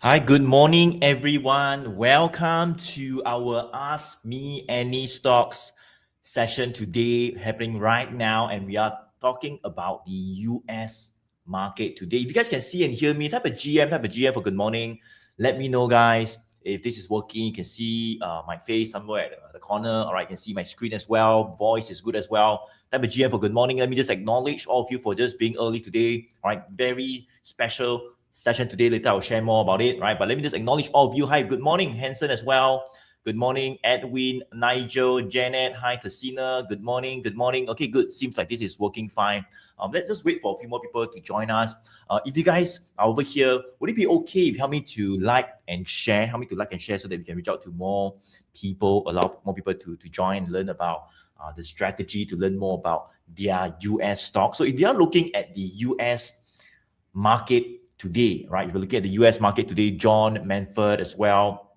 Hi, good morning, everyone. Welcome to our Ask Me Any Stocks session today, happening right now. And we are talking about the US market today. If you guys can see and hear me, type a GM for good morning. Let me know, guys. If this is working, you can see my face somewhere at the corner. All right, you can see my screen as well. Voice is good as well. Type a GM for good morning. Let me just acknowledge all of you for just being early today. All right, very special session today. Later I'll share more about it, right? But let me just acknowledge all of you. Hi, good morning, Hanson as well. Good morning, Edwin, Nigel, Janet. Hi, Casina. Good morning. Good morning. Okay, good. Seems like this is working fine. Let's just wait for a few more people to join us. If you guys are over here, would it be okay if you help me to like and share? Help me to like and share so that we can reach out to more people, allow more people to join and learn about the strategy, to learn more about their US stock. So if you are looking at the US market today, right? If you look at the US market today, John Manford as well,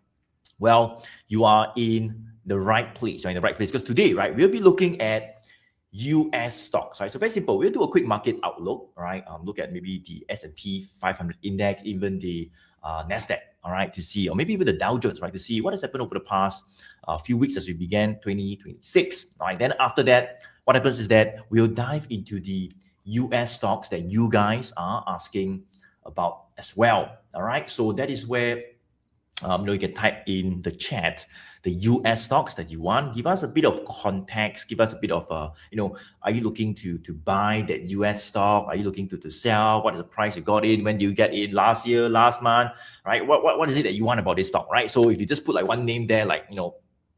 well, you are in the right place. You're in the right place because today, right, we'll be looking at US stocks, right? So very simple. We'll do a quick market outlook, right? Look at maybe the S&P 500 index, even the NASDAQ, all right, to see, or maybe even the Dow Jones, right, to see what has happened over the past few weeks as we began 2026, all right? Then after that, what happens is that we'll dive into the US stocks that you guys are asking about as well. All right, so that is where you can type in the chat the US stocks that you want. Give us a bit of context. Give us a bit of are you looking to buy that US stock? Are you looking to sell? What is the price you got in? When do you get in? Last year, last month, right? What is it that you want about this stock, right? So if you just put like one name there, like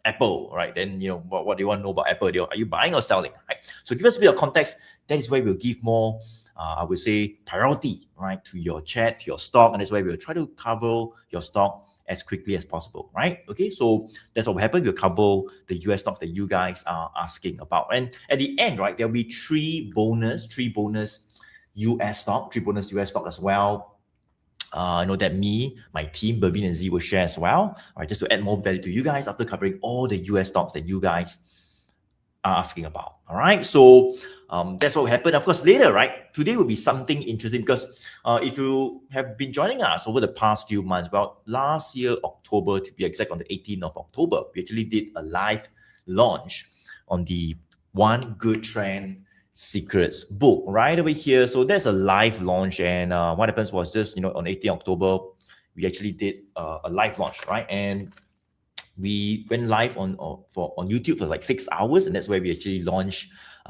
Apple, right? Then what do you want to know about Apple? Are you buying or selling, right? So give us a bit of context. That is where we'll give more I would say priority, right, to your chat, to your stock, and that's why we'll try to cover your stock as quickly as possible, right? Okay, so that's what will happen. We'll cover the US stocks that you guys are asking about, and at the end, right, there'll be three bonus US stock, as well. I know that me, my team, Bervin and Z will share as well, right, just to add more value to you guys after covering all the US stocks that you guys are asking about. All right, so that's what will happen. Of course, later, right, today will be something interesting because if you have been joining us over the past few months, well, last year, October, to be exact, on the 18th of October, we actually did a live launch on the One Good Trend Secrets book right over here. So there's a live launch, and what happens was just, on 18th October, we actually did a live launch, right? And we went live on YouTube for like 6 hours, and that's where we actually launched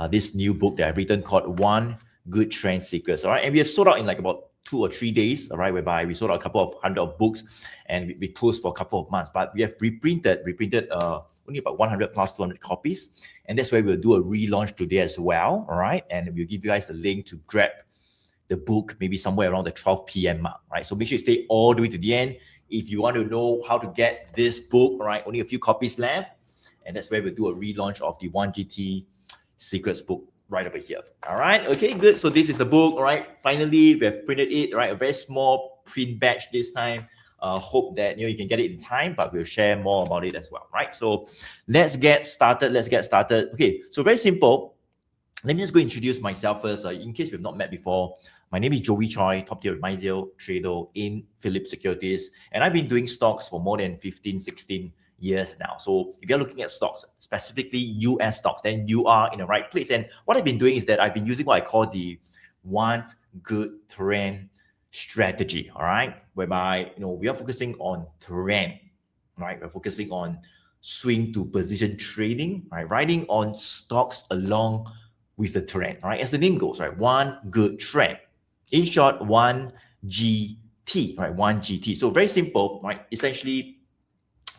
this new book that I've written called One Good Trend Secrets. All right, and we have sold out in like about 2 or 3 days. All right, whereby we sold out a couple of hundred of books, and we closed for a couple of months. But we have reprinted only about 100 plus 200 copies, and that's where we'll do a relaunch today as well. All right, and we'll give you guys the link to grab the book maybe somewhere around the 12 p.m. mark. Right, so make sure you stay all the way to the end. If you want to know how to get this book, right, only a few copies left, and that's where we'll do a relaunch of the 1GT Secrets book right over here. All right, okay, good. So this is the book. All right, finally we have printed it. Right, a very small print batch this time. Hope that you can get it in time, but we'll share more about it as well. Right, so let's get started. Okay, so very simple. Let me just go introduce myself first. In case we've not met before, my name is Joey Choy, top tier advisor, trader in Philips Securities. And I've been doing stocks for more than 15, 16 years now. So if you're looking at stocks, specifically US stocks, then you are in the right place. And what I've been doing is that I've been using what I call the One Good Trend strategy, all right? Whereby, we are focusing on trend, right? We're focusing on swing to position trading, right? Riding on stocks along with the trend, right? As the name goes, right? One good trend. In short, 1GT, right? 1GT. So very simple, right? Essentially,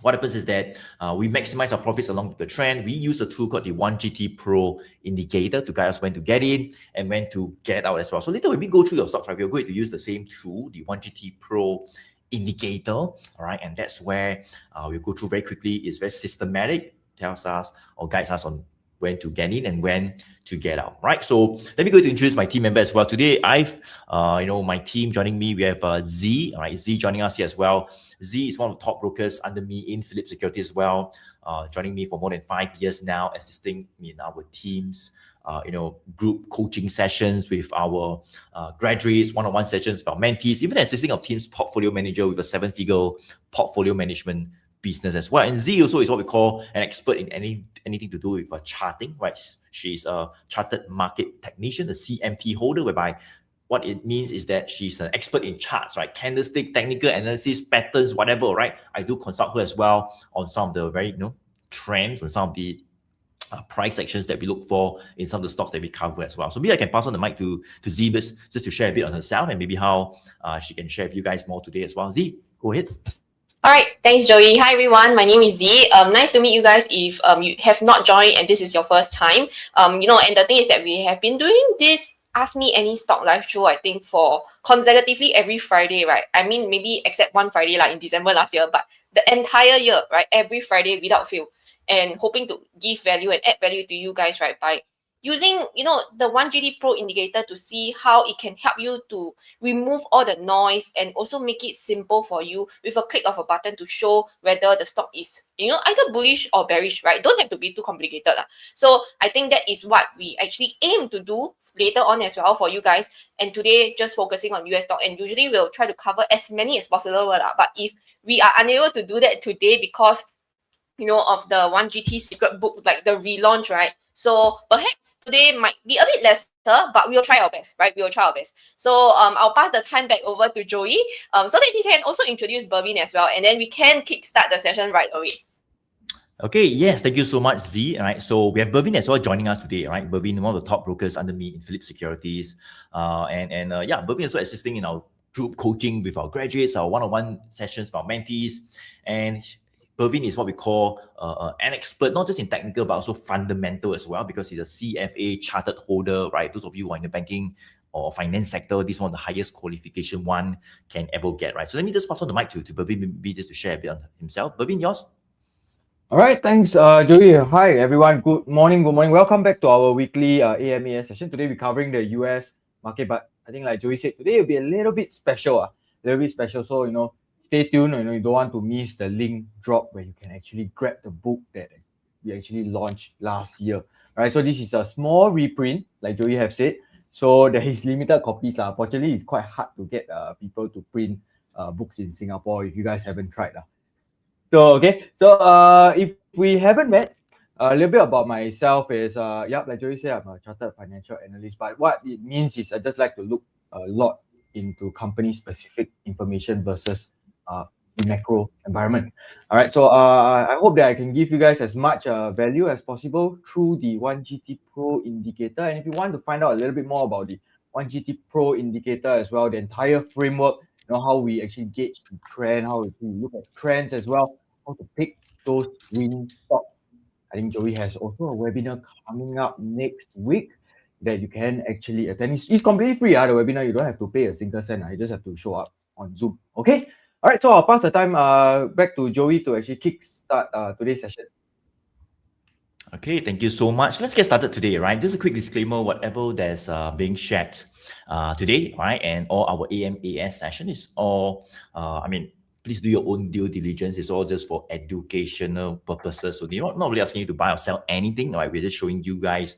what happens is that we maximize our profits along with the trend. We use a tool called the 1GT Pro indicator to guide us when to get in and when to get out as well. So later when we go through your stocks, right, we're going to use the same tool, the 1GT Pro indicator, all right? And that's where we'll go through very quickly. It's very systematic, tells us or guides us on when to get in and when to get out, right? So let me go to introduce my team member as well. Today, I've, my team joining me. We have Z, all right? Z joining us here as well. Z is one of the top brokers under me in Philips Securities as well, joining me for more than 5 years now, assisting me in our team's group coaching sessions with our graduates, one-on-one sessions with our mentees, even assisting our team's portfolio manager with a 7-figure portfolio management business as well. And Z also is what we call an expert in anything to do with charting, right? She's a chartered market technician, a CMT holder, whereby what it means is that she's an expert in charts, right? Candlestick, technical analysis, patterns, whatever, right? I do consult her as well on some of the very, trends and some of the price actions that we look for in some of the stocks that we cover as well. So maybe I can pass on the mic to Z just to share a bit on herself and maybe how she can share with you guys more today as well. Z, go ahead. All right, thanks, Joey. Hi, everyone. My name is Z. Nice to meet you guys. If you have not joined and this is your first time, and the thing is that we have been doing this Ask Me Any Stock live show, I think, for consecutively every Friday, right? I mean, maybe except one Friday, like in December last year, but the entire year, right? Every Friday without fail, and hoping to give value and add value to you guys, right? By using, the 1GT Pro indicator to see how it can help you to remove all the noise and also make it simple for you with a click of a button to show whether the stock is, either bullish or bearish, right? Don't have to be too complicated. So I think that is what we actually aim to do later on as well for you guys. And today, just focusing on US stock, and usually we'll try to cover as many as possible. But if we are unable to do that today because of the 1GT secret book, like the relaunch, right? So perhaps today might be a bit lesser, but we'll try our best, right? We'll try our best. So I'll pass the time back over to Joey so that he can also introduce Bervin as well, and then we can kickstart the session right away. Okay, yes, thank you so much, Z. All right, so we have Bervin as well joining us today, right? Bervin, one of the top brokers under me in Philip Securities. Bervin also assisting in our group coaching with our graduates, our one-on-one sessions with our mentees. And Bervin is what we call an expert, not just in technical, but also fundamental as well, because he's a CFA chartered holder, right? Those of you who are in the banking or finance sector, this is one of the highest qualification one can ever get, right? So let me just pass on the mic to Bervin, maybe just to share a bit on himself. Bervin, yours? All right, thanks, Joey. Hi, everyone. Good morning. Welcome back to our weekly AMAS session. Today, we're covering the US market, but I think like Joey said, today will be a little bit special. So, stay tuned. You don't want to miss the link drop where you can actually grab the book that we actually launched last year. All right, so this is a small reprint, like Joey have said. So there is limited copies. Fortunately, it's quite hard to get people to print books in Singapore if you guys haven't tried. So if we haven't met, a little bit about myself is, like Joey said, I'm a chartered financial analyst. But what it means is I just like to look a lot into company-specific information versus the macro environment. All right, so I hope that I can give you guys as much value as possible through the 1GT Pro indicator. And if you want to find out a little bit more about the 1GT Pro indicator as well, the entire framework, how we actually gauge the trend, how we look at trends as well, how to pick those win stocks. I think Joey has also a webinar coming up next week that you can actually attend. It's completely free, the webinar. You don't have to pay a single cent. You just have to show up on Zoom. Okay? All right, so I'll pass the time back to Joey to actually kickstart today's session. Okay, thank you so much. Let's get started today, right? Just a quick disclaimer, whatever that's being shared today, right? And all our AMAS session is all, please do your own due diligence. It's all just for educational purposes. So they're not really asking you to buy or sell anything, right? We're just showing you guys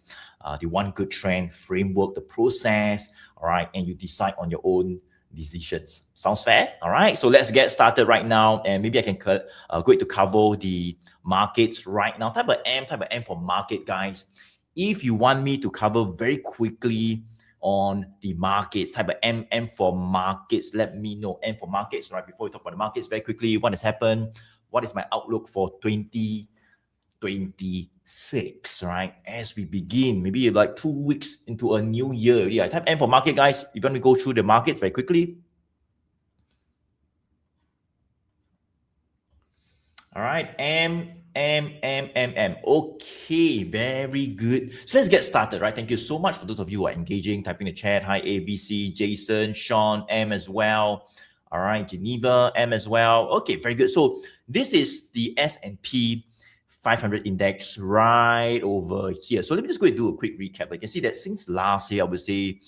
the one good trend framework, the process, all right? And you decide on your own decisions. Sounds fair? All right, so let's get started right now, and maybe I can go to cover the markets right now. Type of M for market, guys. If you want me to cover very quickly on the markets, type of M for markets, let me know. M for markets, right? Before we talk about the markets very quickly, what has happened? What is my outlook for 2026, right? As we begin, maybe like 2 weeks into a new year. Yeah, type M for market, guys. If you want me to go through the market very quickly. All right, M. Okay, very good. So let's get started, right? Thank you so much for those of you who are engaging, typing in the chat. Hi, ABC, Jason, Sean, M as well. All right, Geneva, M as well. Okay, very good. So this is the S&P 500 index right over here. So let me just go and do a quick recap. You can see that since last year, I would say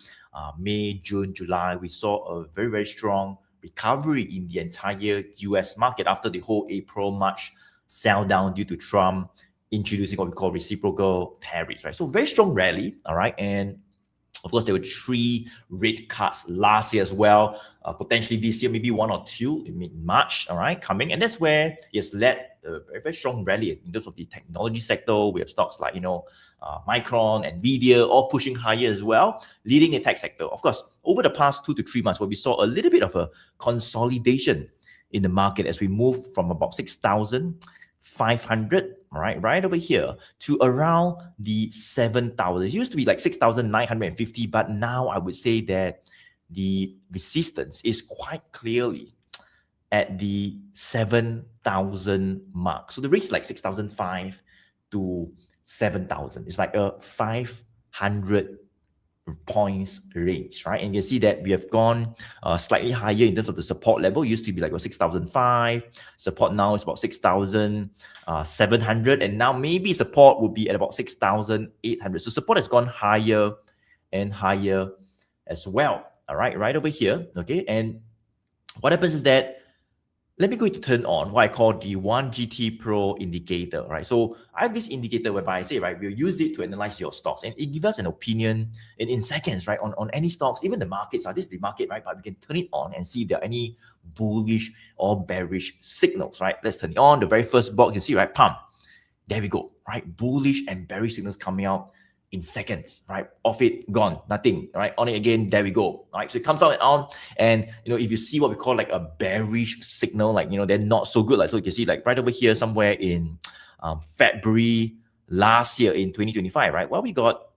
May, June, July, we saw a very, very strong recovery in the entire US market after the whole April, March sell down due to Trump introducing what we call reciprocal tariffs, right? So very strong rally, all right? And of course, there were 3 rate cuts last year as well. Potentially this year, maybe 1 or 2 in mid-March, all right, coming. And that's where it's led a very, very strong rally in terms of the technology sector. We have stocks like, Micron, NVIDIA, all pushing higher as well, leading the tech sector. Of course, over the past 2 to 3 months, where we saw a little bit of a consolidation in the market as we moved from about 6,500, right over here, to around the 7,000. It used to be like 6,950, but now I would say that the resistance is quite clearly at the 7,000 mark. So the range is like 6,005 to 7,000. It's like a 500 points range, right? And you see that we have gone slightly higher in terms of the support level. It used to be like 6,005. Support now is about 6,700, and now maybe support would be at about 6,800. So support has gone higher and higher as well. All right, right over here. Okay, and what happens is that, let me go to turn on what I call the 1GT Pro indicator, right? So I have this indicator whereby I say, right, we'll use it to analyze your stocks, and it gives us an opinion in seconds, right, on any stocks, even the markets. This is the market, right? But we can turn it on and see if there are any bullish or bearish signals, right? Let's turn it on. The very first box, you see, right, pump. There we go, right? Bullish and bearish signals coming out in seconds, right? Off it, gone, nothing, right? On it again, there we go, right? So it comes out and on, and if you see what we call like a bearish signal, like they're not so good, like so you can see like right over here somewhere in February last year in 2025, right? Well, we got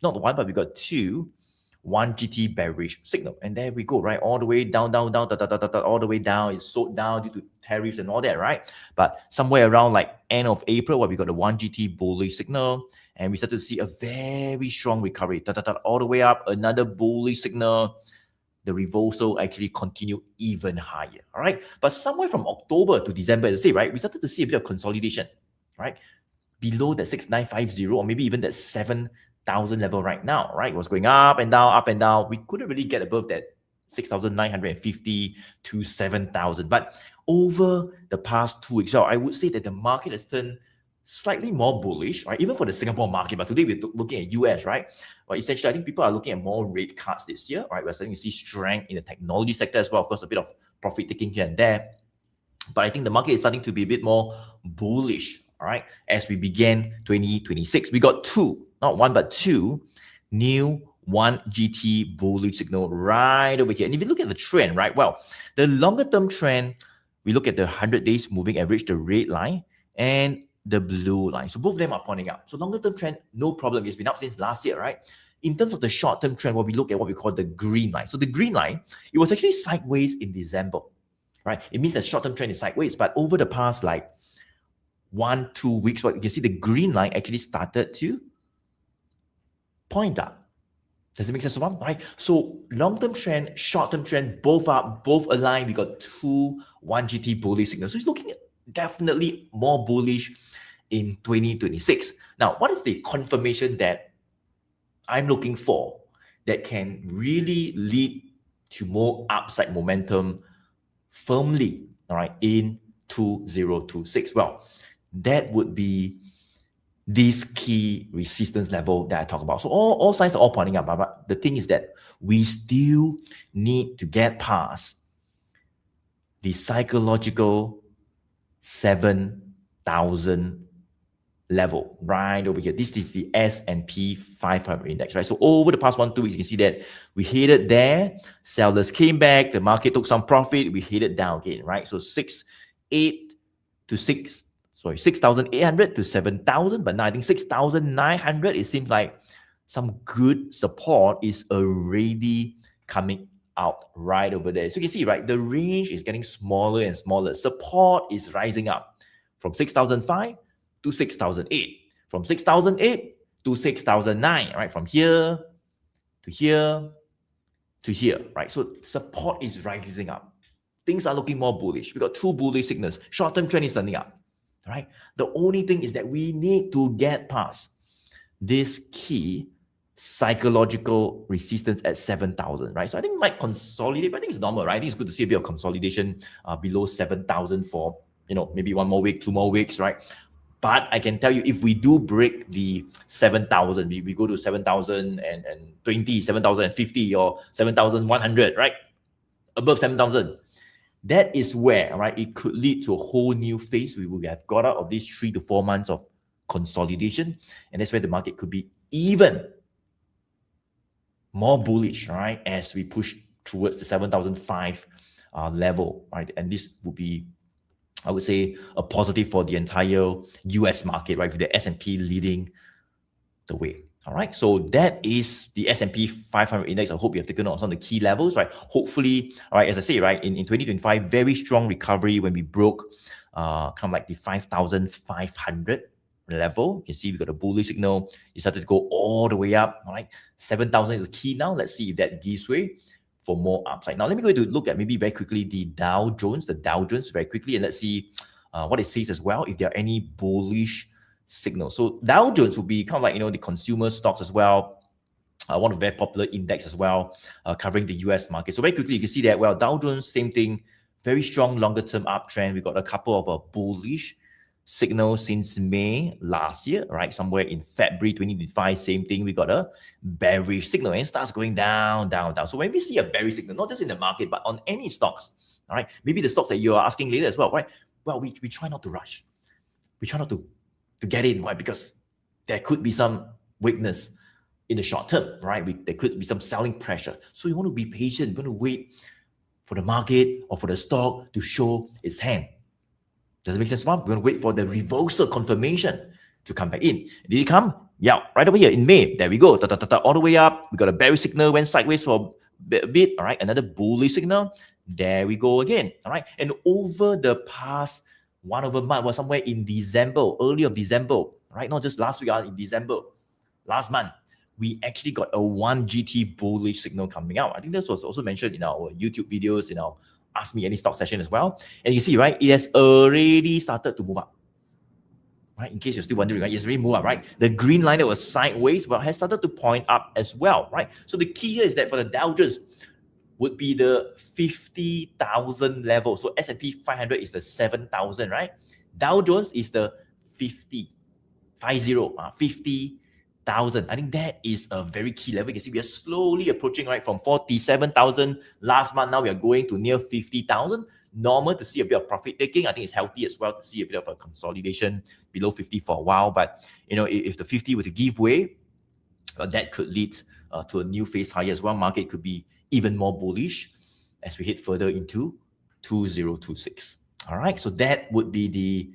not one, but we got 2 1GT bearish signal, and there we go, right? All the way down, all the way down. It's sold down due to tariffs and all that, right? But somewhere around like end of April, where we got the 1GT bullish signal, and we started to see a very strong recovery, all the way up, another bullish signal. The reversal actually continued even higher, all right? But somewhere from October to December, let's say, right, we started to see a bit of consolidation, right? Below that 6,950 or maybe even that 7,000 level right now, right? It was going up and down, up and down. We couldn't really get above that 6,950 to 7,000. But over the past 2 weeks, so I would say that the market has turned slightly more bullish, right? Even for the Singapore market, but today we're looking at US, right? Well, essentially, I think people are looking at more rate cuts this year, right? We're starting to see strength in the technology sector as well. Of course, a bit of profit taking here and there. But I think the market is starting to be a bit more bullish, all right? As we begin 2026, we got 2, not 1, but 2 new 1GT bullish signal right over here. And if you look at the trend, right? Well, the longer term trend, we look at the 100 days moving average, the red line, and the blue line. So both of them are pointing up. So longer term trend, no problem. It's been up since last year, right? In terms of the short term trend, we look at what we call the green line. So the green line, it was actually sideways in December, right? It means that short term trend is sideways, but over the past like 1-2 weeks, you can see the green line actually started to point up. Does it make sense to one? Right? So long-term trend, short-term trend, both up, both aligned. We got 2 1GT bullish signals. So it's looking definitely more bullish in 2026. Now, what is the confirmation that I'm looking for that can really lead to more upside momentum firmly, all right, in 2026? Well, that would be this key resistance level that I talk about. So all signs are all pointing up, but the thing is that we still need to get past the psychological 7,000 level right over here. This is the S&P 500 index, right? So over the past 1-2 weeks, you can see that we headed there. Sellers came back. The market took some profit. We headed down again, right? So 6,800 to 7,000. But now I think 6,900, it seems like some good support is already coming out right over there. So you can see, right, the range is getting smaller and smaller. Support is rising up from 6,005 to 6,008, from 6,008 to 6,009, right? From here to here to here, right? So support is rising up. Things are looking more bullish. We got 2 bullish signals. Short-term trend is turning up, right? The only thing is that we need to get past this key psychological resistance at 7,000, right? So I think it might consolidate, but I think it's normal, right? I think it's good to see a bit of consolidation below 7,000 for, maybe 1 more week, 2 more weeks, right? But I can tell you, if we do break the 7,000, we go to 7,020, 7,050, or 7,100, right? Above 7,000. That is where, right, it could lead to a whole new phase. We will have got out of these 3 to 4 months of consolidation. And that's where the market could be even more bullish, right, as we push towards the 7,005 level, right? And this would be, I would say, a positive for the entire US market, right? With the S&P leading the way. All right, so that is the S&P 500 index. I hope you have taken note of some of the key levels, right? Hopefully, all right, as I say, right, in 2025, very strong recovery when we broke kind of like the 5,500 level. You can see we got a bullish signal. It started to go all the way up, all right? 7,000 is the key now. Let's see if that gives way for more upside. Now, let me go to look at maybe very quickly the Dow Jones very quickly, and let's see what it says as well, if there are any bullish signal. So Dow Jones will be kind of like, you know, the consumer stocks as well. One of the very popular index as well, covering the US market. So very quickly, you can see that, well, Dow Jones, same thing, very strong longer term uptrend. We got a couple of bullish signals since May last year, right? Somewhere in February 2025, same thing. We got a bearish signal and it starts going down, down, down. So when we see a bearish signal, not just in the market, but on any stocks, all right? Maybe the stocks that you're asking later as well, right? Well, we try not to rush. We try not to get in, right? Because there could be some weakness in the short term, right? There could be some selling pressure. So you want to be patient. You want to wait for the market or for the stock to show its hand. Does it make sense? We're going to wait for the reversal confirmation to come back in. Did it come? Yeah, right over here in May. There we go. All the way up. We got a bearish signal, went sideways for a bit. All right, another bullish signal. There we go again. All right, and over the past one over month was somewhere in December, early of December, right? Not just last week, in December, last month, we actually got a 1 GT bullish signal coming out. I think this was also mentioned in our YouTube videos, in our Ask Me Any Stock session as well. And you see, right, it has already started to move up. Right, in case you're still wondering, right, it's already moved up, right? The green line that was sideways, well, has started to point up as well, right? So the key here is that for the Dow Jones, would be the 50,000 level. So S&P 500 is the 7,000, right? Dow Jones is the 50,000. I think that is a very key level. You can see we are slowly approaching, right, from 47,000 last month. Now we are going to near 50,000. Normal to see a bit of profit taking. I think it's healthy as well to see a bit of a consolidation below 50 for a while. But, you know, if the 50 were to give way, that could lead to a new phase higher as well. Market could be even more bullish as we head further into 2026. All right, so that would be the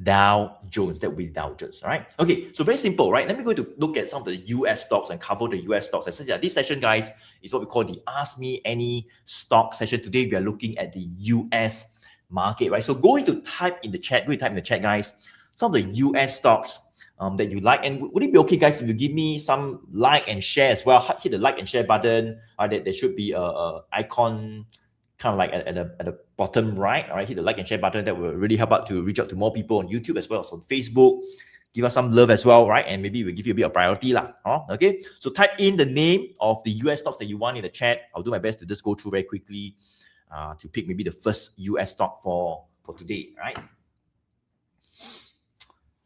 Dow Jones. That would be Dow Jones. All right. Okay, so very simple, right? Let me go to look at some of the US stocks and cover the US stocks. As I said, this session, guys, is what we call the Ask Me Any Stock session. Today, we are looking at the US market, right? So go into type in the chat, guys, some of the US stocks that you like. And would it be okay, guys, if you give me some like and share as well? Hit the like and share button. There should be a icon kind of like at the bottom right. All right, hit the like and share button. That will really help out to reach out to more people on YouTube as well. So on Facebook, give us some love as well, right? And maybe we'll give you a bit of priority lah. Okay, so type in the name of the US stocks that you want in the chat. I'll do my best to just go through very quickly to pick maybe the first US stock for today, right?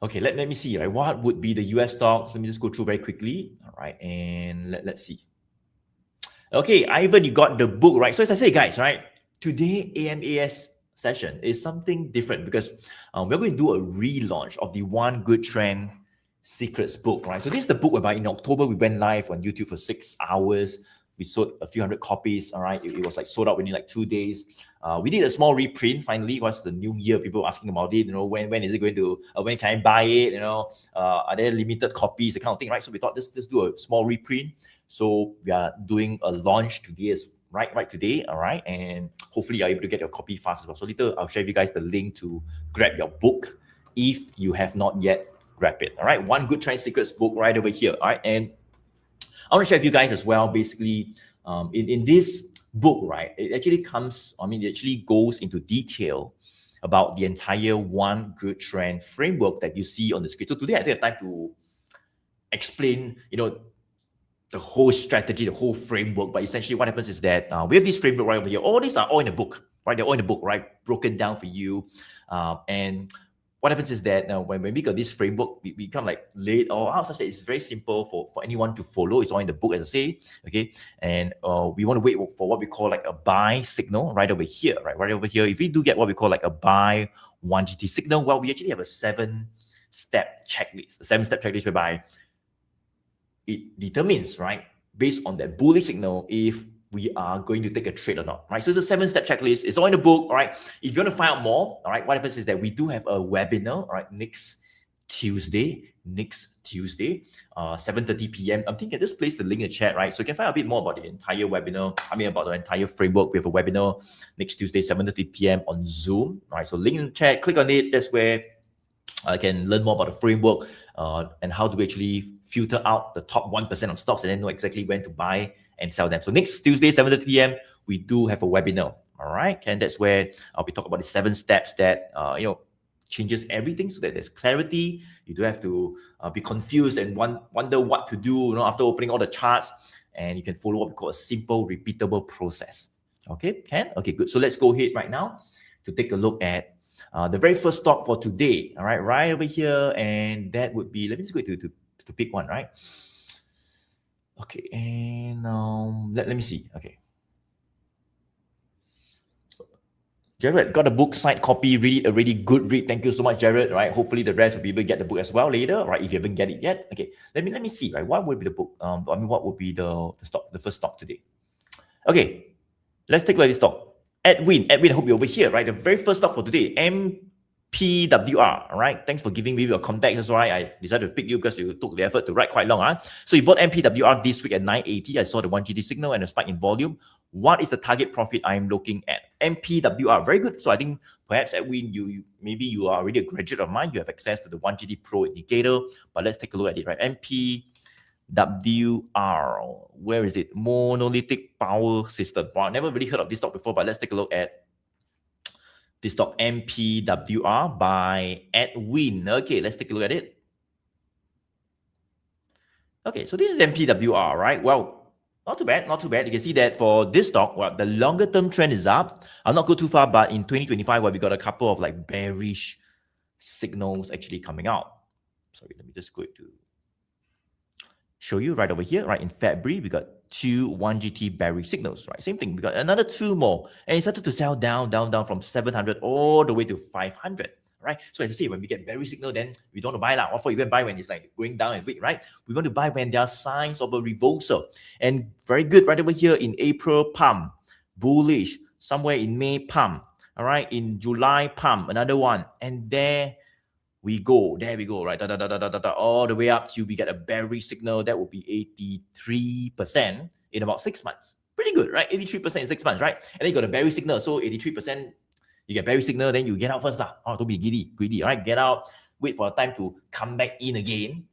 Okay, let me see, right? What would be the US stocks? Let me just go through very quickly. All right, and let's see. Okay, Ivan, you got the book, right? So as I say, guys, right, today AMAS session is something different because we're going to do a relaunch of the One Good Trend Secrets book, right? So this is the book whereby in October we went live on YouTube for 6 hours. We sold a few hundred copies, all right? It was like sold out within like 2 days. We did a small reprint finally. What's the new year? People asking about it, you know, when is it going to, when can I buy it? You know, are there limited copies, the kind of thing, right? So we thought let's do a small reprint. So we are doing a launch today, right today, all right? And hopefully you're able to get your copy fast as well. So later I'll share with you guys the link to grab your book if you have not yet grabbed it, all right? One Good Trend Secrets book right over here, all right? And I want to share with you guys as well, basically, in this book, right, it actually goes into detail about the entire One Good Trend framework that you see on the screen. So today I don't have time to explain, you know, the whole strategy, the whole framework, but essentially what happens is that we have this framework right over here. All these are all in the book, right? They're all in the book, right? Broken down for you. And what happens is that when we got this framework, we kind of like lay it all out such that it's very simple for anyone to follow. It's all in the book, as I say, okay? And we want to wait for what we call like a buy signal right over here, right? Right over here. If we do get what we call like a buy 1GT signal, well, we actually have a 7-step checklist, whereby it determines, right, based on that bullish signal, if we are going to take a trade or not, right? So it's a 7-step checklist. It's all in the book, all right? If you want to find out more, all right, what happens is that we do have a webinar, all right, next Tuesday, 7:30 p.m. I'm thinking just place the link in the chat, right? So you can find out a bit more about the entire webinar, about the entire framework. We have a webinar next Tuesday, 7:30 p.m. on Zoom, all right? So link in the chat, click on it. That's where I can learn more about the framework and how to actually filter out the top 1% of stocks and then know exactly when to buy and sell them. So next Tuesday, 7:30 p.m., we do have a webinar, all right? And that's where I'll be talking about the 7 steps that, changes everything so that there's clarity. You don't have to be confused and wonder what to do, after opening all the charts, and you can follow what we call a simple, repeatable process. Okay, Okay, good. So let's go ahead right now to take a look at the very first stock for today, all right, right over here, and that would be, let me just go to pick one, right? Okay, and let me see. Okay, Jared got a book, signed copy, read it, a really good read. Thank you so much, Jared. Right, hopefully the rest will be able to get the book as well later, right? If you haven't get it yet, okay. Let me see, right? What would be the book? What would be the stock, the first stock today? Okay, let's take a look at this stock. Edwin, I hope you're over here, right? The very first stock for today, MPWR, all right? Thanks for giving me your contact. That's why I decided to pick you, because you took the effort to write quite long, huh? So you bought MPWR this week at 980. I saw the 1GT signal and a spike in volume. What is the target profit I'm looking at? MPWR, very good. So I think perhaps, Edwin, maybe you are already a graduate of mine. You have access to the 1GT Pro indicator, but let's take a look at it, right? MPWR, where is it? Monolithic Power System. Wow, never really heard of this stock before, but let's take a look at this stock, MPWR by Edwin. Okay, let's take a look at it. Okay, so this is MPWR, right? Well, not too bad, not too bad. You can see that for this stock, well, the longer term trend is up. I'll not go too far, but in 2025, we got a couple of like bearish signals actually coming out. Sorry, let me just go to show you right over here, right? In February, we got 2 1GT bearish signals, right? Same thing, we got another 2 more, and it started to sell down from 700 all the way to 500, right? So as I say, when we get bearish signal, then we don't want to buy lah. What for? You can buy when it's like going down and weak, right? We want to buy when there are signs of a reversal. And very good right over here in April, pump, bullish. Somewhere in May, pump, all right? In July, pump, another one, and there we go, right? All the way up to we get a bearish signal. That will be 83% in about 6 months. Pretty good, right? 83% in 6 months, right? And then you got a bearish signal. So 83%, you get bearish signal, then you get out first lah. Oh, don't be greedy, all right? Get out, wait for a time to come back in again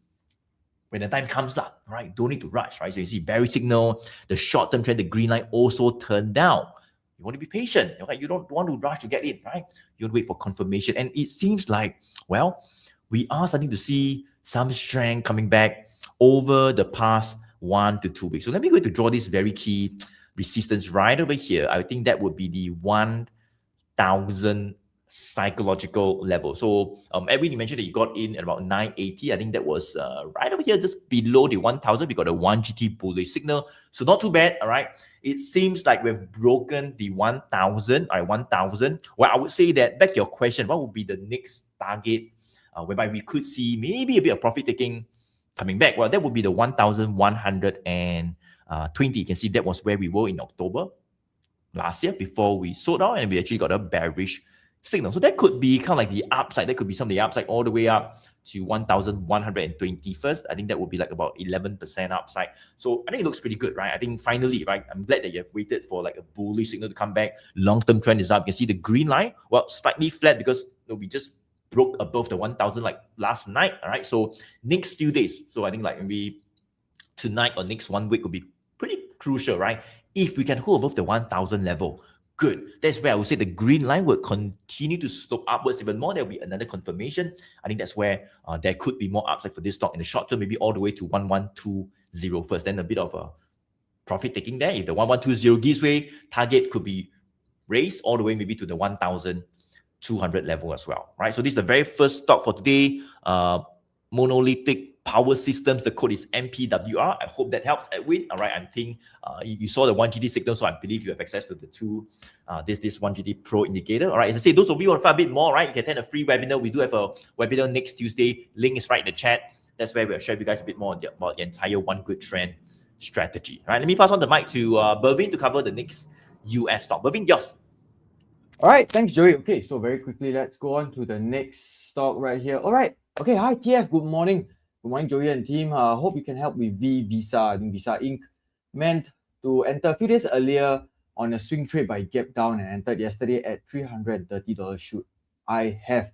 when the time comes lah, right? Don't need to rush, right? So you see bearish signal, the short-term trend, the green line also turned down. You want to be patient, okay? You don't want to rush to get in, right? You want to wait for confirmation. And it seems like, well, we are starting to see some strength coming back over the past 1 to 2 weeks. So let me go to draw this very key resistance right over here. I think that would be the 1,000 psychological level. So Edwin, you mentioned that you got in at about 980. I think that was right over here, just below the 1,000. We got a 1GT bullish signal. So not too bad, all right? It seems like we've broken the 1,000, all right, 1,000. Well, I would say that, back to your question, what would be the next target whereby we could see maybe a bit of profit taking coming back? Well, that would be the 1,120. You can see that was where we were in October last year before we sold out, and we actually got a bearish signal. So that could be kind of like the upside. That could be some of the upside all the way up to 1,120 first. I think that would be like about 11% upside. So I think it looks pretty good, right? I think finally, right, I'm glad that you have waited for like a bullish signal to come back. Long-term trend is up. You can see the green line, well, slightly flat because we just broke above the 1,000 like last night, all right? So next few days, so I think like maybe tonight or next 1 week will be pretty crucial, right? If we can hold above the 1,000 level, good. That's where I would say the green line will continue to slope upwards even more. There will be another confirmation. I think that's where there could be more upside for this stock in the short term, maybe all the way to 1,120 first. Then a bit of a profit taking there. If the 1,120 gives way, target could be raised all the way maybe to the 1,000 200 level as well, right? So this is the very first stock for today. Monolithic Power Systems. The code is MPWR. I hope that helps, Edwin. All right, I think you saw the 1GD signal, so I believe you have access to the this 1GD Pro indicator. All right, as I say, those of you who want to find a bit more, right, you can attend a free webinar. We do have a webinar next Tuesday. Link is right in the chat. That's where we'll share with you guys a bit more about the entire One Good Trend strategy. All right, let me pass on the mic to Bervin to cover the next US stock. Bervin, yours. All right, thanks, Joey. Okay, so very quickly, let's go on to the next stock right here. All right, okay, hi, TF, good morning. Good morning, Joey and team. Hope you can help with Visa. I think Visa Inc. meant to enter a few days earlier on a swing trade by gap down and entered yesterday at $330. Should I have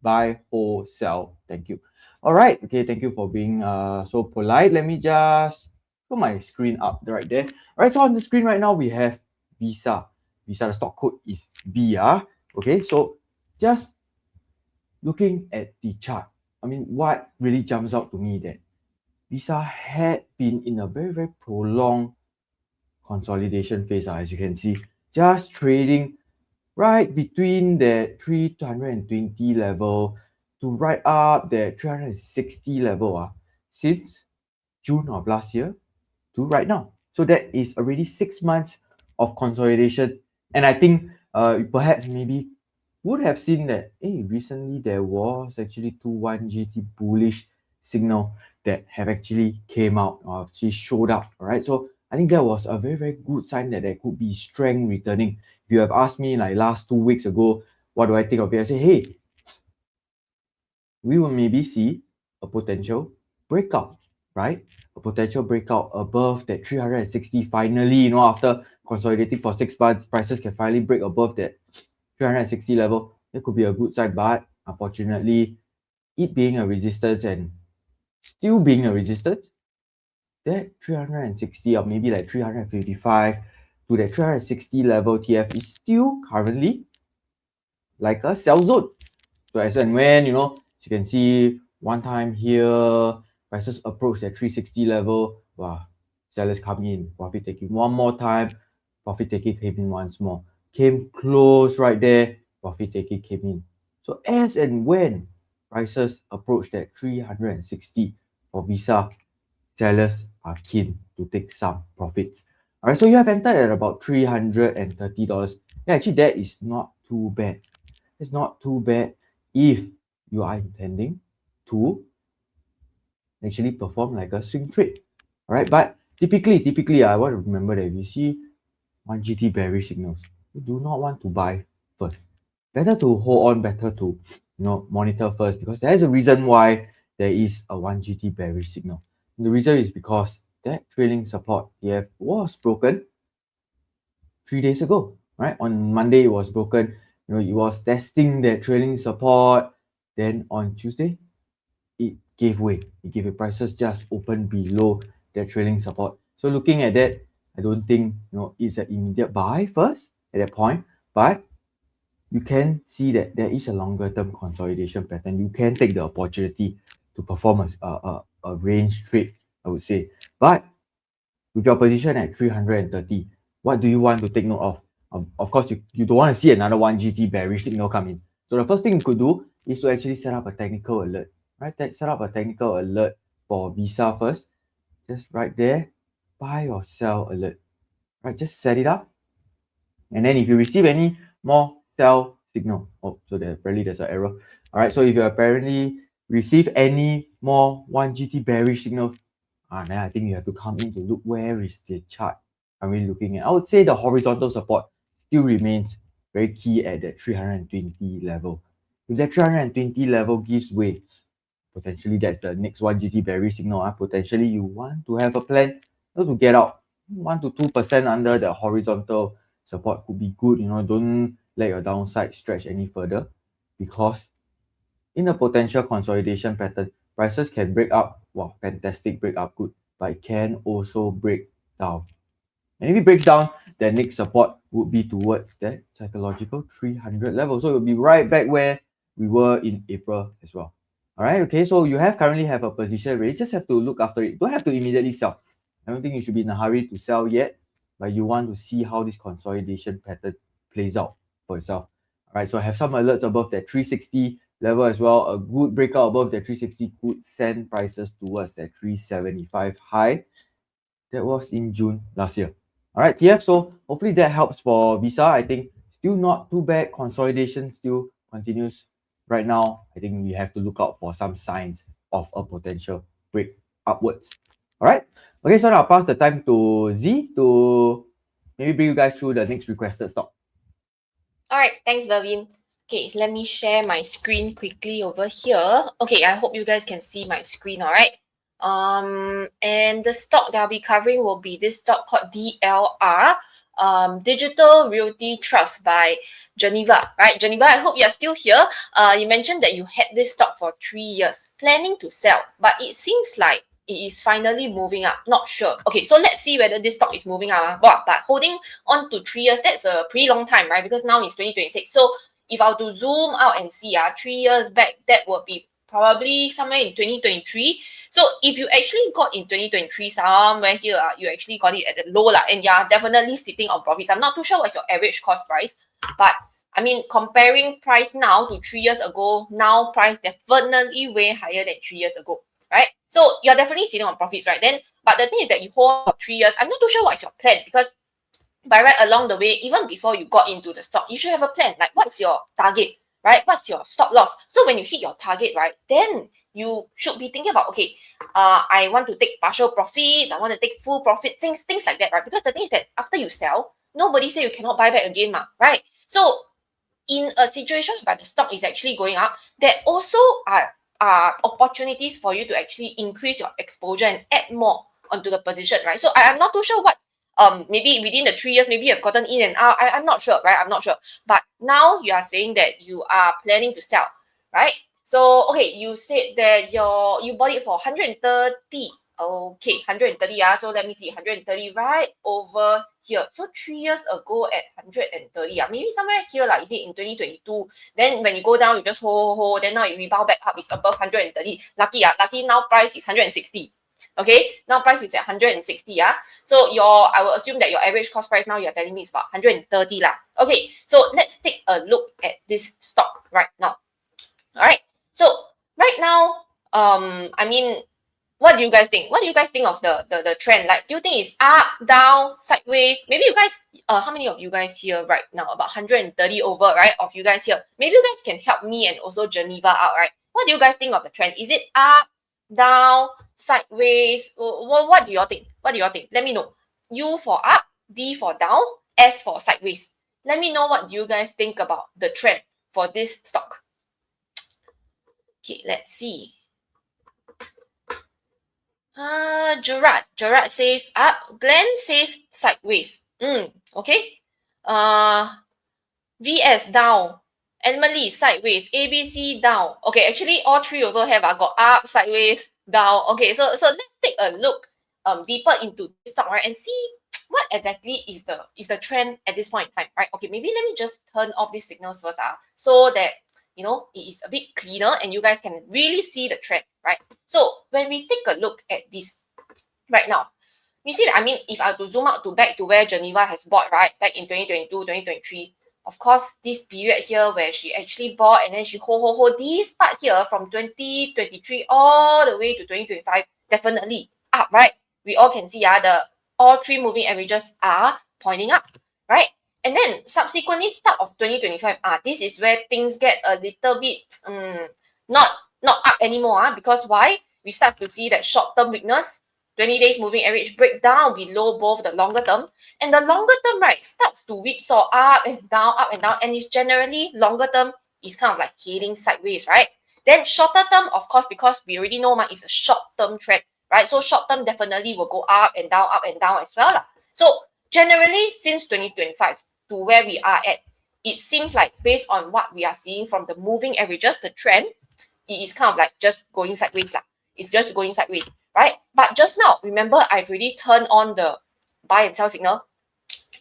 buy, hold, sell? Thank you. All right, okay, thank you for being so polite. Let me just put my screen up right there. All right, so on the screen right now, we have Visa. Visa, the stock code is VR. Okay, so just looking at the chart, I mean, what really jumps out to me that Visa had been in a very, very prolonged consolidation phase, as you can see, just trading right between the 320 level to right up the 360 level since June of last year to right now. So that is already 6 months of consolidation. And I think perhaps maybe would have seen that recently there was actually 1GT bullish signal that have actually came out or actually showed up. All right, so I think that was a very, very good sign that there could be strength returning. If you have asked me like last 2 weeks ago, what do I think of it? I say, hey, we will maybe see a potential breakout, right? A potential breakout above that 360 finally, after consolidating for 6 months, prices can finally break above that 360 level. That could be a good sign, but unfortunately, it being a resistance and still being a resistance, that 360 or maybe like 355 to that 360 level TF is still currently like a sell zone. So as and when, as you can see, one time here, prices approach that 360 level, wow, sellers come in, profit taking one more time, profit taking came in once more, came close right there, profit taking came in. So as and when prices approach that 360 for Visa, sellers are keen to take some profits. All right, so you have entered at about $330. Yeah, actually that is not too bad. It's not too bad if you are intending to actually perform like a swing trade. All right, but typically, I want to remember that if you see 1GT bearish signals, you do not want to buy first. Better to hold on, better to monitor first, because there's a reason why there is a 1GT bearish signal. And the reason is because that trailing support EF was broken 3 days ago, right? On Monday, it was broken. It was testing that trailing support. Then on Tuesday, it gave way. It gave way. Prices just opened below that trailing support. So looking at that, I don't think it's an immediate buy first at that point, but you can see that there is a longer term consolidation pattern. You can take the opportunity to perform a range trade, I would say. But with your position at 330, what do you want to take note of? Of course, you don't want to see another 1GT bearish signal come in. So the first thing you could do is to actually set up a technical alert, right? Set up a technical alert for Visa first. Just right there, buy or sell alert, right? Just set it up. And then if you receive any more sell signal, so apparently there's an error. All right, so if you apparently receive any more 1GT bearish signal, then I think you have to come in to look where is the chart I'm really looking at. I would say the horizontal support still remains very key at that 320 level. If that 320 level gives way, potentially that's the next 1GT bearish signal. Potentially you want to have a plan to get out 1 to 2% under the horizontal support could be good. Don't let your downside stretch any further, because in a potential consolidation pattern, prices can break up. Wow, fantastic, break up, good, but it can also break down. And if it breaks down, the next support would be towards that psychological 300 level. So it will be right back where we were in April as well. All right, okay, so you currently have a position where you just have to look after it. Don't have to immediately sell. I don't think you should be in a hurry to sell yet, but you want to see how this consolidation pattern plays out for itself. All right, so I have some alerts above that 360 level as well. A good breakout above that 360 could send prices towards that 375 high. That was in June last year. All right, TF, so hopefully that helps for Visa. I think still not too bad. Consolidation still continues right now. I think we have to look out for some signs of a potential break upwards. All right. Okay, so now I'll pass the time to Z to maybe bring you guys through the next requested stock. All right, thanks, Vervin. Okay, let me share my screen quickly over here. Okay, I hope you guys can see my screen, all right? And the stock that I'll be covering will be this stock called DLR, Digital Realty Trust by Geneva, right? Geneva, I hope you're still here. You mentioned that you had this stock for 3 years, planning to sell, but it seems like it is finally moving up. Not sure. Okay, so let's see whether this stock is moving up. Well, but holding on to 3 years, that's a pretty long time, right? Because now it's 2026. So if I were to zoom out and see 3 years back, that would be probably somewhere in 2023. So if you actually got in 2023 somewhere here, you actually got it at the low and you're definitely sitting on profits. I'm not too sure what's your average cost price, but I mean, comparing price now to 3 years ago, now price definitely way higher than 3 years ago, right? So you're definitely sitting on profits, right? Then, but the thing is that you hold for 3 years. I'm not too sure what's your plan, because by right along the way, even before you got into the stock, you should have a plan. Like, what's your target, right? What's your stop loss? So when you hit your target, right, then you should be thinking about, okay, I want to take partial profits, I want to take full profit, things like that, right? Because the thing is that after you sell, nobody say you cannot buy back again, right? So in a situation where the stock is actually going up, there also are opportunities for you to actually increase your exposure and add more onto the position, right? So I'm not too sure what maybe within the 3 years, maybe you have gotten in and out. I'm not sure, right? I'm not sure. But now you are saying that you are planning to sell, right? So okay, you said that you bought it for 130. Okay, 130. So let me see, 130 right over here. So 3 years ago at 130. Maybe somewhere here, is it in 2022? Then when you go down, you just hold. Then now you rebound back up, it's above 130. Lucky now price is 160. Okay, now price is at 160. So I will assume that your average cost price now you're telling me is about 130 . Okay, so let's take a look at this stock right now. All right, so right now, I mean, what do you guys think? What do you guys think of the trend? Like, do you think it's up, down, sideways? Maybe you guys, how many of you guys here right now? About 130 over, right? Of you guys here. Maybe you guys can help me and also Geneva out, right? What do you guys think of the trend? Is it up, down, sideways? What do you all think? What do you all think? Let me know. U for up, D for down, S for sideways. Let me know what you guys think about the trend for this stock. Okay, let's see. Gerard says up. Glenn says sideways. Okay. VS down. Emily sideways. ABC down. Okay, actually all three also have got up, sideways, down. Okay, so let's take a look deeper into this stock, right, and see what exactly is the trend at this point in time, right? Okay, maybe let me just turn off these signals first, so that it is a bit cleaner and you guys can really see the trend, right? So when we take a look at this right now, you see that, I mean, if I have to zoom out back to where Geneva has bought, right, back in 2022, 2023, of course, this period here where she actually bought and then she hold this part here from 2023 all the way to 2025, definitely up, right? We all can see all three moving averages are pointing up, right? And then subsequently, start of 2025, this is where things get a little bit not up anymore. Because why? We start to see that short-term weakness, 20 days moving average breakdown below both the longer term. And the longer term, right, starts to whipsaw up and down, and it's generally longer term is kind of like heading sideways, right? Then shorter term, of course, because we already know it's a short-term trend, right? So short-term definitely will go up and down as well. So generally, since 2025 to where we are at, it seems like based on what we are seeing from the moving averages, the trend, it is kind of like just going sideways. It's just going sideways, right? But just now, remember, I've already turned on the buy and sell signal.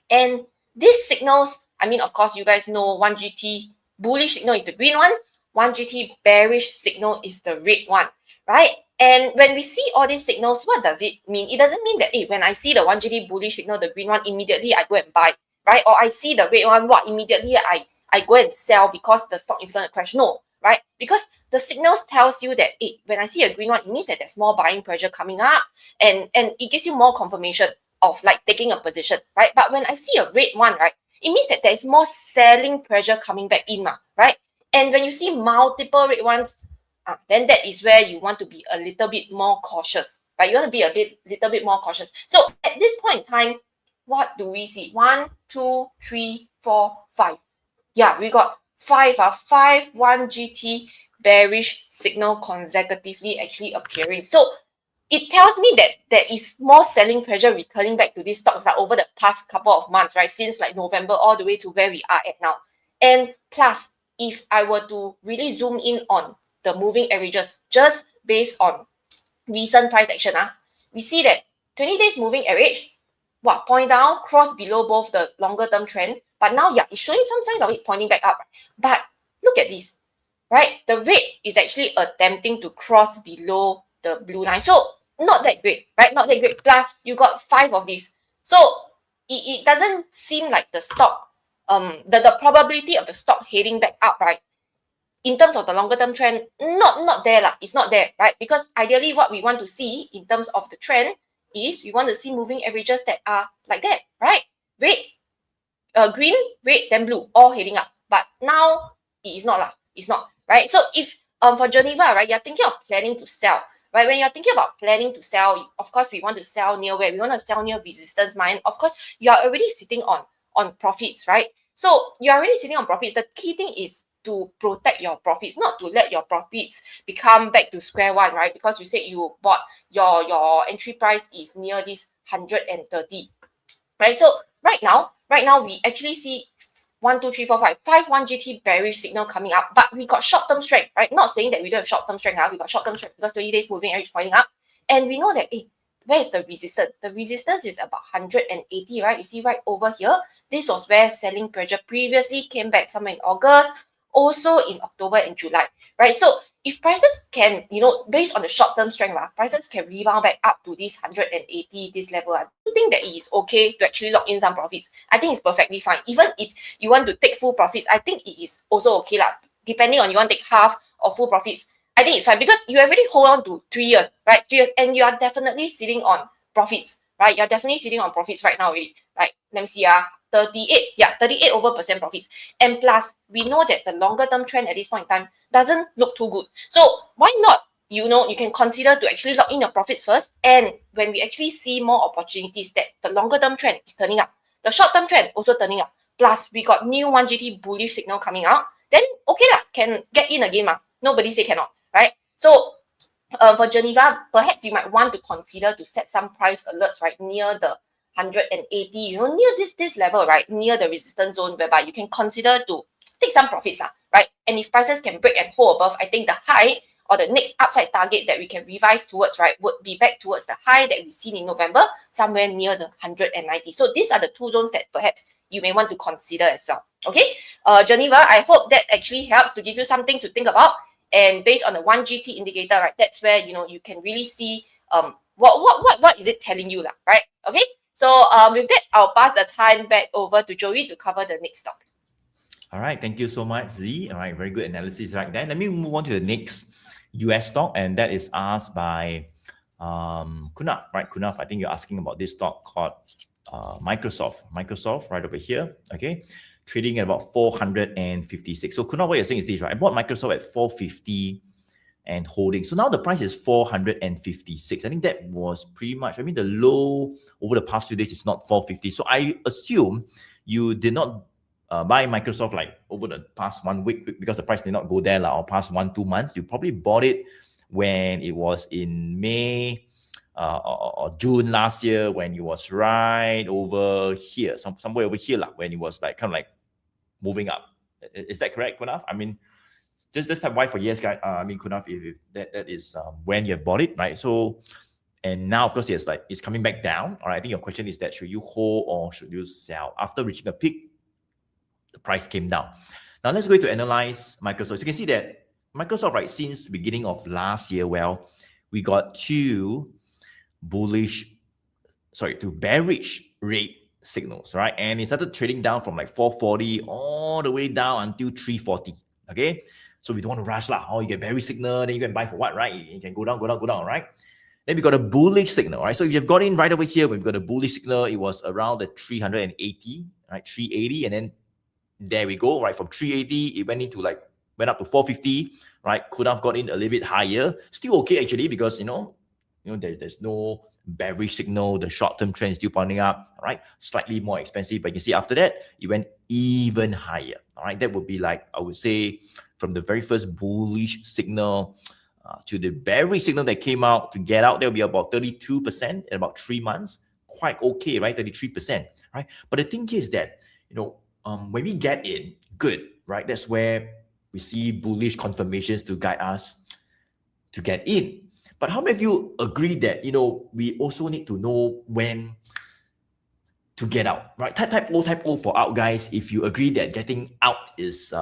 And these signals, I mean, of course, you guys know 1GT bullish signal is the green one. 1GT bearish signal is the red one, right? And when we see all these signals, what does it mean? It doesn't mean that, when I see the 1GT bullish signal, the green one, immediately I go and buy, right? Or I see the red one, immediately I I go and sell because the stock is going to crash. No, right? Because the signals tells you that when I see a green one, it means that there's more buying pressure coming up, and it gives you more confirmation of like taking a position, right? But when I see a red one, right, it means that there's more selling pressure coming back in, right? And when you see multiple red ones, then that is where you want to be a little bit more cautious, right? You want to be little bit more cautious. So at this point in time, what do we see? 1, 2, 3, 4, 5. Yeah, we got 5, 1 GT bearish signal consecutively actually appearing. So it tells me that there is more selling pressure returning back to these stocks like over the past couple of months, right? Since like November all the way to where we are at now. And plus, if I were to really zoom in on the moving averages, just based on recent price action, we see that 20 days moving average, point down, cross below both the longer term trend, but now, yeah, it's showing some signs of it pointing back up. But look at this, right? The red is actually attempting to cross below the blue line. So not that great, right? Not that great. Plus, you got 5 of these. So it doesn't seem like the stock, the probability of the stock heading back up, right? In terms of the longer term trend, not there lah. It's not there, right? Because ideally what we want to see in terms of the trend is we want to see moving averages that are like that, right? Red, green, red, then blue, all heading up. But now it is not lah. It's not, right? So if for Geneva, right, you're thinking of planning to sell, right? When you're thinking about planning to sell, of course we want to sell near where? We want to sell near resistance line. Of course, you are already sitting on profits, right? So you're already sitting on profits. The key thing is to protect your profits, not to let your profits become back to square one, right? Because you said you bought your entry price is near this 130, right? So right now we actually see 1, 2, 3, 4, 5 1 GT bearish signal coming up, but we got short-term strength, right? Not saying that we don't have short-term strength, we got short-term strength because 20 days moving average pointing up, and we know that where is the resistance? The resistance is about 180, right? You see right over here, this was where selling pressure previously came back somewhere in August, also in October and July, right? So if prices can, based on the short-term strength, prices can rebound back up to this 180, this level, I do think that it is okay to actually lock in some profits. I think it's perfectly fine. Even if you want to take full profits, I think it is also okay lah. Depending on you want to take half or full profits, I think it's fine because you already hold on to 3 years, right? 3 years, and you are definitely sitting on profits, right? You're definitely sitting on profits right now already. Like, let me see, 38 over % profits. And plus, we know that the longer term trend at this point in time doesn't look too good. So why not, you can consider to actually lock in your profits first. And when we actually see more opportunities that the longer term trend is turning up, the short term trend also turning up, plus we got new 1 GT bullish signal coming out, then okay lah, can get in again. Nobody say cannot, right? So for Geneva, perhaps you might want to consider to set some price alerts right near the 180, near this level, right, near the resistance zone, whereby you can consider to take some profits, right? And if prices can break and hold above, I think the high or the next upside target that we can revise towards, right, would be back towards the high that we've seen in November, somewhere near the 190. So these are the 2 zones that perhaps you may want to consider as well. Okay, Geneva, I hope that actually helps to give you something to think about. And based on the 1 GT indicator, right, that's where you can really see what is it telling you, right? Okay. So with that, I'll pass the time back over to Joey to cover the next stock. All right, thank you so much, Z. All right, very good analysis right there. Let me move on to the next US stock, and that is asked by Kunaf, right? Kunaf, I think you're asking about this stock called Microsoft. Microsoft, right over here, okay? Trading at about 456. So Kunaf, what you're saying is this, right? I bought Microsoft at 450 and holding. So now the price is 456. I think that was pretty much, the low over the past few days is not 450. So I assume you did not buy Microsoft like over the past 1 week because the price did not go there or past 1-2 months. You probably bought it when it was in May or June last year, when it was right over here, somewhere over here, when it was like kind of like moving up. Is that correct, Kunaf? Just type Y for yes, guys. Kunaf, if that is when you have bought it, right? So, and now of course it's coming back down. All right, I think your question is that should you hold or should you sell? After reaching a peak, the price came down. Now let's go to analyze Microsoft. So you can see that Microsoft, right, since beginning of last year, we got two bearish rate signals, right? And it started trading down from like 440 all the way down until 340. Okay, so we don't want to rush lah. Oh, you get bearish signal, then you can buy for what, right? You can go down, right? Then we got a bullish signal, right? So if you've got in right over here, we've got a bullish signal. It was around the 380, right? 380, and then there we go, right? From 380, it went up to 450, right? Could have got in a little bit higher. Still okay actually, because there's no bearish signal. The short-term trend is still pointing up, all right? Slightly more expensive, but you see after that, it went even higher, all right? That would be like, I would say, from the very first bullish signal to the bearish signal that came out to get out, there'll be about 32% in about 3 months. Quite okay, right? 33%, right? But the thing is that, when we get in, good, right? That's where we see bullish confirmations to guide us to get in. But how many of you agree that, we also need to know when to get out, right? Type O for out, guys. If you agree that getting out is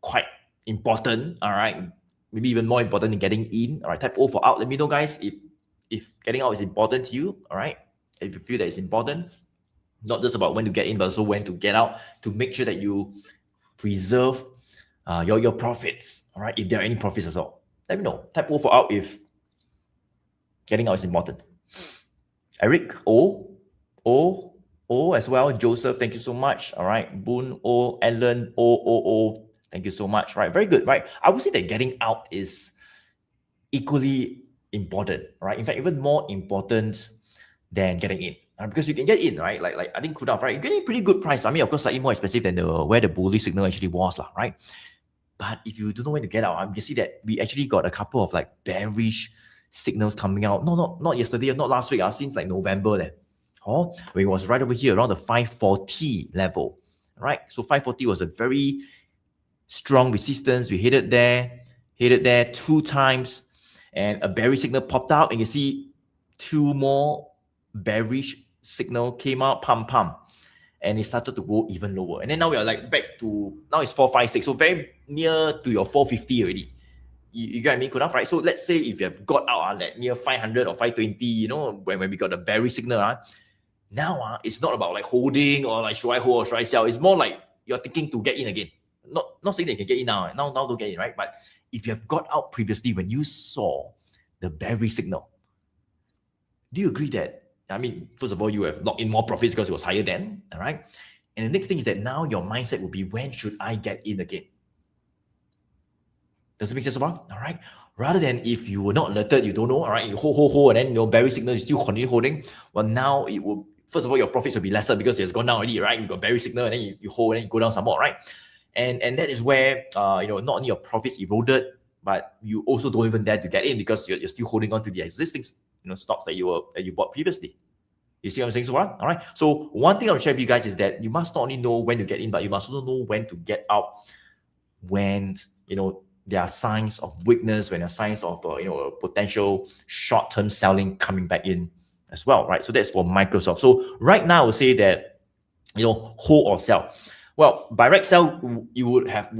quite important, all right? Maybe even more important than getting in, all right? Type O for out. Let me know, guys, if getting out is important to you, all right? If you feel that it's important, not just about when to get in, but also when to get out, to make sure that you preserve your profits, all right? If there are any profits at all, let me know. Type O for out if getting out is important. Eric, O as well. Joseph, thank you so much. All right. Boon, O, Ellen, O. Thank you so much. Right. Very good. Right. I would say that getting out is equally important, right? In fact, even more important than getting in. Because you can get in, right? Like I think could have, right? You're getting a pretty good price. I mean, of course, slightly more expensive than where the bullish signal actually was, right? But if you don't know when to get out, you see that we actually got a couple of like bearish signals coming out. No, not yesterday, not last week. Since like November then. When it was right over here around the 540 level, right? So 540 was a very strong resistance. We hit it there 2 times, and a bearish signal popped out, and you see 2 more bearish signal came out, pump, and it started to go even lower. And then now we are like back to, now it's 456, so very near to your 450 already. You get what I mean? Could have, right? So let's say if you have got out like near 500 or 520, when we got the bearish signal, now it's not about like holding or like should I hold or should I sell. It's more like you're thinking to get in again. Not saying that you can get in now. Now don't get in, right? But if you have got out previously when you saw the bearish signal, do you agree that, I mean, first of all, you have locked in more profits because it was higher then, all right? And the next thing is that now your mindset will be, when should I get in again? Does it make sense so far? All right. Rather than if you were not alerted, you don't know, all right, you hold, and then bearish signal, you still continue holding. Well, now it will, first of all, your profits will be lesser because it's gone down already, right? You got bearish signal, and then you hold, and then you go down some more, right? And that is where, not only your profits eroded, but you also don't even dare to get in because you're still holding on to the existing, stocks that you bought previously. You see what I'm saying so far? All right. So one thing I'll share with you guys is that you must not only know when to get in, but you must also know when to get out. When there are signs of weakness, when there are signs of potential short-term selling coming back in as well, right? So that's for Microsoft. So right now I would say that hold or sell. Well, direct sell, you would have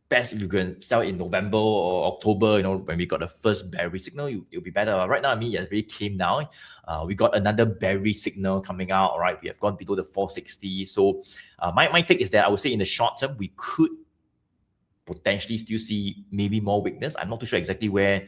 best if you can sell in November or October, when we got the first bearish signal, it'll be better. Right now, I mean, it really came down. We got another bearish signal coming out. All right, we have gone below the 460. So my take is that I would say in the short term, we could potentially still see maybe more weakness. I'm not too sure exactly where,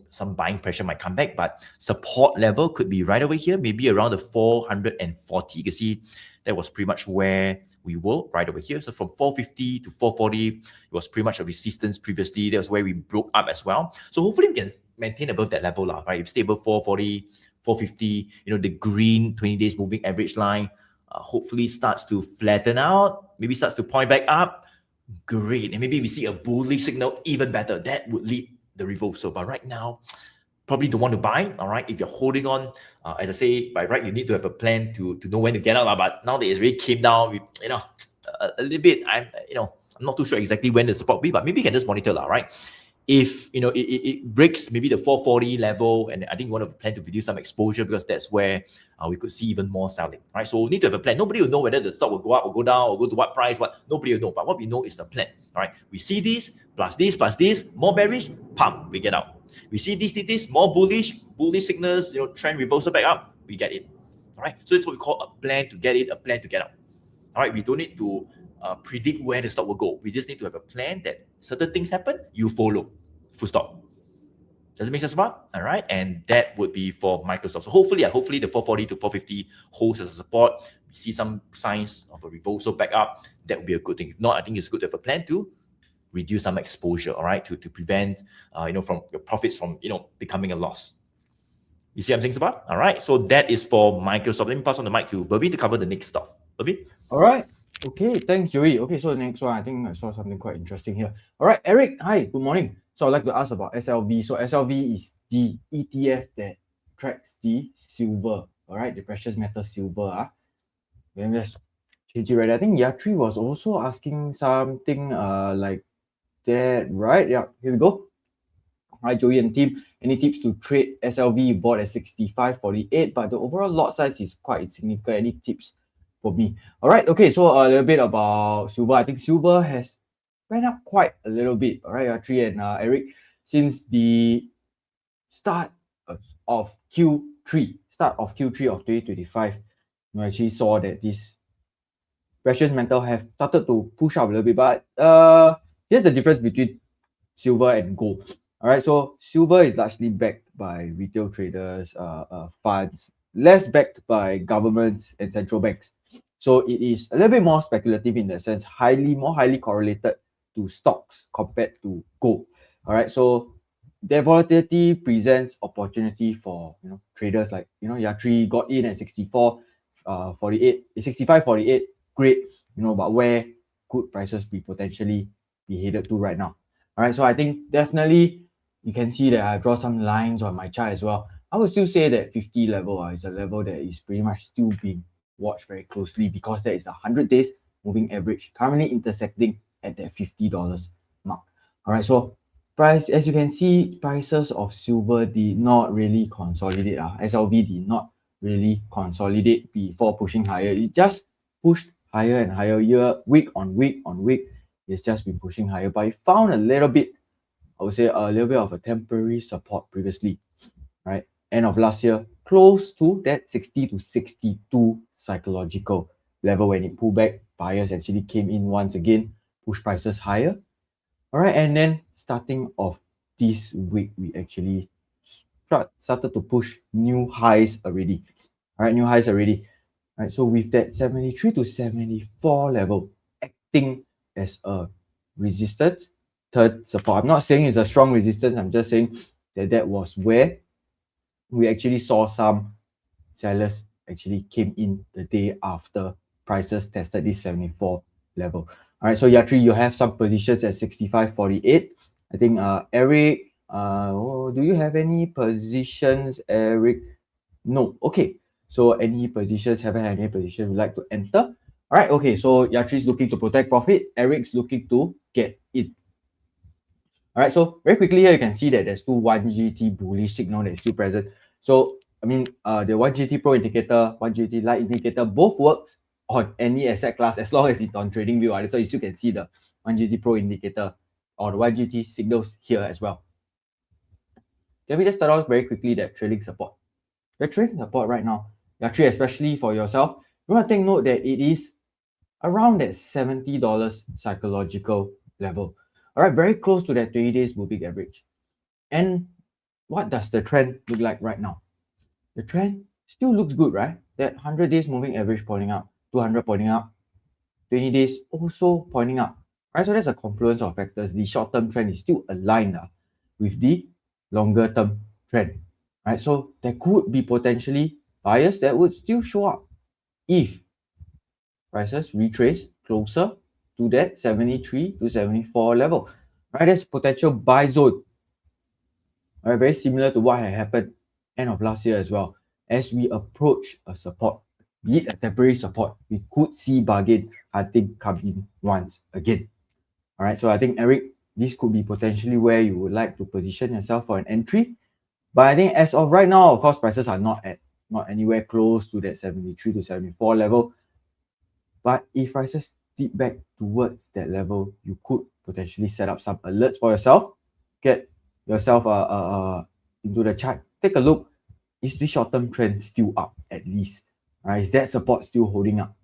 some buying pressure might come back, but support level could be right over here, maybe around the 440. You can see that was pretty much where we were right over here. So from 450 to 440, it was pretty much a resistance previously. That was where we broke up as well. So hopefully we can maintain above that level, right? If stay above 440, 450, the green 20 days moving average line, hopefully starts to flatten out, maybe starts to point back up. Great. And maybe we see a bullish signal, even better. That would lead the reversal. But right now, probably don't want to buy. All right. If you're holding on, as I say, by right, you need to have a plan to know when to get out. But now that it's really came down, a little bit, I'm not too sure exactly when the support will be, but maybe you can just monitor, right? If it breaks maybe the 440 level, and I think you want to plan to reduce some exposure because that's where we could see even more selling, right? So we need to have a plan. Nobody will know whether the stock will go up or go down or go to what price. Nobody will know. But what we know is the plan, all right? We see this plus this, more bearish, pump, we get out. We see this, more bullish signals, trend reversal back up, we get it. All right, so it's what we call a plan to get in, a plan to get out. All right, we don't need to predict where the stock will go. We just need to have a plan that certain things happen, you follow. Full stop. Does it make sense, Mark? All right, and that would be for Microsoft. So hopefully the 440 to 450 holds as a support. We see some signs of a reversal back up. That would be a good thing. If not, I think it's good to have a plan to reduce some exposure. All right, to prevent from your profits from becoming a loss. You see what I'm saying, Sabah? All right, so that is for Microsoft. Let me pass on the mic to Bervin to cover the next stock. Bervin? All right. Okay, thanks, Joey. Okay, so the next one, I think I saw something quite interesting here. All right, Eric, hi, good morning. So I'd like to ask about SLV. So SLV is the ETF that tracks the silver, all right, the precious metal silver. Let me just change it right. I think Yatri was also asking something like that, right? Yeah, here we go. Hi, Joey and team. Any tips to trade SLV? You bought at 65.48, but the overall lot size is quite insignificant. Any tips for me? All right, okay, so a little bit about silver. I think silver has went up quite a little bit, all right, Yatri and Eric, since the start of Q3 of 2025. You actually saw that this precious metal have started to push up a little bit, but here's the difference between silver and gold. All right, so silver is largely backed by retail traders, funds, less backed by governments and central banks. So it is a little bit more speculative in that sense, more highly correlated to stocks compared to gold. All right, so their volatility presents opportunity for traders like Yatri got in at 65.48, great, but where could prices be potentially be headed to right now? All right, so I think definitely you can see that I draw some lines on my chart as well. I would still say that 50 level is a level that is pretty much still being watched very closely, because that is the 100 days moving average currently intersecting at that $50 mark. All right, so price, as you can see, prices of silver did not really consolidate. SLV did not really consolidate before pushing higher. It just pushed higher and higher week on week. It's just been pushing higher, but it found a little bit, I would say, a little bit of a temporary support previously, right? End of last year, close to that 60 to 62 psychological level. When it pulled back, buyers actually came in once again, pushed prices higher. All right, and then starting off this week, we actually started to push new highs already. All right, new highs already. All right, so with that 73 to 74 level acting as a resistance, third support. I'm not saying it's a strong resistance. I'm just saying that was where we actually saw some sellers actually came in the day after prices tested this 74 level. All right, so Yatri, you have some positions at 65.48. I think Eric, do you have any positions, Eric? No. Okay, so any positions, haven't had any positions you'd like to enter? All right, okay, so Yatri's looking to protect profit, Eric's looking to get in. All right, so very quickly here, you can see that there's two 1GT bullish signal that is still present. So, I mean, the 1GT Pro indicator, 1GT light indicator, both works on any asset class as long as it's on TradingView. Right? So you still can see the 1GT Pro indicator or the 1GT signals here as well. Let me just start off very quickly that trailing support. The trailing support right now, Yatri, especially for yourself, you want to take note that it is around that $70 psychological level. All right, very close to that 20 days moving average. And what does the trend look like right now? The trend still looks good, right? That 100 days moving average pointing up, 200 pointing up, 20 days also pointing up. Right, so there's a confluence of factors. The short-term trend is still aligned with the longer-term trend. Right, so there could be potentially buyers that would still show up if prices retrace closer to that 73 to 74 level. Right, there's potential buy zone. Right, very similar to what had happened end of last year as well. As we approach a support, be it a temporary support, we could see bargain hunting come in once again. All right, so I think, Eric, this could be potentially where you would like to position yourself for an entry. But I think as of right now, of course, prices are not anywhere close to that 73 to 74 level. But if prices dip back towards that level, you could potentially set up some alerts for yourself, get yourself into the chart, take a look. Is the short-term trend still up at least? Right, is that support still holding up?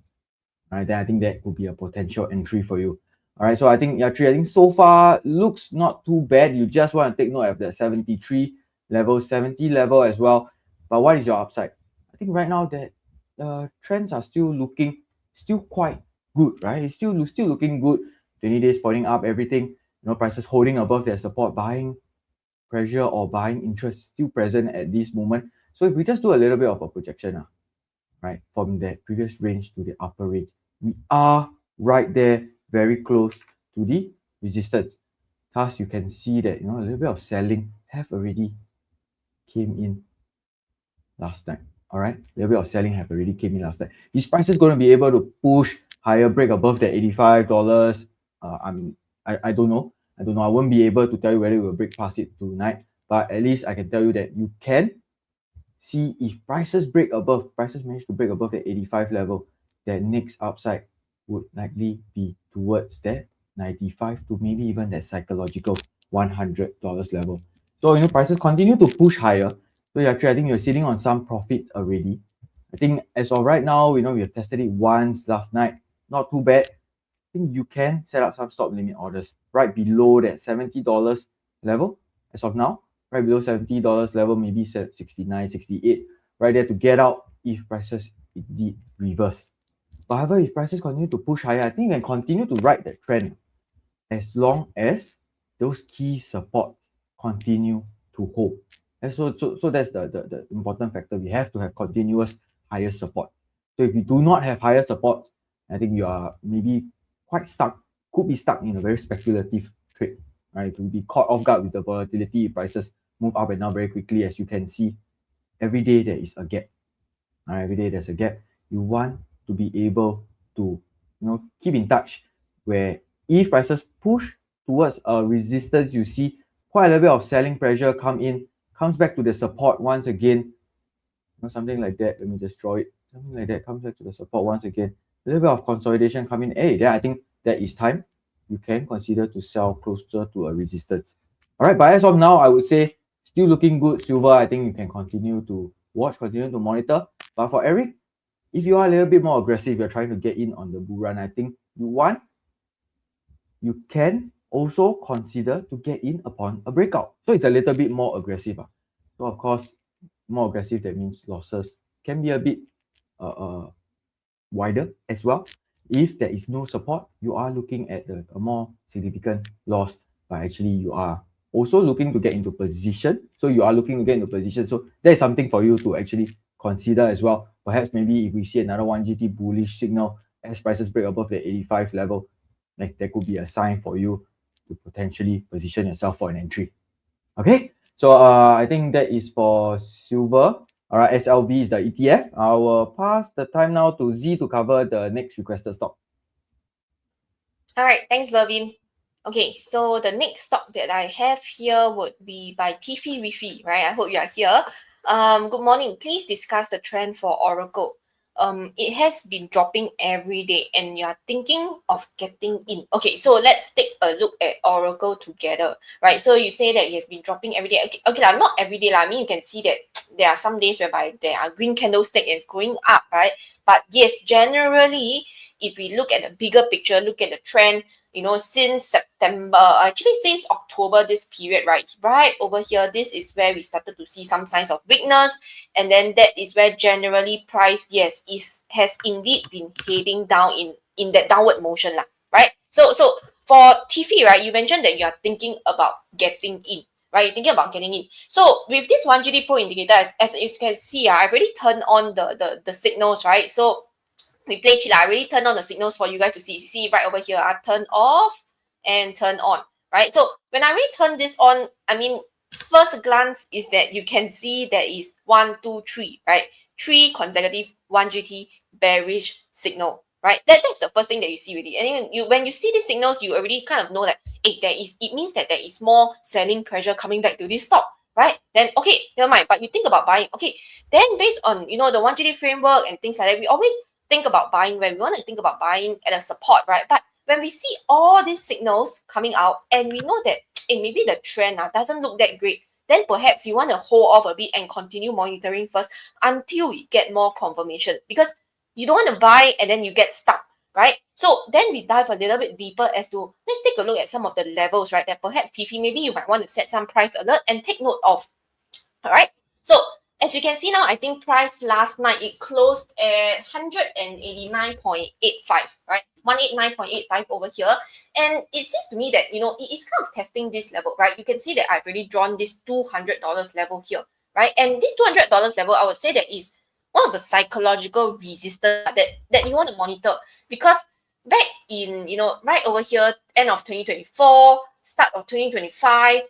Right, then I think that could be a potential entry for you. All right, so I think I think so far looks not too bad. You just want to take note of the 73 level, 70 level as well. But what is your upside? I think right now that trends are still looking quite good, right? It's still looking good. 20 days pointing up, everything. Prices holding above their support, buying pressure or buying interest still present at this moment. So if we just do a little bit of a projection, right, from that previous range to the upper range, we are right there, very close to the resistance. Thus, you can see that a little bit of selling have already came in last night. All right, a little bit of selling have already came in last night. These prices going to be able to push higher, break above the $85. I don't know. I won't be able to tell you whether it will break past it tonight, but at least I can tell you that you can see if prices manage to break above the 85 level, that next upside would likely be towards that 95 to maybe even that psychological $100 level. So prices continue to push higher. So actually, I think you're sitting on some profit already. I think as of right now, we have tested it once last night, not too bad. I think you can set up some stop limit orders right below that $70 level as of now. Right below $70 level, maybe 69, 68, right there to get out if prices indeed reverse. However, if prices continue to push higher, I think you can continue to ride that trend as long as those key supports continue to hold. And so that's the important factor. We have to have continuous higher support. So if you do not have higher support, I think you are maybe quite stuck, could be stuck in a very speculative trade, right? To be caught off guard with the volatility, prices move up and down very quickly. As you can see, every day there is a gap. Every day there's a gap. You want to be able to keep in touch, where if prices push towards a resistance, you see quite a little bit of selling pressure comes back to the support once again, something like that. Let me just draw it. Something like that comes back to the support once again. A little bit of consolidation coming. Hey, then I think that is time. You can consider to sell closer to a resistance. All right, but as of now, I would say still looking good. Silver, I think you can continue to watch, continue to monitor. But for Eric, if you are a little bit more aggressive, you're trying to get in on the bull run, I think you can also consider to get in upon a breakout. So it's a little bit more aggressive. So of course, more aggressive, that means losses can be a bit wider as well. If there is no support, you are looking at a more significant loss, but actually you are also looking to get into position. So you are looking to get into position. So that is something for you to actually consider as well. Perhaps maybe if we see another 1GT bullish signal as prices break above the 85 level, like that could be a sign for you to potentially position yourself for an entry. Okay, so I think that is for silver. All right, SLV is the ETF. I will pass the time now to Z to cover the next requested stock. All right, thanks, Bervin. Okay, so the next stock that I have here would be by Tiffy Wifi, right? I hope you are here. Good morning. Please discuss the trend for Oracle. It has been dropping every day and you are thinking of getting in. Okay, so let's take a look at Oracle together, right? So you say that it has been dropping every day. Okay, not every day. I mean, you can see that there are some days whereby there are green candlestick and it's going up, right? But yes, generally, if we look at the bigger picture, look at the trend, since September, actually since October, this period, right over here, this is where we started to see some signs of weakness. And then that is where generally price, yes, has indeed been heading down in that downward motion, right? So for TIFI, right, you mentioned that you are thinking about getting in, right? You're thinking about getting in. So with this 1GD Pro indicator, as you can see, I've already turned on the signals, right? So we play chill. I already turned on the signals for you guys to see. You see right over here, I turn off and turn on, right? So when I really turn this on, I mean, first glance is that you can see there is 1, 2, 3, right? 3 consecutive 1GT bearish signal, right? That's the first thing that you see really. And then when you see these signals, you already kind of know that it means that there is more selling pressure coming back to this stock, right? Then okay, never mind. But you think about buying. Okay, then based on the 1GT framework and things like that, we always think about buying when we want to think about buying at a support, right? But when we see all these signals coming out and we know that maybe the trend doesn't look that great, then perhaps you want to hold off a bit and continue monitoring first until we get more confirmation, because you don't want to buy and then you get stuck, right? So then we dive a little bit deeper as to, let's take a look at some of the levels, right, that perhaps TP, maybe you might want to set some price alert and take note of. All right, so as you can see now, I think price last night, it closed at 189.85, right? 189.85 over here. And it seems to me that, you know, it is kind of testing this level, right? You can see that I've really drawn this $200 level here, right? And this $200 level, I would say that is one of the psychological resistance that you want to monitor, because back in, you know, right over here, end of 2024, start of 2025,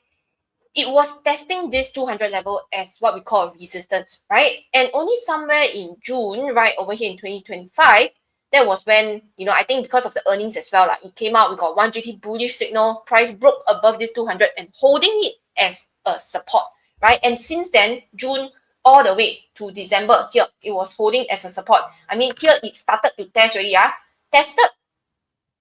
it was testing this 200 level as what we call resistance, right? And only somewhere in June, right over here in 2025, that was when, you know, I think because of the earnings as well, like it came out, we got 1 GT bullish signal, price broke above this 200 and holding it as a support, right? And since then, June all the way to December here, it was holding as a support. I mean, here it started to test already, tested,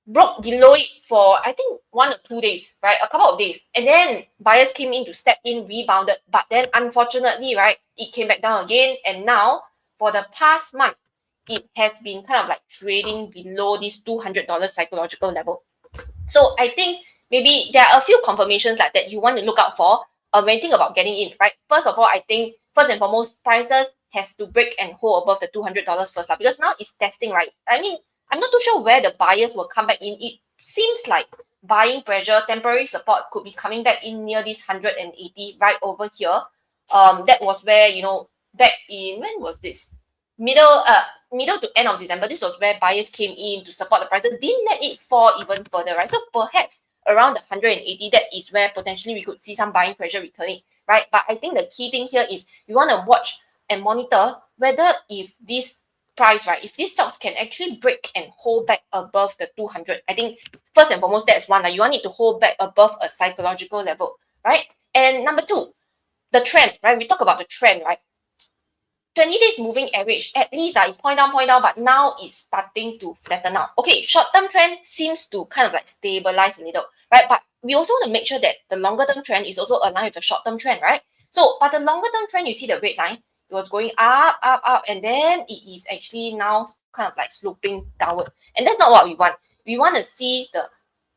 broke below it for, I think, 1 or 2 days, right? A couple of days. And then buyers came in to step in, rebounded. But then unfortunately, right, it came back down again. And now for the past month, it has been kind of like trading below this $200 psychological level. So I think maybe there are a few confirmations like that you want to look out for when you think about getting in, right? First of all, I think first and foremost, prices has to break and hold above the $200 first, because now it's testing, right? I mean, I'm not too sure where the buyers will come back in. It seems like buying pressure, temporary support could be coming back in near this 180 right over here. That was where, you know, back in, when was this? Middle to end of December, this was where buyers came in to support the prices, didn't let it fall even further, right? So perhaps around the 180, that is where potentially we could see some buying pressure returning, right? But I think the key thing here is you want to watch and monitor whether if this price, right, if these stocks can actually break and hold back above the 200. I think first and foremost, that's one. You want it to hold back above a psychological level, right? And number two, the trend, right? We talk about the trend, right? 20 days moving average, at least point down, but now it's starting to flatten out. Okay, short-term trend seems to kind of like stabilize a little, right? But we also want to make sure that the longer-term trend is also aligned with the short-term trend, right? So, but the longer-term trend, you see the red line, it was going up, and then it is actually now kind of like sloping downward. And that's not what we want. We want to see the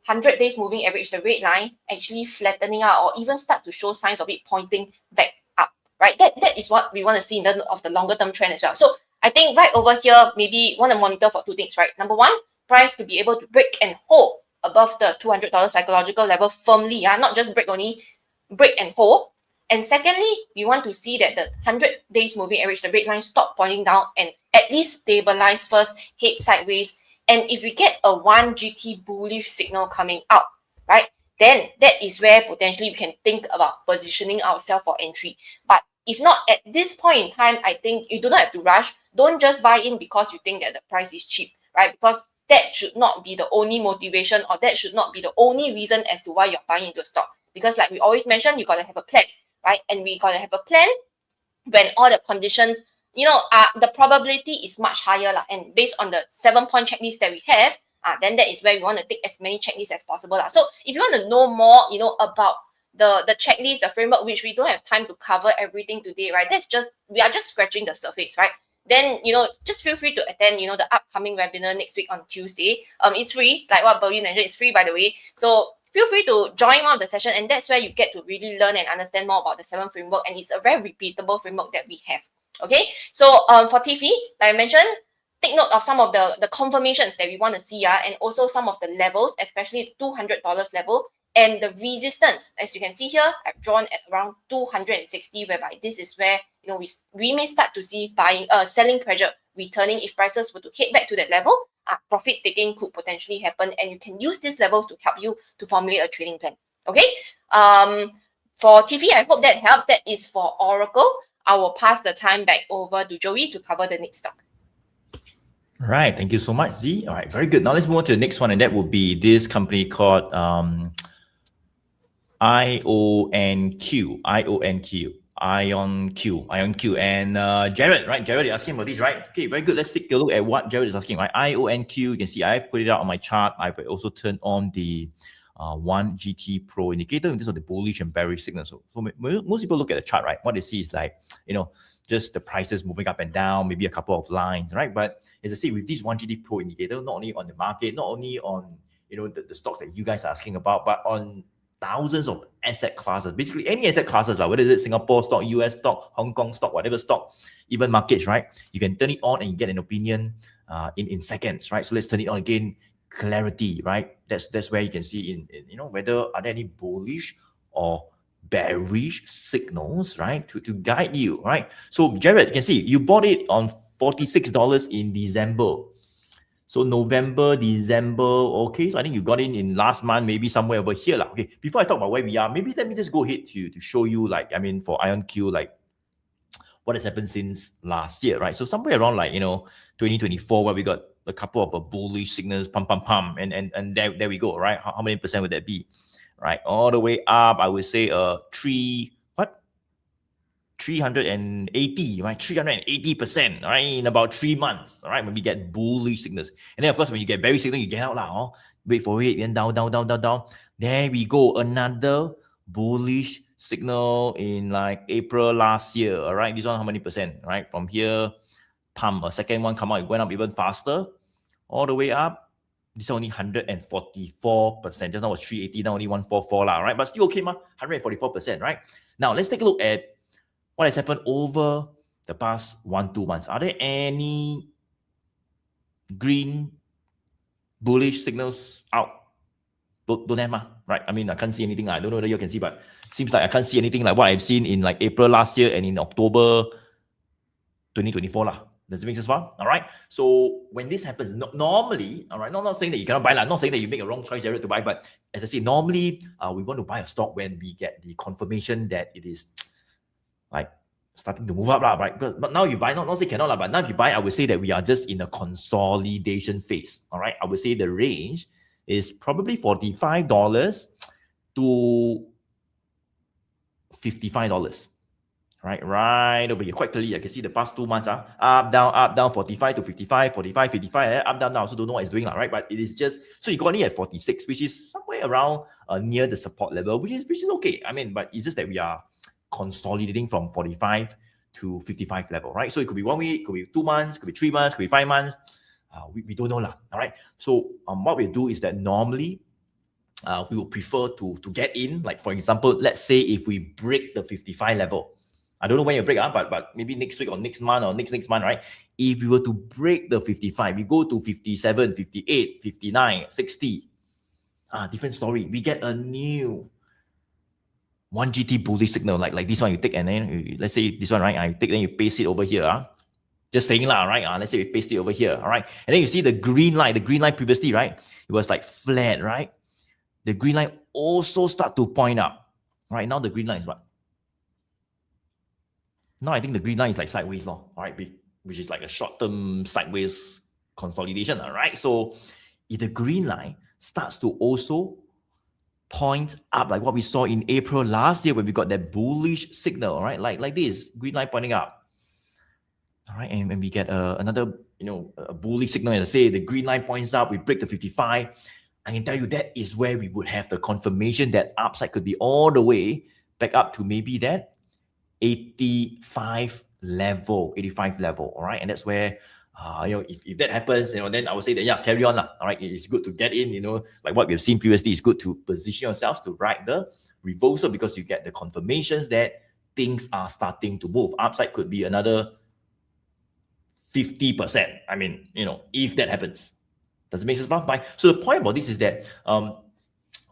100 days moving average, the red line, actually flattening out or even start to show signs of it pointing back up, right? That is what we want to see in terms of the longer term trend as well. So I think right over here, maybe want to monitor for two things, right? Number one, price to be able to break and hold above the $200 psychological level firmly, not just break only, break and hold. And secondly, we want to see that the 100 days moving average, the red line, stop pointing down and at least stabilize first, head sideways. And if we get a 1 GT bullish signal coming out, right, then that is where potentially we can think about positioning ourselves for entry. But if not, at this point in time, I think you do not have to rush. Don't just buy in because you think that the price is cheap, right? Because that should not be the only motivation, or that should not be the only reason as to why you're buying into a stock. Because like we always mention, you got to have a plan, right? And we got to have a plan when all the conditions, the probability is much higher. And based on the 7-point checklist that we have, then that is where we want to take as many checklists as possible. So if you want to know more, about the checklist, the framework, which we don't have time to cover everything today, right? We are just scratching the surface, right? Then, just feel free to attend, the upcoming webinar next week on Tuesday. It's free, like what Berwin mentioned, it's free, by the way. So feel free to join one of the session, and that's where you get to really learn and understand more about the 7 framework, and it's a very repeatable framework that we have. Okay, so for TIFI, like I mentioned, take note of some of the confirmations that we want to see, and also some of the levels, especially the $200 level, and the resistance. As you can see here, I've drawn at around 260, whereby this is where we may start to see selling pressure returning. If prices were to head back to that level, profit taking could potentially happen, and you can use this level to help you to formulate a trading plan. Okay, for TIFI, I hope that helps. That is for Oracle. I will pass the time back over to Joey to cover the next stock. All right, thank you so much, Z. All right, very good. Now let's move on to the next one, and that will be this company called IonQ. And Jared, right? Jared, you're asking about this, right? Okay, very good. Let's take a look at what Jared is asking, right? IonQ, you can see I've put it out on my chart. I've also turned on the one GT Pro indicator in terms of the bullish and bearish signal. So most people look at the chart, right? What they see is like, just the prices moving up and down, maybe a couple of lines, right? But as I say, with this one GT Pro indicator, not only on the market, not only on the stocks that you guys are asking about, but on thousands of asset classes, basically any asset classes, whether it's Singapore stock, US stock, Hong Kong stock, whatever stock, even markets, right? You can turn it on and you get an opinion in seconds, right? So let's turn it on again. Clarity, right? That's where you can see in whether are there any bullish or bearish signals, right? To guide you, right? So Jared, you can see you bought it on $46 in December. So November, December, okay. So I think you got in last month, maybe somewhere over here. Okay, before I talk about where we are, maybe let me just go ahead to show you, for IonQ, what has happened since last year, right? So somewhere around 2024, where we got a couple of bullish signals, pump, and there we go, right? How many percent would that be, right? All the way up, I would say 380, right? 380%, right? In about 3 months, all right? When we get bullish signals. And then, of course, when you get bearish signal, you get out, wait for it, then down. There we go. Another bullish signal in April last year, all right? This one, how many percent, right? From here, pump. A second one come out, it went up even faster. All the way up. This is only 144%. Just now was 380, now only 144, right? But still okay, 144%, right? Now, let's take a look at what has happened over the past 1-2 months. Are there any green bullish signals out? Don't have, right? I mean, I can't see anything. I don't know whether you can see, but it seems like I can't see anything like what I've seen in April last year and in October 2024. Does it make sense? All right. So when this happens, normally, all right, not saying that you cannot buy, not saying that you make a wrong choice, Jared, to buy, but as I say, normally we want to buy a stock when we get the confirmation that it is starting to move up, right? But now you buy, not say cannot, but now if you buy, I would say that we are just in a consolidation phase. All right. I would say the range is probably $45 to $55. Right over here, quite clearly. I can see the past 2 months, up, down, 45 to 55, 45, 55, up, down. I also don't know what it's doing, right? But it is just, so you got it at 46, which is somewhere around near the support level, which is okay. I mean, but it's just that we are consolidating from 45 to 55 level, right? So it could be 1 week, could be 2 months, could be 3 months, could be 5 months. We don't know, all right? So what we do is that normally we will prefer to get in, for example, let's say if we break the 55 level, I don't know when you break, but maybe next week or next month or next month, right? If we were to break the 55, we go to 57, 58, 59, 60. Different story. We get a new 1 GT bullish signal, like this one you take, and then let's say this one, right? I take, then you paste it over here. Just saying, right? Let's say we paste it over here, all right? And then you see the green line previously, right? It was flat, right? The green line also start to point up, right? Now the green line is what? Now I think the green line is sideways, all right? Which is a short-term sideways consolidation, all right? So if the green line starts to also point up, like what we saw in April last year when we got that bullish signal, all right? Like this, green line pointing up, all right? And when we get another, a bullish signal, and say the green line points up, we break the 55, I can tell you that is where we would have the confirmation that upside could be all the way back up to maybe that 85 level, all right? And that's where, if that happens, then I would say that, yeah, carry on, all right? It's good to get in, like what we've seen previously, it's good to position yourselves to ride the reversal because you get the confirmations that things are starting to move. Upside could be another 50%. I mean, if that happens. Does it make sense? Fine. So the point about this is that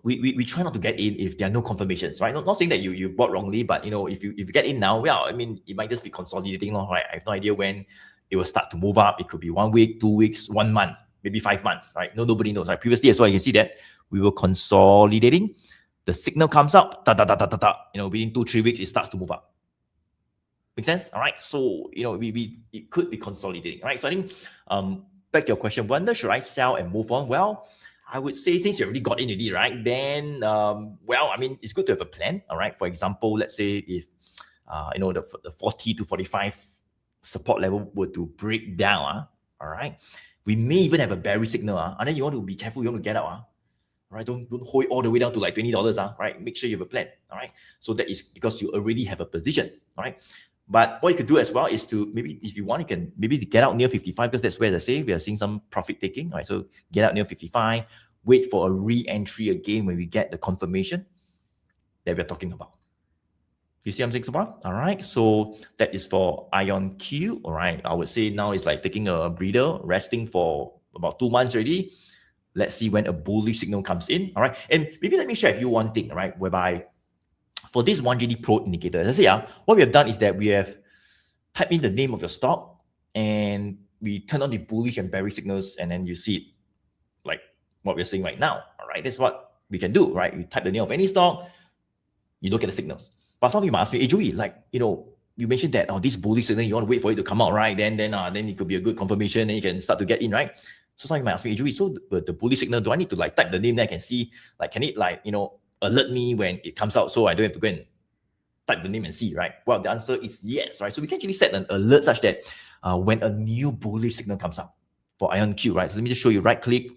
we try not to get in if there are no confirmations, right? Not saying that you bought wrongly, but if you get in now, well, I mean, it might just be consolidating, right? I have no idea when it will start to move up. It could be 1 week, 2 weeks, 1 month, maybe 5 months, right? Nobody knows, right? Previously as well, you can see that we were consolidating. The signal comes up, within 2-3 weeks, it starts to move up. Make sense? All right. So, it could be consolidating, right? So I think, back to your question, whether should I sell and move on? Well, I would say since you already got in already, right? Then, well, I mean, it's good to have a plan, all right? For example, let's say if, the 40 to 45 support level were to break down, all right? We may even have a bearish signal, and then you want to be careful, you want to get out, right? Don't hold it all the way down to like $20, right? Make sure you have a plan, all right? So that is because you already have a position, all right? But what you could do as well is to maybe, if you want, you can maybe get out near 55 because that's where they say we are seeing some profit taking, right? So get out near 55, wait for a re-entry again when we get the confirmation that we're talking about. You see what I'm saying so far? All right. So that is for IonQ. All right. I would say now it's like taking a breather, resting for about 2 months already. Let's see when a bullish signal comes in. All right. And maybe let me share with you one thing, right? Whereby for this 1GD Pro indicator, as I say, what we have done is that we have typed in the name of your stock and we turn on the bullish and bearish signals, and then you see it like what we're seeing right now. All right. That's what we can do, right? You type the name of any stock, you look at the signals. But some of you might ask me, hey, Joey, like, you mentioned that, this bullish signal, you want to wait for it to come out, right? Then it could be a good confirmation and you can start to get in, right? So some of you might ask me, hey, Joey, so the bullish signal, do I need to like type the name that I can see? Like, can it like, alert me when it comes out so I don't have to go and type the name and see, right? Well, the answer is yes, right? So we can actually set an alert such that when a new bullish signal comes out for IonQ, right? So let me just show you, right click,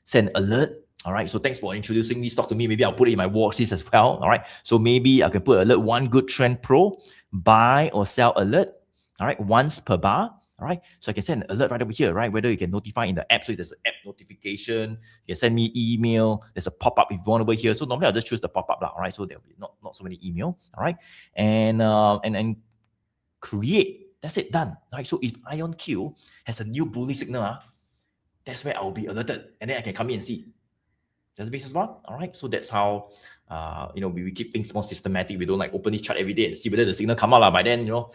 send alert. All right, so thanks for introducing this stock to me. Maybe I'll put it in my watch list as well. All right, so maybe I can put alert one good trend pro, buy or sell alert. All right, once per bar. All right, so I can send an alert right over here, right? Whether you can notify in the app, so there's an app notification. You can send me email. There's a pop-up if you want over here. So normally I'll just choose the pop-up, all right? So there'll be not so many email. All right, and create. That's it, done. All right, so if IonQ has a new bullish signal, that's where I will be alerted, and then I can come in and see. That's the basis one. All right. So that's how we keep things more systematic. We don't like open this chart every day and see whether the signal come out. By then, we'll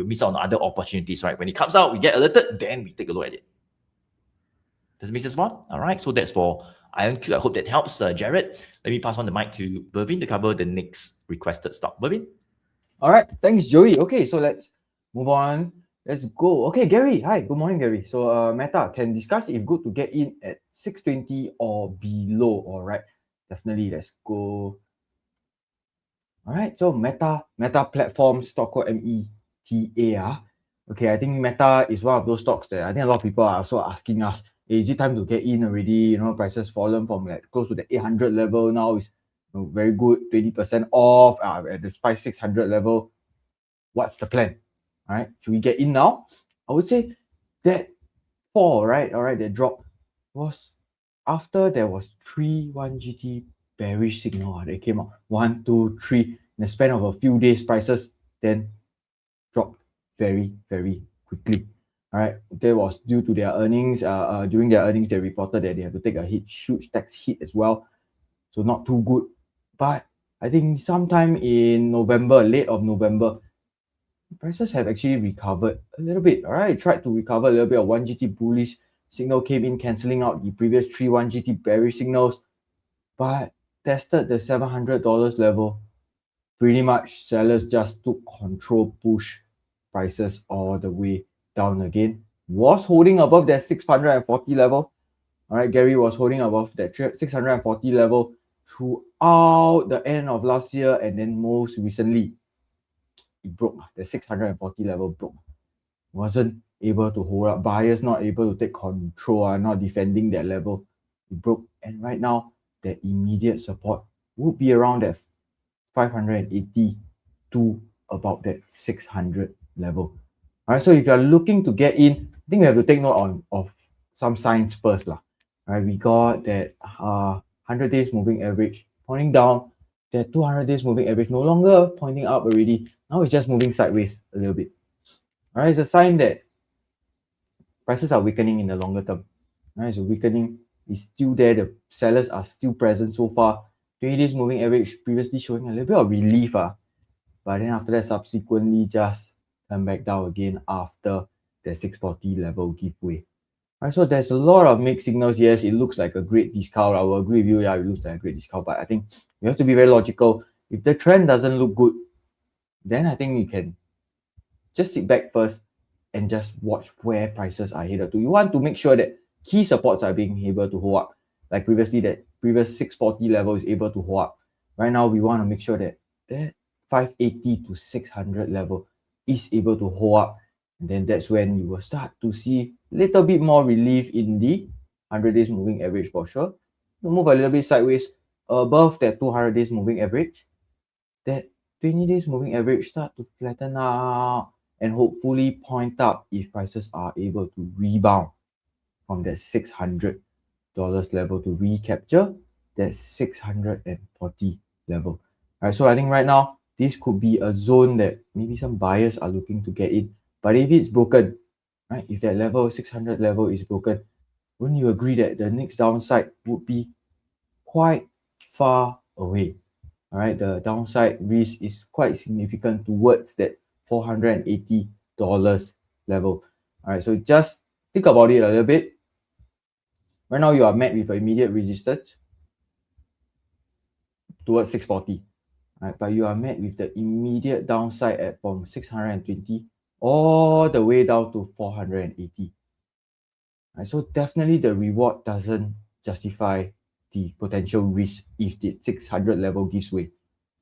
miss out on other opportunities, right? When it comes out, we get alerted, then we take a look at it. That's the basis one. All right. So that's for IonQ. I hope that helps, Jared. Let me pass on the mic to Bervin to cover the next requested stock. Bervin? All right. Thanks, Joey. Okay, so let's move on. Let's go. Okay, Gary. Hi. Good morning, Gary. So Meta can discuss if good to get in at 620 or below. All right. Definitely. Let's go. All right. So Meta platform stock code META. Okay, I think Meta is one of those stocks that I think a lot of people are also asking us, is it time to get in already? Prices fallen from like close to the 800 level. Now is very good, 20% off at the 600 level. What's the plan? All right, should we get in now? I would say that fall, right? All right, that drop was after there was 3 1GT bearish signal that came out. 1, 2, 3 in the span of a few days. Prices then dropped very, very quickly. All right, that was due to their earnings. During their earnings, they reported that they have to take a huge tax hit as well. So not too good. But I think sometime in November, late of November, prices have actually recovered a little bit. All right, tried to recover a little bit of 1GT bullish signal came in, cancelling out the previous 3 1GT bearish signals, but tested the $700 level. Pretty much sellers just took control, push prices all the way down again. Was holding above that 640 level. All right, Gary was holding above that 640 level throughout the end of last year, and then most recently it broke. The 640 level broke. Wasn't able to hold up. Buyers not able to take control, not defending that level. It broke, and right now the immediate support would be around that 580 to about that 600 level. All right, so if you're looking to get in, I think we have to take note of some signs first. All right, we got that 100 days moving average pointing down, that 200 days moving average no longer pointing up already. Now it's just moving sideways a little bit. All right, it's a sign that prices are weakening in the longer term. All right, so weakening is still there. The sellers are still present so far. 20 days moving average previously showing a little bit of relief, but then after that subsequently just turn back down again after the 640 level give way. All right, so there's a lot of mixed signals. Yes, it looks like a great discount. I will agree with you. Yeah, it looks like a great discount, but I think you have to be very logical. If the trend doesn't look good, then I think you can just sit back first and just watch where prices are headed to. You want to make sure that key supports are being able to hold up. Like previously, that previous 640 level is able to hold up. Right now, we want to make sure that that 580 to 600 level is able to hold up. And then that's when you will start to see a little bit more relief in the 100 days moving average for sure. to move a little bit sideways above that 200 days moving average, that 20 days moving average start to flatten out and hopefully point up if prices are able to rebound from that $600 level to recapture that 640 level. All right, so I think right now this could be a zone that maybe some buyers are looking to get in. But if it's broken, right, if that level 600 level is broken, wouldn't you agree that the next downside would be quite far away? All right, the downside risk is quite significant towards that $480 level. All right, so just think about it a little bit. Right now, you are met with an immediate resistance towards 640, right? But you are met with the immediate downside at from 620 all the way down to 480. Right? So definitely the reward doesn't justify the potential risk if the 600 level gives way.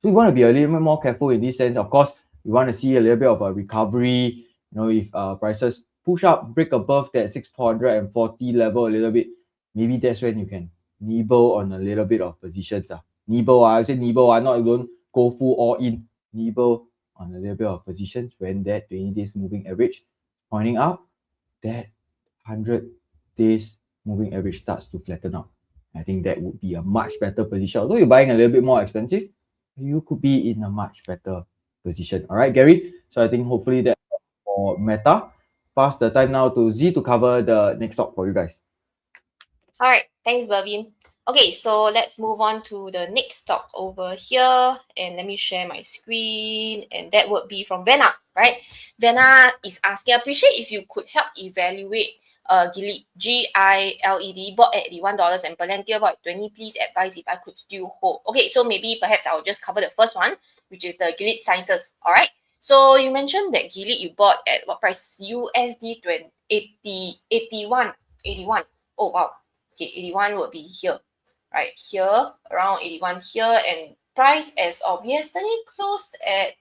So we want to be a little bit more careful in this sense. Of course, we want to see a little bit of a recovery. If prices push up, break above that 640 level a little bit, maybe that's when you can nibble on a little bit of positions. Nibble, I say nibble, not don't go full all in. Nibble on a little bit of positions when that 20 days moving average pointing up, that 100 days moving average starts to flatten out. I think that would be a much better position. Although you're buying a little bit more expensive, you could be in a much better position. All right, Gary. So I think hopefully that for Meta. Pass the time now to Z to cover the next stock for you guys. All right, thanks, Bervin. Okay, so let's move on to the next stock over here. And let me share my screen. And that would be from Vena, right? Vena is asking, I appreciate if you could help evaluate Gilead, GILED, bought at $81 and Palantir bought at 20. Please advise if I could still hold. Okay, so maybe perhaps I'll just cover the first one, which is the Gilead Sciences. All right. So you mentioned that Gilead you bought at what price? USD 81. Oh, wow. Okay, 81 would be here, right? Here, around 81 here, and price as of yesterday closed at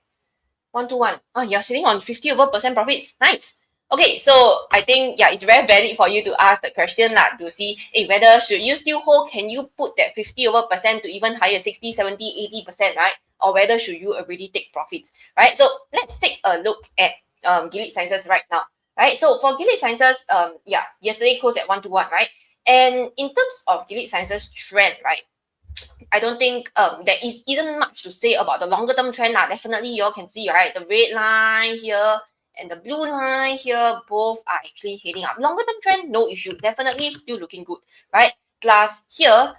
121. Oh, you're sitting on 50% profits. Nice. Okay, so I think, yeah, it's very valid for you to ask the question to see whether should you still hold, can you put that 50% to even higher 60, 70, 80%, right? Or whether should you already take profits, right? So let's take a look at Gilead Sciences right now, right? So for Gilead Sciences, yesterday closed at 121, right? And in terms of Gilead Sciences trend, right, I don't think there isn't much to say about the longer term trend. Definitely you all can see, right, the red line here and the blue line here, both are actually heading up. Longer term trend, no issue. Definitely still looking good, right? Plus here,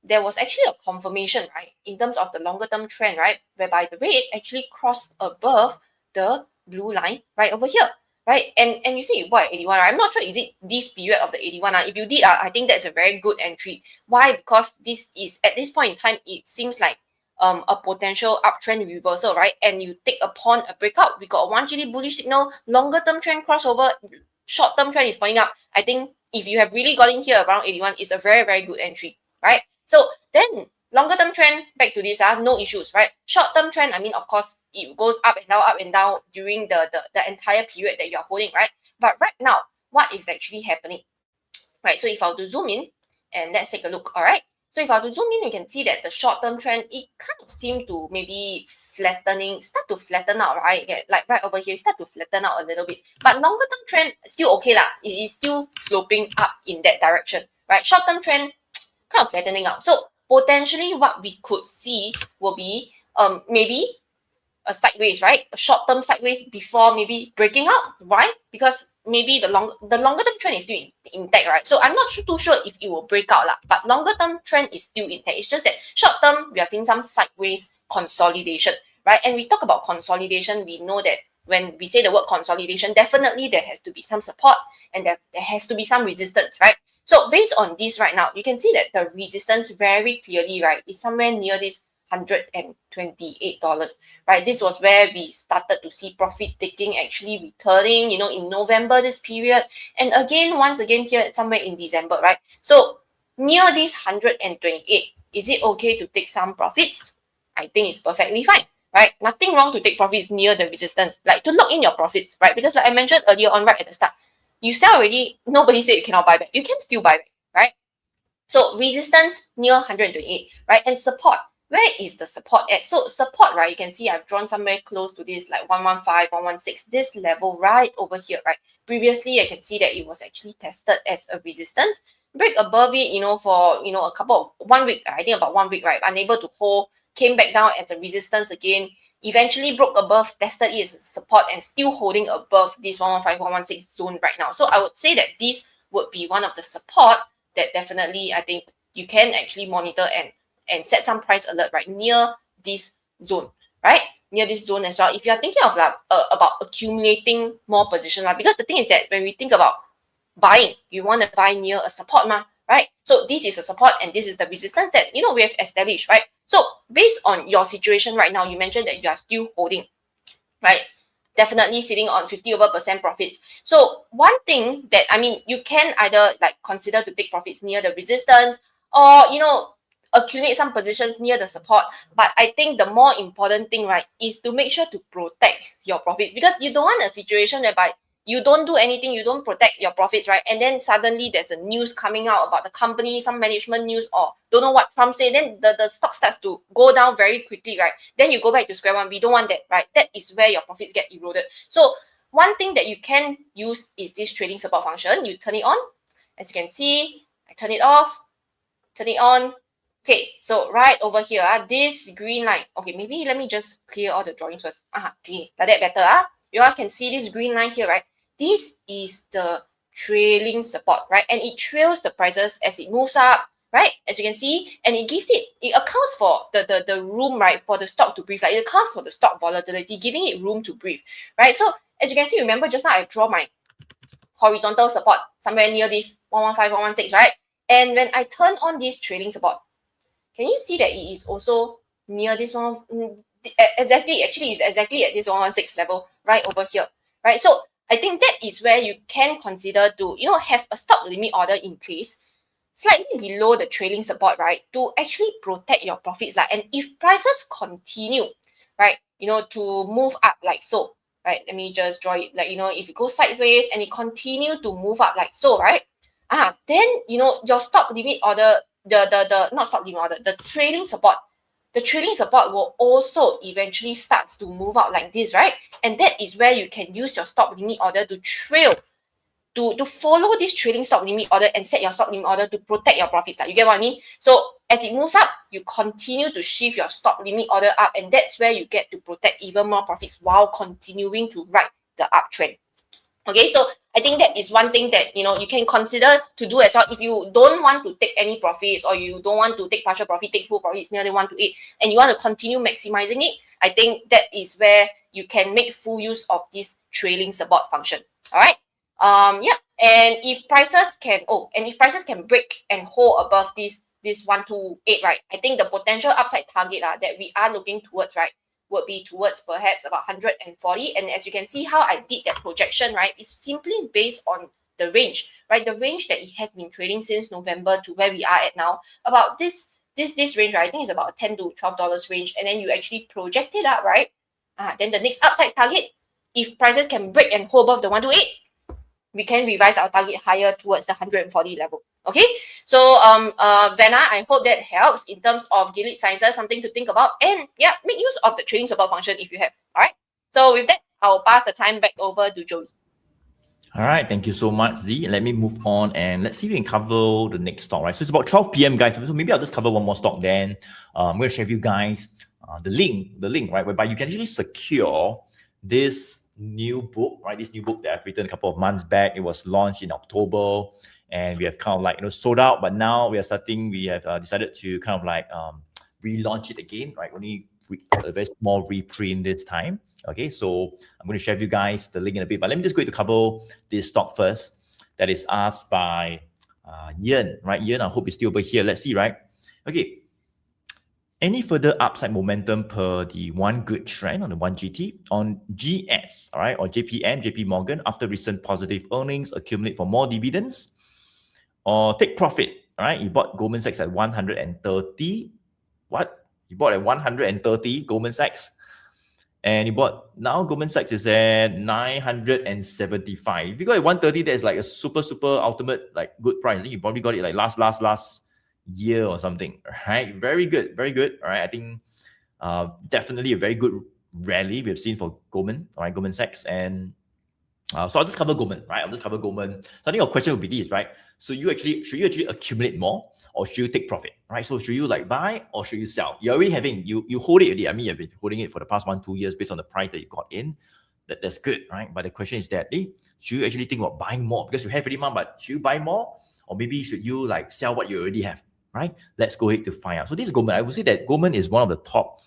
there was actually a confirmation, right, in terms of the longer term trend, right, whereby the red actually crossed above the blue line right over here. Right, and you see you bought at 81, right? I'm not sure is it this period of the 81. If you did, I think that's a very good entry. Why? Because this is, at this point in time, it seems like a potential uptrend reversal, right? And you take upon a breakout, we got a 1 GD bullish signal, longer term trend crossover, short term trend is pointing up. I think if you have really got in here around 81, it's a very, very good entry, right? So then longer term trend, back to this, no issues, right? Short term trend, I mean, of course, it goes up and down during the entire period that you're holding, right? But right now, what is actually happening, right? So if I were to zoom in and let's take a look, all right? So if I were to zoom in, you can see that the short term trend, it kind of seemed to maybe start to flatten out, right? Like right over here, start to flatten out a little bit. But longer term trend, still okay lah. It is still sloping up in that direction, right? Short term trend, kind of flattening out. So potentially what we could see will be maybe a sideways, right? A short-term sideways before maybe breaking out. Why? Because maybe the longer term trend is still intact, right? So I'm not too sure if it will break out, but longer term trend is still intact. It's just that short term, we are seeing some sideways consolidation, right? And we talk about consolidation, we know that when we say the word consolidation, definitely there has to be some support and there has to be some resistance, right? So based on this right now, you can see that the resistance very clearly, right, is somewhere near this $128, right? This was where we started to see profit taking actually returning, in November, this period. And again, once again here, somewhere in December, right? So near this 128, is it okay to take some profits? I think it's perfectly fine, right? Nothing wrong to take profits near the resistance, like to lock in your profits, right? Because like I mentioned earlier on right at the start, you sell already, nobody said you cannot buy back. You can still buy back, right? So resistance near 128, right? And support, where is the support at? So support, right, you can see I've drawn somewhere close to this, like 115, 116, this level right over here, right? Previously, I can see that it was actually tested as a resistance. Break above it, for, a couple of 1 week, I think about 1 week, right? Unable to hold, came back down as a resistance again, eventually broke above, tested it as a support, and still holding above this 115, 116 zone right now. So I would say that this would be one of the support that definitely I think you can actually monitor and set some price alert right near this zone, right? Near this zone as well. If you are thinking of like about accumulating more position, right? Because the thing is that when we think about buying, you want to buy near a support, right? So this is a support and this is the resistance that we have established, right? So based on your situation right now, you mentioned that you are still holding, right? Definitely sitting on 50% profits. So one thing that, you can either like consider to take profits near the resistance or, accumulate some positions near the support. But I think the more important thing, right, is to make sure to protect your profits, because you don't want a situation whereby you don't do anything, you don't protect your profits, right? And then suddenly there's a news coming out about the company, some management news, or don't know what Trump said, then the stock starts to go down very quickly, right? Then you go back to square one. We don't want that, right? That is where your profits get eroded. So one thing that you can use is this trading support function. You turn it on. As you can see, I turn it off, turn it on. Okay, so right over here, this green line. Okay, maybe let me just clear all the drawings first. Okay, like that better. You all can see this green line here, right? This is the trailing support, right? And it trails the prices as it moves up, right? As you can see, and it accounts for the room, right, for the stock to breathe. Like it accounts for the stock volatility, giving it room to breathe, right? So as you can see, remember just now I draw my horizontal support somewhere near this 115, 116, right? And when I turn on this trailing support, can you see that it is also near this one? Exactly, actually, it's exactly at this 116 level right over here, right? So I think that is where you can consider to, have a stop limit order in place, slightly below the trailing support, right, to actually protect your profits. And if prices continue, right, to move up like so, right, let me just draw it, if it goes sideways and it continue to move up like so, right, then, your stop limit order, not stop limit order, the trailing support will also eventually starts to move out like this, right? And that is where you can use your stop limit order to trail, to follow this trailing stop limit order and set your stop limit order to protect your profits. You get what I mean? So as it moves up, you continue to shift your stop limit order up, and that's where you get to protect even more profits while continuing to ride the uptrend. Okay, so I think that is one thing that, you can consider to do as well. If you don't want to take any profits, or you don't want to take partial profit, take full profits nearly 1 to 8, and you want to continue maximizing it, I think that is where you can make full use of this trailing support function. All right. And if prices can break and hold above this 128, right, I think the potential upside target that we are looking towards, right, would be towards perhaps about 140. And as you can see how I did that projection, right, it's simply based on the range, right? The range that it has been trading since November to where we are at now, about this range, right? I think it's about $10 to $12 range. And then you actually project it out, right? Then the next upside target, if prices can break and hold above the 128, we can revise our target higher towards the 140 level. Okay, so Vanna, I hope that helps in terms of Gilead Sciences, something to think about, and yeah, make use of the trading support function if you have. All right, so with that, I'll pass the time back over to Joey. All right, thank you so much, Z. Let me move on and let's see if we can cover the next stock, right? So it's about 12 p.m., guys. So maybe I'll just cover one more stock then. I'm going to share with you guys the link, right, whereby you can actually secure this new book, right? This new book that I've written a couple of months back. It was launched in October, and we have kind of sold out, but now we have decided to kind of relaunch it again, right? Only a very small reprint this time. Okay, so I'm going to share with you guys the link in a bit, but let me just go to cover this stock first. That is asked by Yen, right? Yen, I hope you're still over here. Let's see, right? Okay. Any further upside momentum per the one good trend on the 1GT on GS, all right, or JP Morgan after recent positive earnings, accumulate for more dividends, or take profit, all right? You bought Goldman Sachs at 130. What? You bought at 130 Goldman Sachs, and now Goldman Sachs is at 975. If you got at 130, that's like a super ultimate good price. I think you probably got it like last year or something, right? Very good, very good. All right, I think definitely a very good rally we've seen for Goldman, all right, Goldman Sachs. And so I'll just cover Goldman, right? I'll just cover Goldman. So I think your question would be this, right? So should you actually accumulate more, or should you take profit, right? So should you like buy or should you sell? You're already having, you hold it already. I mean, you've been holding it for the past 1-2 years based on the price that you got in. That's good, right? But the question is that, should you actually think about buying more? Because you have pretty much, but should you buy more? Or maybe should you like sell what you already have, right? Let's go ahead to find out. So this is Goldman. I would say that Goldman is one of the top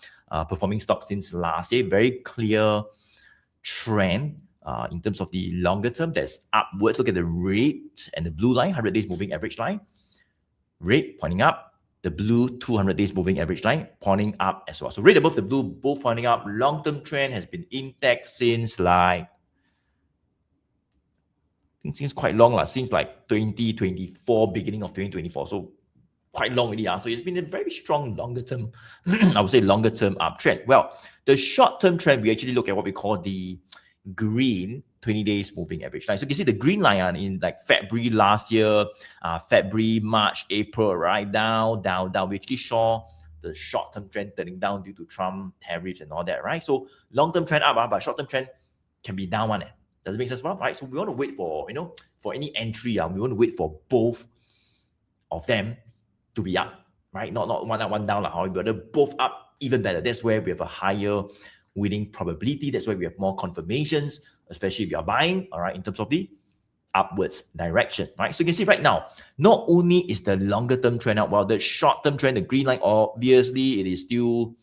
performing stocks since last year. Very clear trend in terms of the longer term. That's upwards. Look at the red and the blue line, 100 days moving average line. Red pointing up. The blue 200 days moving average line pointing up as well. So red above the blue, both pointing up. Long-term trend has been intact since like, since quite long, since like 2024, beginning of 2024. So quite long already. So it's been a very strong longer term, I would say longer term uptrend. Well, the short term trend, we actually look at what we call the green 20 days moving average line. So you can see the green line in like February last year, February, March, April, right? Down. We actually saw the short term trend turning down due to Trump tariffs and all that, right? So long term trend up, but short term trend can be down one. Does it make sense? Right? So we want to wait for, for any entry, we want to wait for both of them to be up, right? Not one up, one down, however, they're both up, even better. That's where we have a higher winning probability. That's why we have more confirmations, especially if you are buying, all right, in terms of the upwards direction, right? So you can see right now, not only is the longer term trend up, while the short term trend, the green line, obviously it is still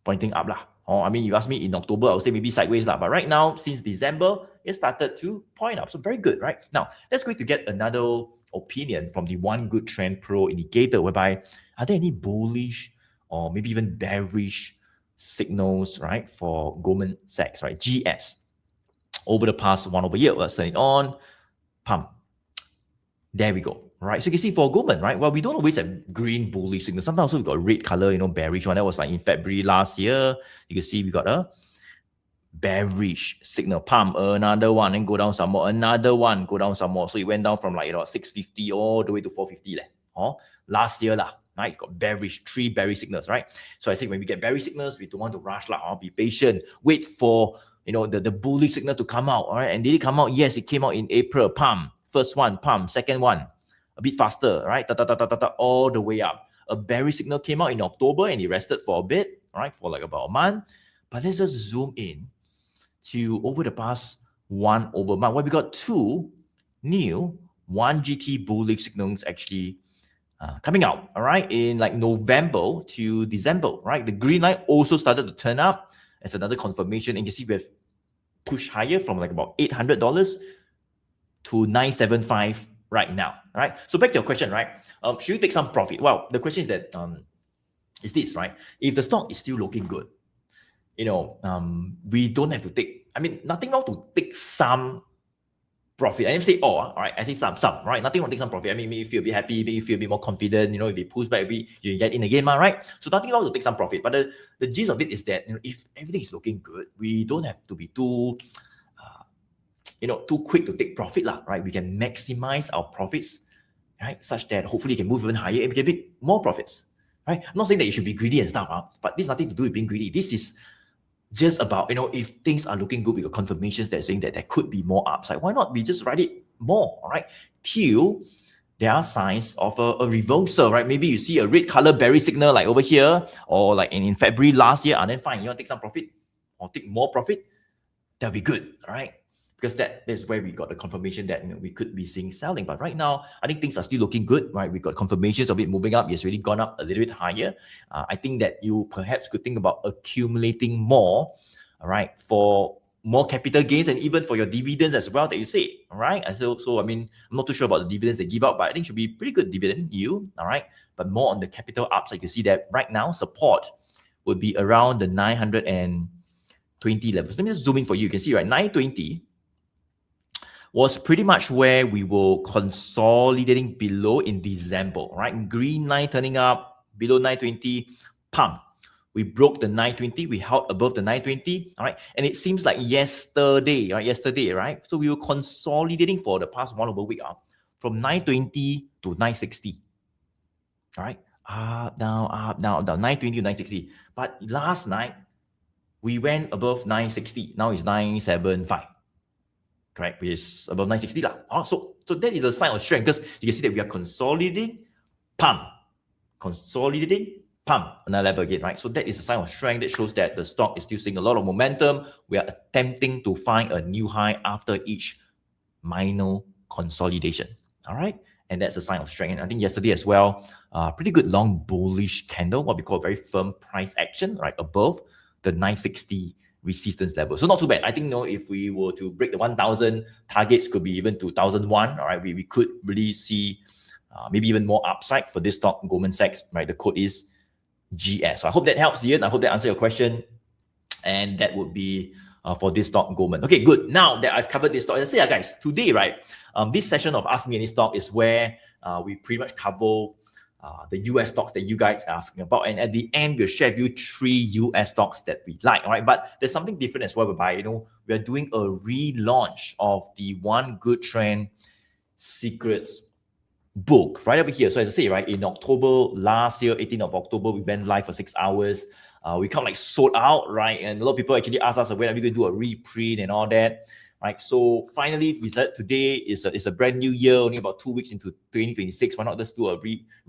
pointing up lah. Or I mean, you ask me in October, I would say maybe sideways lah. But right now, since December, it started to point up. So very good, right? Now, let's go to get another opinion from the One Good Trend Pro indicator, whereby are there any bullish or maybe even bearish signals, right, for Goldman Sachs, right? GS over the past 1 over year. Let's turn it on. Pump. There we go. Right. So you can see for Goldman, right? Well, we don't always have green bullish signal. Sometimes also we got red color, bearish one. That was like in February last year. You can see we got a bearish signal. Pump, another one, and go down some more. Another one, go down some more. So it went down from like 650 all the way to 450 last year lah. Right, got bearish, 3 bearish signals, right? So I say when we get bearish signals, we don't want to rush lah. Be patient, wait for the bullish signal to come out. All right, and did it come out? Yes, it came out in April. Pump, first one, pump, second one, a bit faster, right? All the way up. A bearish signal came out in October and it rested for a bit, right, for like about a month. But let's just zoom in to over the past 1 over month, where we got 2 new 1 GT bullish signals actually coming out, all right, in like November to December, right? The green line also started to turn up as another confirmation, and you see we've pushed higher from like about $800 to $975 right now, right? So back to your question, right? Should you take some profit? Well, the question is that is this, right? If the stock is still looking good, we don't have to take. I mean, nothing wrong to take some profit. I didn't say all, all right? I say some, right? Nothing wrong to take some profit. I mean, make you feel a bit happy, make you feel a bit more confident. If it pulls back a bit, you get in again, right? So nothing wrong to take some profit. But the gist of it is that if everything is looking good, we don't have to be too, too quick to take profit, right? We can maximize our profits, right? Such that hopefully you can move even higher and we can make more profits, right? I'm not saying that you should be greedy and stuff, but this has nothing to do with being greedy. This is just about, if things are looking good, we got confirmations that saying that there could be more upside. Why not we just ride it more, all right? Till there are signs of a reversal, right? Maybe you see a red color bearish signal like over here, or like in February last year, and then fine, you want to take some profit or take more profit, that'll be good, all right? Because that's where we got the confirmation that we could be seeing selling. But right now, I think things are still looking good, right? We got confirmations of it moving up. It's really gone up a little bit higher. I think that you perhaps could think about accumulating more, all right, for more capital gains and even for your dividends as well that you say, all right? And so I mean, I'm not too sure about the dividends they give out, but I think it should be pretty good dividend yield, all right? But more on the capital upside, you can see that right now support would be around the 920 levels. Let me just zoom in for you. You can see, right, 920 was pretty much where we were consolidating below in December, right? Green line turning up below 920, pump. We broke the 920, we held above the 920, all right? And it seems like yesterday, right? So we were consolidating for the past 1 over week from 920 to 960. All right, up, down, 920 to 960. But last night, we went above 960. Now it's 975. Correct, which is above 960 lah. So that is a sign of strength because you can see that we are consolidating, pump, consolidating, pump, another level again, right? So that is a sign of strength that shows that the stock is still seeing a lot of momentum. We are attempting to find a new high after each minor consolidation. All right, and that's a sign of strength. And I think yesterday as well, pretty good long bullish candle, what we call very firm price action, right, above the 960 resistance level. So not too bad. I think, if we were to break the 1,000 targets, could be even 2,001. All right, we could really see maybe even more upside for this stock, Goldman Sachs, right? The code is GS. So I hope that helps, Ian. I hope that answers your question. And that would be for this stock, Goldman. Okay, good. Now that I've covered this stock, let's say, guys, today, right, this session of Ask Me Any Stock is where we pretty much cover the US stocks that you guys are asking about. And at the end, we'll share with you 3 US stocks that we like, all right? But there's something different as well, whereby, we are doing a relaunch of the One Good Trend Secrets book right over here. So as I say, right, in October last year, 18th of October, we went live for 6 hours. We kind of like sold out, right? And a lot of people actually asked us, when are we going to do a reprint and all that, right? So finally, we said today is a brand new year, only about 2 weeks into 2026. Why not just do a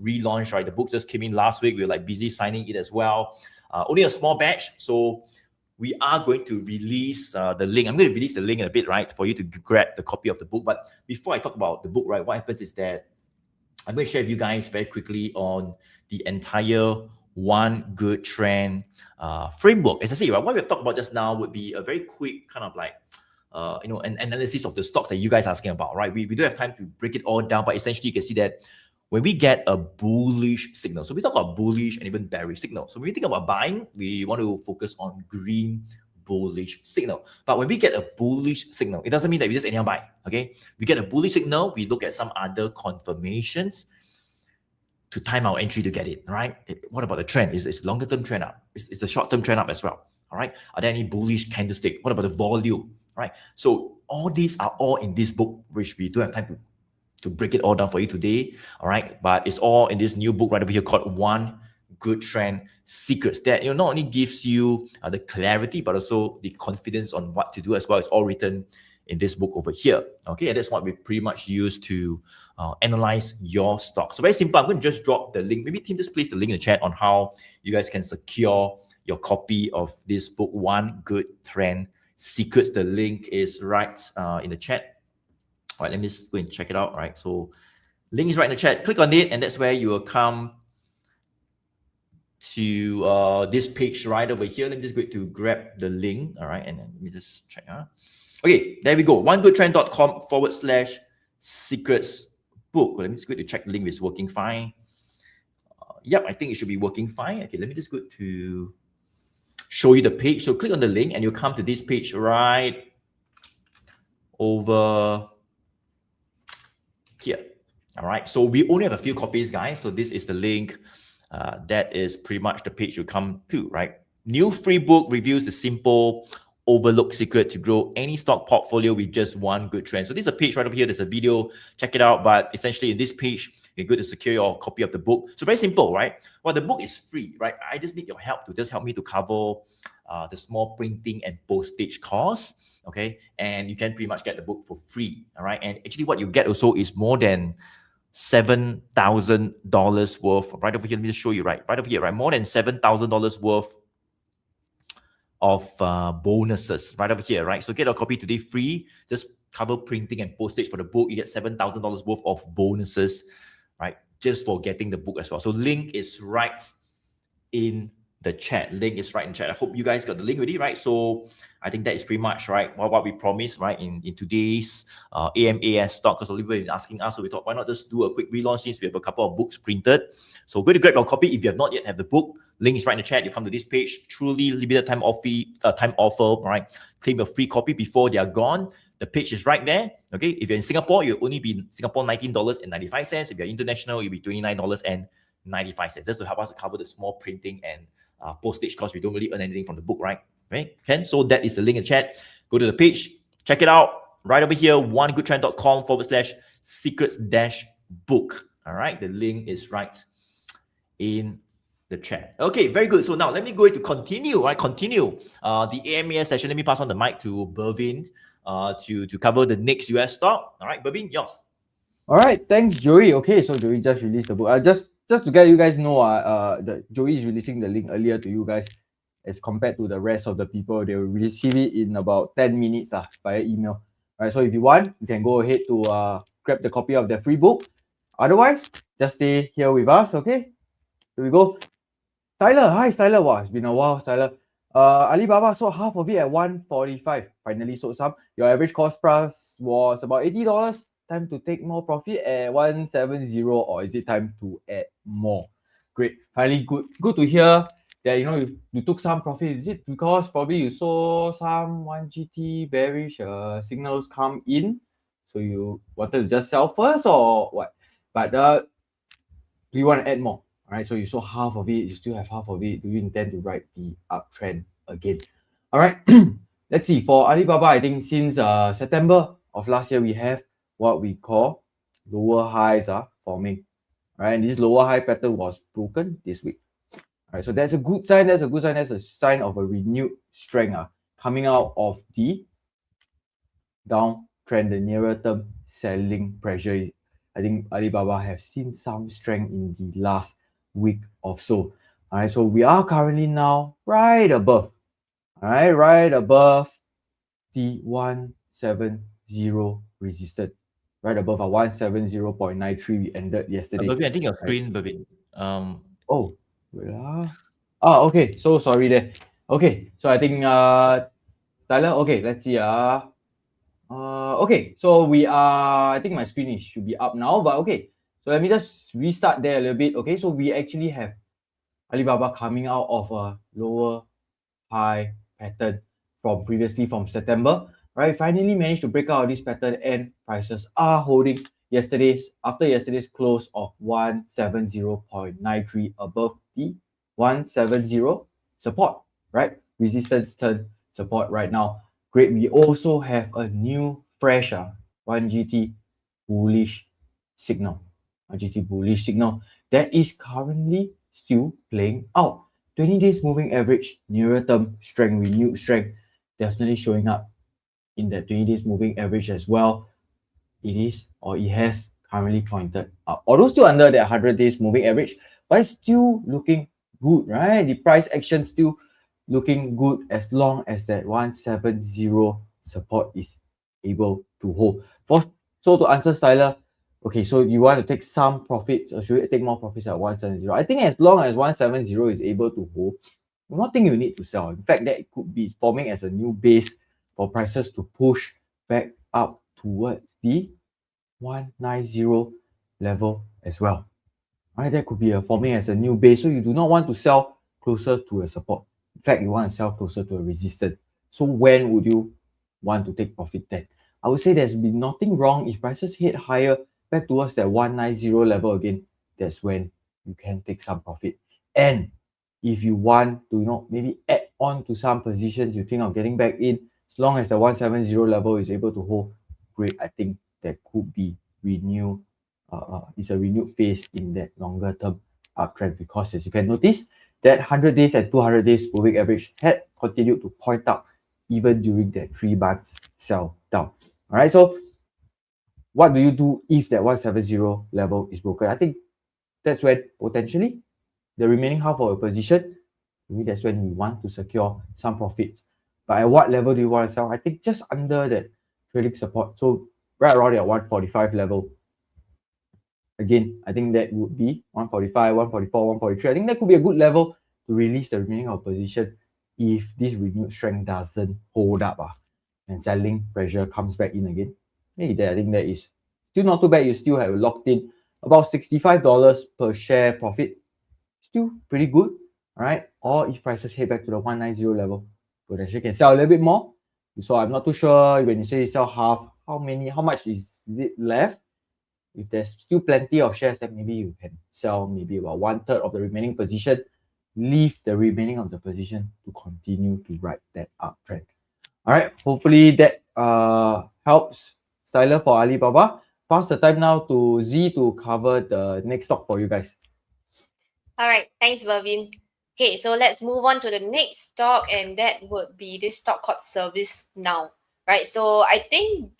relaunch, right? The book just came in last week. We were like busy signing it as well. Only a small batch. So we are going to release the link. I'm going to release the link in a bit, right, for you to grab the copy of the book. But before I talk about the book, right, what happens is that I'm going to share with you guys very quickly on the entire One Good Trend framework. As I say, right, what we've talked about just now would be a very quick kind of like, an analysis of the stocks that you guys are asking about, right? We don't have time to break it all down, but essentially you can see that when we get a bullish signal, so we talk about bullish and even bearish signal. So when we think about buying, we want to focus on green bullish signal. But when we get a bullish signal, it doesn't mean that we just anyhow buy, okay? We get a bullish signal, we look at some other confirmations to time our entry to get it, right? What about the trend? Is longer term trend up? Is the short term trend up as well? All right. Are there any bullish candlestick? What about the volume? Right. So all these are all in this book, which we don't have time to break it all down for you today. All right. But it's all in this new book right over here called One Good Trend Secrets that not only gives you the clarity, but also the confidence on what to do as well. It's all written in this book over here. Okay, and that's what we pretty much use to analyze your stock. So very simple. I'm going to just drop the link. Maybe team just place the link in the chat on how you guys can secure your copy of this book, One Good Trend Secrets. The link is right in the chat. All right, let me just go and check it out. All right, so link is right in the chat. Click on it, and that's where you will come to this page right over here. Let me just go to grab the link. All right, and then let me just check. Okay, there we go. onegoodtrend.com/secrets book. Let me just go to check the link if it's working fine. Yep, I think it should be working fine. Okay, let me just go to show you the page. So click on the link and you'll come to this page right over here. All right, so we only have a few copies, guys. So this is the link. That is pretty much the page you come to, right? New free book reviews the simple overlooked secret to grow any stock portfolio with just one good trend. So this is a page right over here. There's a video. Check it out. But essentially in this page, you're good to secure your copy of the book. So very simple, right? Well, the book is free, right? I just need your help to just help me to cover the small printing and postage costs, okay? And you can pretty much get the book for free, all right? And actually what you get also is more than $7,000 worth. Right over here, let me just show you, right over here, right? More than $7,000 worth of bonuses right over here, right? So get a copy today free. Just cover printing and postage for the book. You get $7,000 worth of bonuses, right? Just for getting the book as well. So link is right in the chat. Link is right in chat. I hope you guys got the link already, right? So I think that is pretty much right what we promised, right? In today's AMAS stock, because people have been asking us, so we thought, why not just do a quick relaunch since we have a couple of books printed. So go to grab your copy if you have not yet have the book. Link is right in the chat. You come to this page. Truly limited time offer, right? Claim your free copy before they are gone. The page is right there. Okay. If you're in Singapore, you'll only be in Singapore $19.95. If you're international, you'll be $29.95. Just to help us to cover the small printing and postage costs. We don't really earn anything from the book, right? Right? Okay. So that is the link in chat. Go to the page. Check it out. Right over here, onegoodtrend.com/secrets-book. All right. The link is right in the chat. Okay, very good. So now let me go to continue. Continue the AMES session. Let me pass on the mic to Bervin to cover the next US stock. All right, Bervin, yours. All right, thanks, Joey. Okay, so Joey just released the book. Just to get you guys know, the Joey is releasing the link earlier to you guys, as compared to the rest of the people. They will receive it in about 10 minutes via email. All right, so if you want, you can go ahead to grab the copy of the free book. Otherwise, just stay here with us. Okay, here we go. Tyler, hi Tyler. Wow, it's been a while, Tyler. Alibaba sold half of it at 145. Finally sold some. Your average cost price was about $80. Time to take more profit at 170, or is it time to add more? Great. Finally, good to hear that you took some profit. Is it because probably you saw some 1GT bearish signals come in, so you wanted to just sell first, or what? But do you want to add more? All right, so you saw half of it, you still have half of it. Do you intend to ride the uptrend again? All right, let's see. For Alibaba, I think since September of last year, we have what we call lower highs forming. All right, and this lower high pattern was broken this week. All right, so that's a good sign. That's a sign of a renewed strength coming out of the downtrend, the nearer term selling pressure. I think Alibaba have seen some strength in the last week or so. All right, so we are currently now right above, right above the 170 resistance, right above our 170.93 we ended yesterday. Bervin, I think your screen, Bervin. Oh, wait, okay, so sorry there. Okay, so I think Tyler, okay, let's see okay, so we are, I think my screen should be up now, but okay, so let me just restart there a little bit. Okay, so we actually have Alibaba coming out of a lower high pattern from previously from September, right? Finally managed to break out of this pattern, and prices are holding after yesterday's close of 170.93 above the 170 support, right? Resistance turn support right now. Great. We also have a new fresh 1GT bullish signal. 1GT bullish signal that is currently still playing out. 20 days moving average, nearer term strength, renewed strength, definitely showing up in that 20 days moving average as well. It has currently pointed up. Although still under that 100 days moving average, but it's still looking good, right? The price action still looking good as long as that 170 support is able to hold. So to answer Styler, okay, so you want to take some profits, or should we take more profits at 170? I think as long as 170 is able to hold, I don't think you need to sell. In fact, that could be forming as a new base for prices to push back up towards the 190 level as well. Right, that could be forming as a new base. So you do not want to sell closer to a support. In fact, you want to sell closer to a resistance. So when would you want to take profit then? I would say there's been nothing wrong if prices hit higher back towards that 190 level again. That's when you can take some profit. And if you want to, maybe add on to some positions you think of getting back in, as long as the 170 level is able to hold, great. I think there could be renewed. It's a renewed phase in that longer term uptrend, because as you can notice, that 100 days and 200 days moving average had continued to point up even during that 3 months sell down. All right, so what do you do if that 170 level is broken? I think that's when potentially the remaining half of a position, maybe that's when you want to secure some profits. But at what level do you want to sell? I think just under that trading support. So right around that 145 level. Again, I think that would be 145, 144, 143. I think that could be a good level to release the remaining of position if this renewed strength doesn't hold up and selling pressure comes back in again. Maybe I think that is still not too bad. You still have locked in about $65 per share profit. Still pretty good, all right? Or if prices head back to the 190 level, potentially can sell a little bit more. So I'm not too sure when you say you sell half, how much is it left? If there's still plenty of shares, then maybe you can sell maybe about 1/3 of the remaining position, leave the remaining of the position to continue to ride that uptrend. All right, hopefully that helps Styler for Alibaba. Pass the time now to Z to cover the next stock for you guys. All right, thanks, Mervin. Okay, so let's move on to the next stock, and that would be this stock called ServiceNow, right? So I think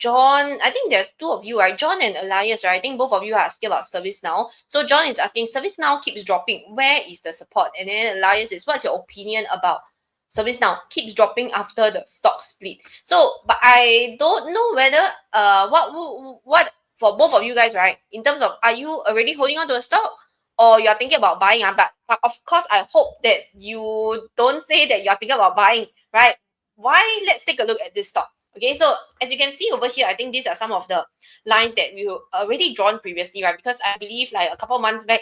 there's two of you, right? John and Elias, right? I think both of you are asking about ServiceNow. So John is asking, ServiceNow keeps dropping. Where is the support? And then Elias is, what's your opinion about ServiceNow keeps dropping after the stock split? So, but I don't know whether what for both of you guys, right? In terms of, are you already holding on to a stock, or you're thinking about buying? But of course, I hope that you don't say that you're thinking about buying, right? Why? Let's take a look at this stock. Okay, so as you can see over here, I think these are some of the lines that we already drawn previously, right? Because I believe like a couple months back,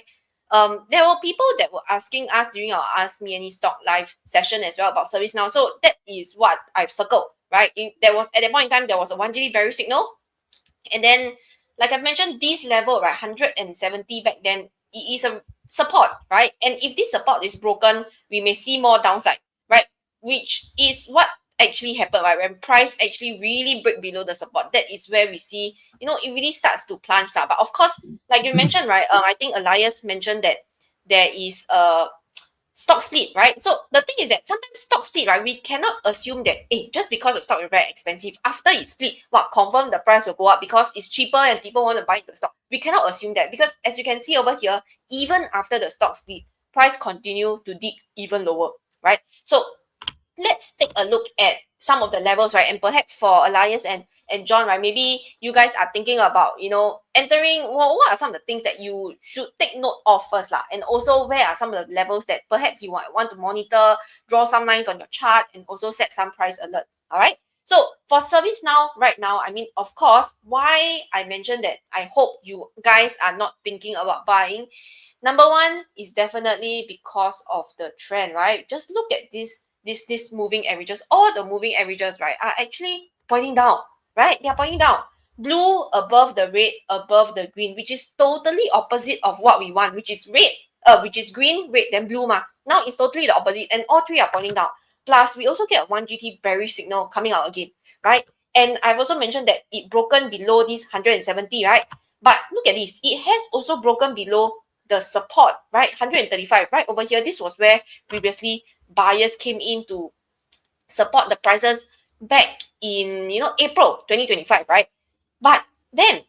there were people that were asking us during our Ask Me Any Stock live session as well about ServiceNow. So that is what I've circled, right? There was, at that point in time, there was a 1G bearish signal. And then, like I've mentioned, this level, right, 170 back then, it is a support, right? And if this support is broken, we may see more downside, right? Which is what actually happened, right? When price actually really break below the support, that is where we see, it really starts to plunge. But of course, like you mentioned, right? I think Elias mentioned that there is a stock split, right? So the thing is that sometimes stock split, right, we cannot assume that, just because the stock is very expensive, after it split, confirm the price will go up because it's cheaper and people want to buy the stock. We cannot assume that, because as you can see over here, even after the stock split, price continue to dip even lower, right? So let's take a look at some of the levels, right? And perhaps for Elias and John, right, maybe you guys are thinking about, entering, what are some of the things that you should take note of first, and also where are some of the levels that perhaps you want to monitor, draw some lines on your chart, and also set some price alert. All right. So for ServiceNow right now, I mean, of course, why I mentioned that I hope you guys are not thinking about buying. Number one is definitely because of the trend, right? Just look at this moving averages. All the moving averages, right, are actually pointing down, right? They are pointing down. Blue above the red, above the green, which is totally opposite of what we want, which is green, red, then blue. Now it's totally the opposite, and all three are pointing down. Plus, we also get a 1GT bearish signal coming out again, right? And I've also mentioned that it broken below this 170, right? But look at this. It has also broken below the support, right? 135, right? Over here, this was where previously buyers came in to support the prices back in, April 2025, right? But then,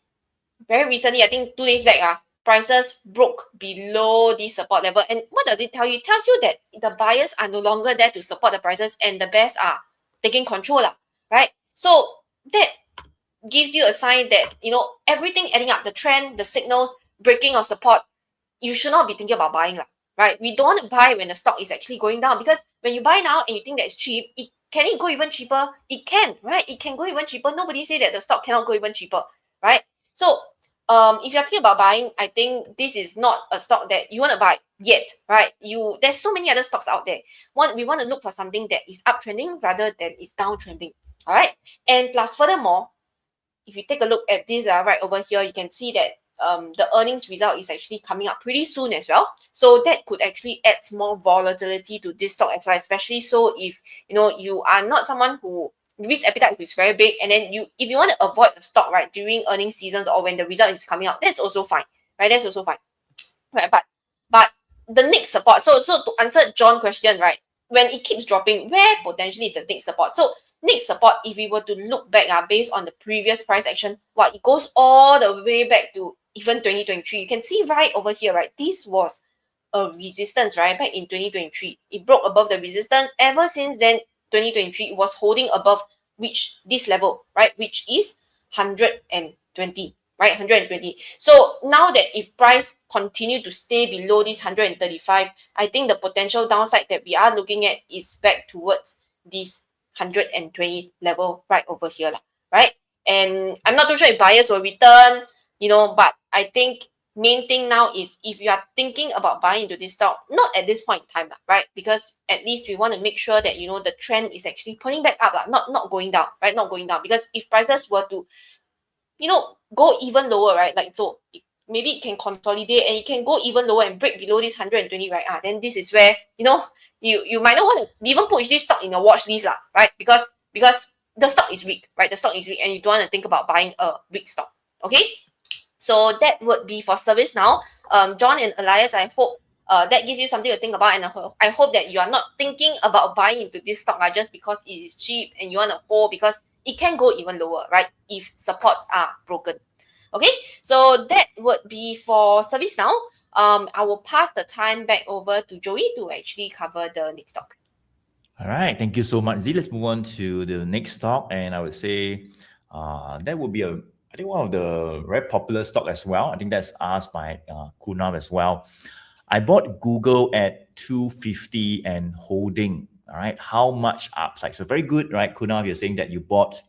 very recently, I think 2 days back, prices broke below this support level. And what does it tell you? It tells you that the buyers are no longer there to support the prices, and the bears are taking control, right? So that gives you a sign that, everything adding up, the trend, the signals, breaking of support, you should not be thinking about buying, right? We don't want to buy when the stock is actually going down, because when you buy now and you think that it's cheap, can it go even cheaper? It can, right? It can go even cheaper. Nobody say that the stock cannot go even cheaper, right? So if you're thinking about buying, I think this is not a stock that you want to buy yet, right? There's so many other stocks out there. We want to look for something that is uptrending rather than is downtrending, all right? And plus, furthermore, if you take a look at this right over here, you can see that the earnings result is actually coming up pretty soon as well. So that could actually add more volatility to this stock as well, especially so if you are not someone who risk appetite is very big, and then if you want to avoid the stock, right, during earning seasons or when the result is coming out, that's also fine, right? That's also fine, right? But the next support. So to answer John's question, right, when it keeps dropping, where potentially is the next support? So next support, if we were to look back, based on the previous price action, it goes all the way back to even 2023. You can see right over here, right, this was a resistance, right, back in 2023. It broke above the resistance. Ever since then, 2023, it was holding above this level, right, which is 120, right, 120. So now that if price continue to stay below this 135, I think the potential downside that we are looking at is back towards this 120 level right over here, right? And I'm not too sure if buyers will return, but I think main thing now is, if you are thinking about buying into this stock, not at this point in time, right? Because at least we want to make sure that the trend is actually pointing back up, not going down, right? Not going down, because if prices were to go even lower, right, like so, maybe it can consolidate and it can go even lower and break below this 120, right? Then this is where you might not want to even push this stock in your watch list, right? Because the stock is weak, right? The stock is weak, and you don't want to think about buying a weak stock. Okay, so that would be for ServiceNow. John and Elias, I hope that gives you something to think about. And I hope that you are not thinking about buying into this stock just because it is cheap and you want to hold, because it can go even lower, right? If supports are broken. Okay, so that would be for ServiceNow. I will pass the time back over to Joey to actually cover the next stock. All right, thank you so much, Z. Let's move on to the next stock, and I would say that would be I think one of the very popular stock as well. I think that's asked by Kunav as well. I bought Google at 250 and holding. All right, how much upside? So very good, right? Kunav, you're saying that you bought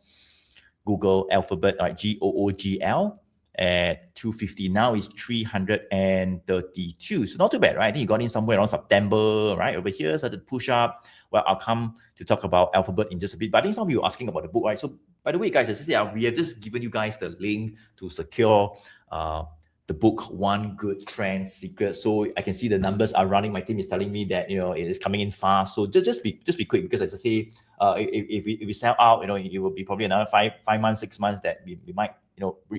Google Alphabet, right? GOOGL at 250. Now it's 332. So not too bad, right? I think you got in somewhere around September, right? Over here, started to push up. Well, I'll come to talk about Alphabet in just a bit. But I think some of you are asking about the book, right? So by the way, guys, as I said, we have just given you guys the link to secure the book, One Good Trend Secret. So I can see the numbers are running. My team is telling me that, it is coming in fast. So just be quick, because as I say, if we sell out, it will be probably another 5 months, 6 months that we might,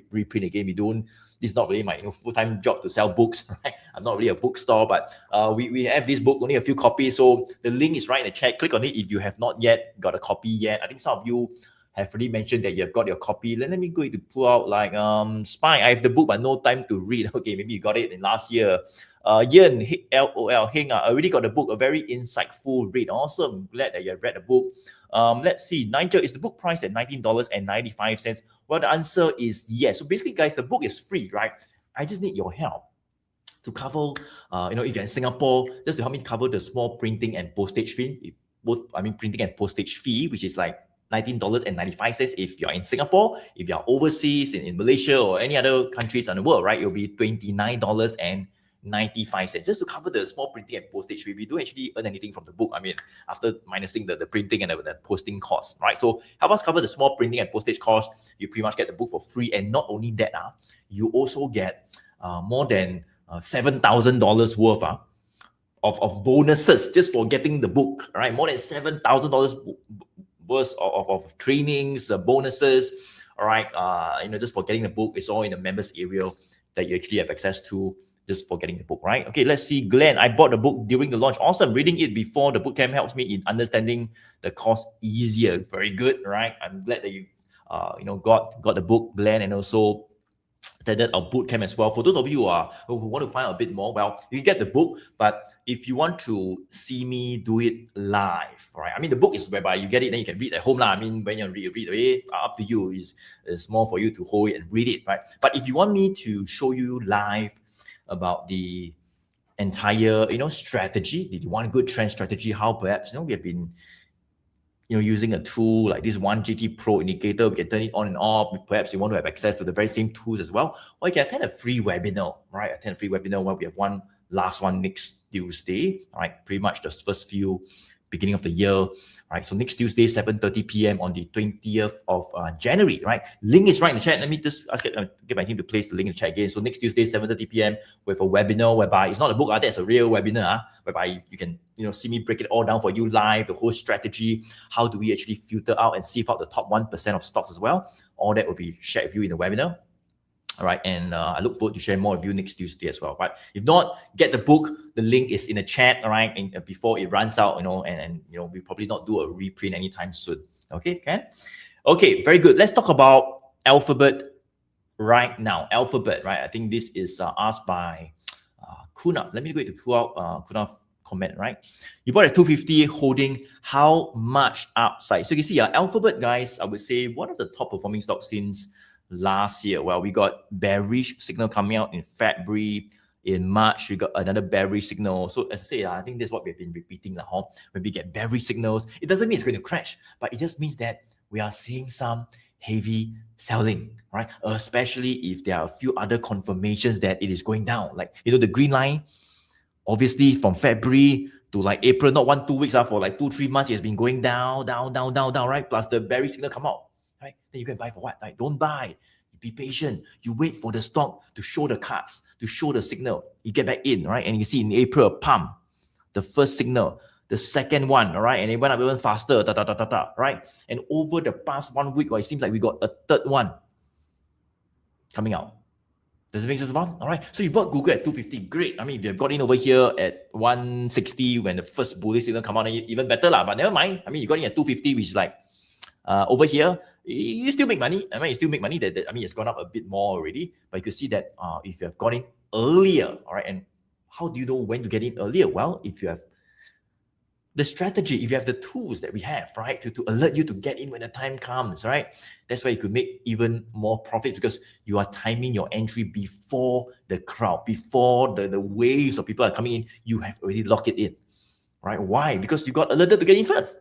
reprint again. This is not really my full-time job to sell books, right? I'm not really a bookstore, but we have this book, only a few copies. So the link is right in the chat. Click on it if you have not yet got a copy yet. I think some of you have already mentioned that you've got your copy. Let me go to pull out like Spy. I have the book but no time to read. Okay, maybe you got it in last year. Yen, LOL, Heng, I already got the book, a very insightful read. Awesome, glad that you have read the book. Let's see, Nigel, is the book priced at $19.95? Well, the answer is yes. So basically, guys, the book is free, right? I just need your help to cover, if you're in Singapore, just to help me cover the small printing and postage fee. Printing and postage fee, which is like $19.95 if you're in Singapore. If you're overseas in Malaysia or any other countries in the world, right, it'll be $29.95 just to cover the small printing and postage fee. We don't actually earn anything from the book. After minusing the printing and the posting costs, right? So help us cover the small printing and postage costs. You pretty much get the book for free. And not only that, you also get more than $7,000 worth of bonuses just for getting the book, right? More than $7,000 worth of trainings, bonuses, all right? Just for getting the book. It's all in the members area that you actually have access to just for getting the book, right? Okay, let's see. Glenn, I bought the book during the launch. Awesome. Reading it before the bootcamp helps me in understanding the course easier. Very good, right? I'm glad that you got the book, Glenn, and also attended our bootcamp as well. For those of you who want to find out a bit more, well, you get the book, but if you want to see me do it live, right? The book is whereby you get it, then you can read at home. When you read it, up to you. It's more for you to hold it and read it, right? But if you want me to show you live about the entire, strategy, the One Good Trend strategy, how perhaps, we have been, using a tool like this One GT Pro indicator, we can turn it on and off. Perhaps you want to have access to the very same tools as well. Or you can attend a free webinar, right? Attend a free webinar where we have one last one next Tuesday, right? Pretty much the first few beginning of the year, right? So next Tuesday, 7:30 p.m. on the 20th of January, right? Link is right in the chat. Let me just get my team to place the link in the chat again. So next Tuesday, 7:30 p.m. with a webinar whereby it's not a book, that's a real webinar, whereby you can see me break it all down for you live, the whole strategy. How do we actually filter out and sieve out the top 1% of stocks as well? All that will be shared with you in the webinar. All right, and I look forward to sharing more with you next Tuesday as well. But if not, get the book. The link is in the chat, all right, and before it runs out, and we probably not do a reprint anytime soon. Okay, Ken? Okay, very good. Let's talk about Alphabet right now. Alphabet, right? I think this is asked by Kuna. Let me go to pull out Kuna's comment, right? You bought at 250, holding how much upside? So you can see Alphabet, guys, I would say one of the top performing stocks since last year. Well, we got bearish signal coming out in February. In March, we got another bearish signal. So as I say, I think this is what we've been repeating. When we get bearish signals, it doesn't mean it's going to crash, but it just means that we are seeing some heavy selling, right? Especially if there are a few other confirmations that it is going down. Like, the green line, obviously from February to like April, not 1-2 weeks, for like 2-3 months, it has been going down, right? Plus the bearish signal come out. Right? Then you can buy for what? Right? Don't buy. Be patient. You wait for the stock to show the cards, to show the signal. You get back in, right? And you see in April, pump, the first signal, the second one, all right? And it went up even faster, right? And over the past 1 week, it seems like we got a third one coming out. Does it make sense, All right. So you bought Google at 250. Great. I mean, if you have got in over here at 160 when the first bullish signal come out, even better lah. But never mind. I mean, you got in at 250, which is like over here, you still make money. I mean, you still make money. I mean, it's gone up a bit more already. But you could see that if you have got in earlier, all right. And how do you know when to get in earlier? Well, if you have the strategy, if you have the tools that we have, right, to alert you to get in when the time comes, right, that's where you could make even more profit because you are timing your entry before the crowd, before the waves of people are coming in. You have already locked it in, right? Why? Because you got alerted to get in first.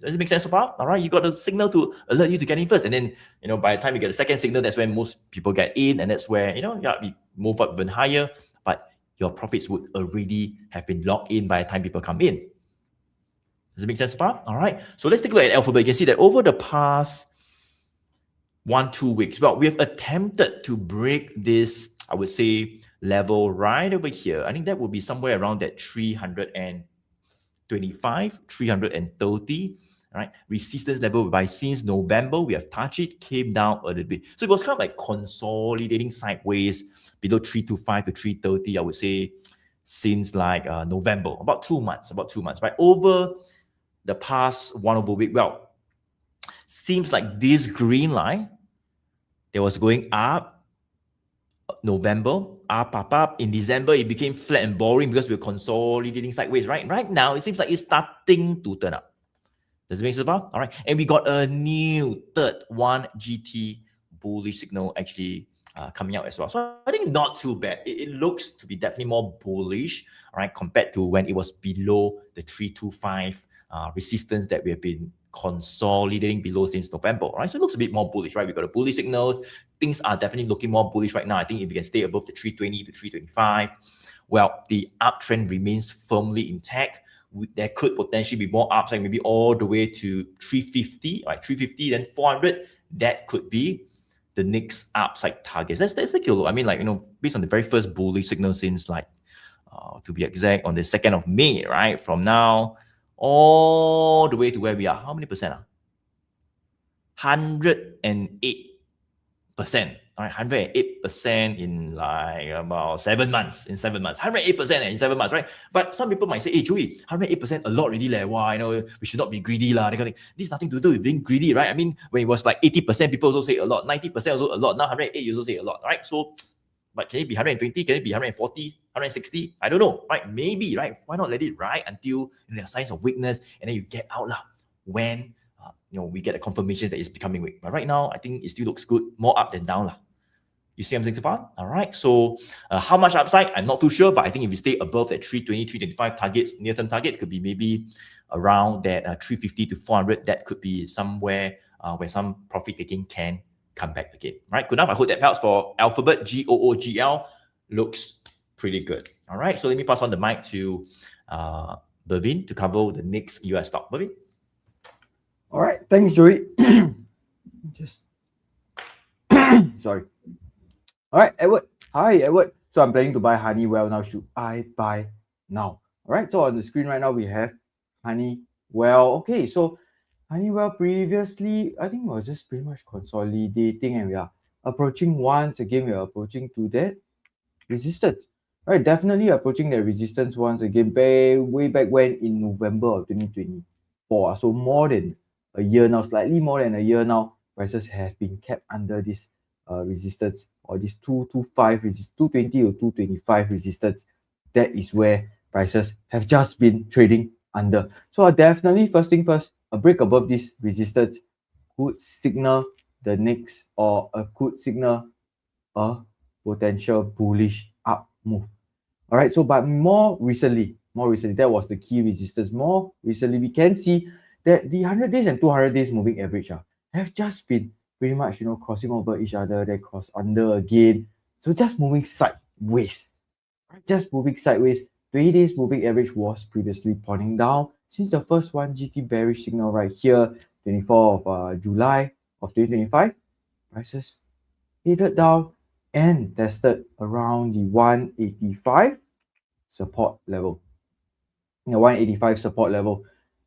Does it make sense so far? All right, you got a signal to alert you to get in first, and then by the time you get the second signal, that's when most people get in, and that's where we move up even higher. But your profits would already have been locked in by the time people come in. Does it make sense so far? All right. So let's take a look at Alphabet. You can see that over the past 1-2 weeks, well, we have attempted to break this, I would say, level right over here. I think that would be somewhere around that 325, 330. All right, resistance level by since November, we have touched it, came down a little bit. So it was kind of like consolidating sideways below 325 to 330, I would say, since like November, about 2 months, right? Over the past 1 over week, well, seems like this green line, that was going up, November, up. In December, it became flat and boring because we're consolidating sideways, right? Right now, it seems like it's starting to turn up. Does it make sense? All right. And we got a new third 1 GT bullish signal actually coming out as well. So I think not too bad. It looks to be definitely more bullish, all right, compared to when it was below the 325 resistance that we have been consolidating below since November, right? So it looks a bit more bullish, right? We got the bullish signals. Things are definitely looking more bullish right now. I think if we can stay above the 320 to 325, well, the uptrend remains firmly intact. There could potentially be more upside, maybe all the way to 350, right? 350, then 400. That could be the next upside target. Let's take a look. I mean, like, based on the very first bullish signal since like, to be exact, on the 2nd of May, right? From now all the way to where we are. How many percent? 108%. Right, 108% in like about 7 months. 108% in 7 months, right? But some people might say, hey, Joey, 108% a lot already. Wow, we should not be greedy. This has nothing to do with being greedy, right? I mean, when it was like 80%, people also say a lot. 90% also a lot. Now 108, you also say a lot, right? So, but can it be 120? Can it be 140? 160? I don't know, right? Maybe, right? Why not let it ride until there are signs of weakness and then you get out when we get a confirmation that it's becoming weak. But right now, I think it still looks good, more up than down. You see what I'm saying so far? All right. So how much upside? I'm not too sure, but I think if we stay above that 320, 325 targets, near-term target could be maybe around that 350 to 400. That could be somewhere where some profit taking can come back again. Right. Good enough. I hope that helps for Alphabet. GOOGL looks pretty good. All right. So let me pass on the mic to Bervin to cover the next US stock. Bervin. All right. Thanks, Joey. Just sorry. All right, Edward. Hi, Edward. So I'm planning to buy Honeywell now. Should I buy now? All right. So on the screen right now, we have Honeywell. Okay. So Honeywell previously, I think was just pretty much consolidating, and we are approaching once again. We are approaching to that resistance. All right. Definitely approaching that resistance once again. Way back when in November of 2024. So more than a year now, slightly more than a year now, prices have been kept under this resistance, or this 225 resistance, 220 or 225 resistance. That is where prices have just been trading under. So definitely, first thing first, a break above this resistance could signal the next, or could signal a potential bullish up move. All right. So, but more recently, that was the key resistance. More recently, we can see that the 100 days and 200 days moving average have just been pretty much, crossing over each other. They cross under again. So just moving sideways. Right? Just moving sideways. 3 days moving average was previously pointing down since the first 1 GT bearish signal right here, 24th of July of 2025. Prices headed down and tested around the 185 support level. 185 support level.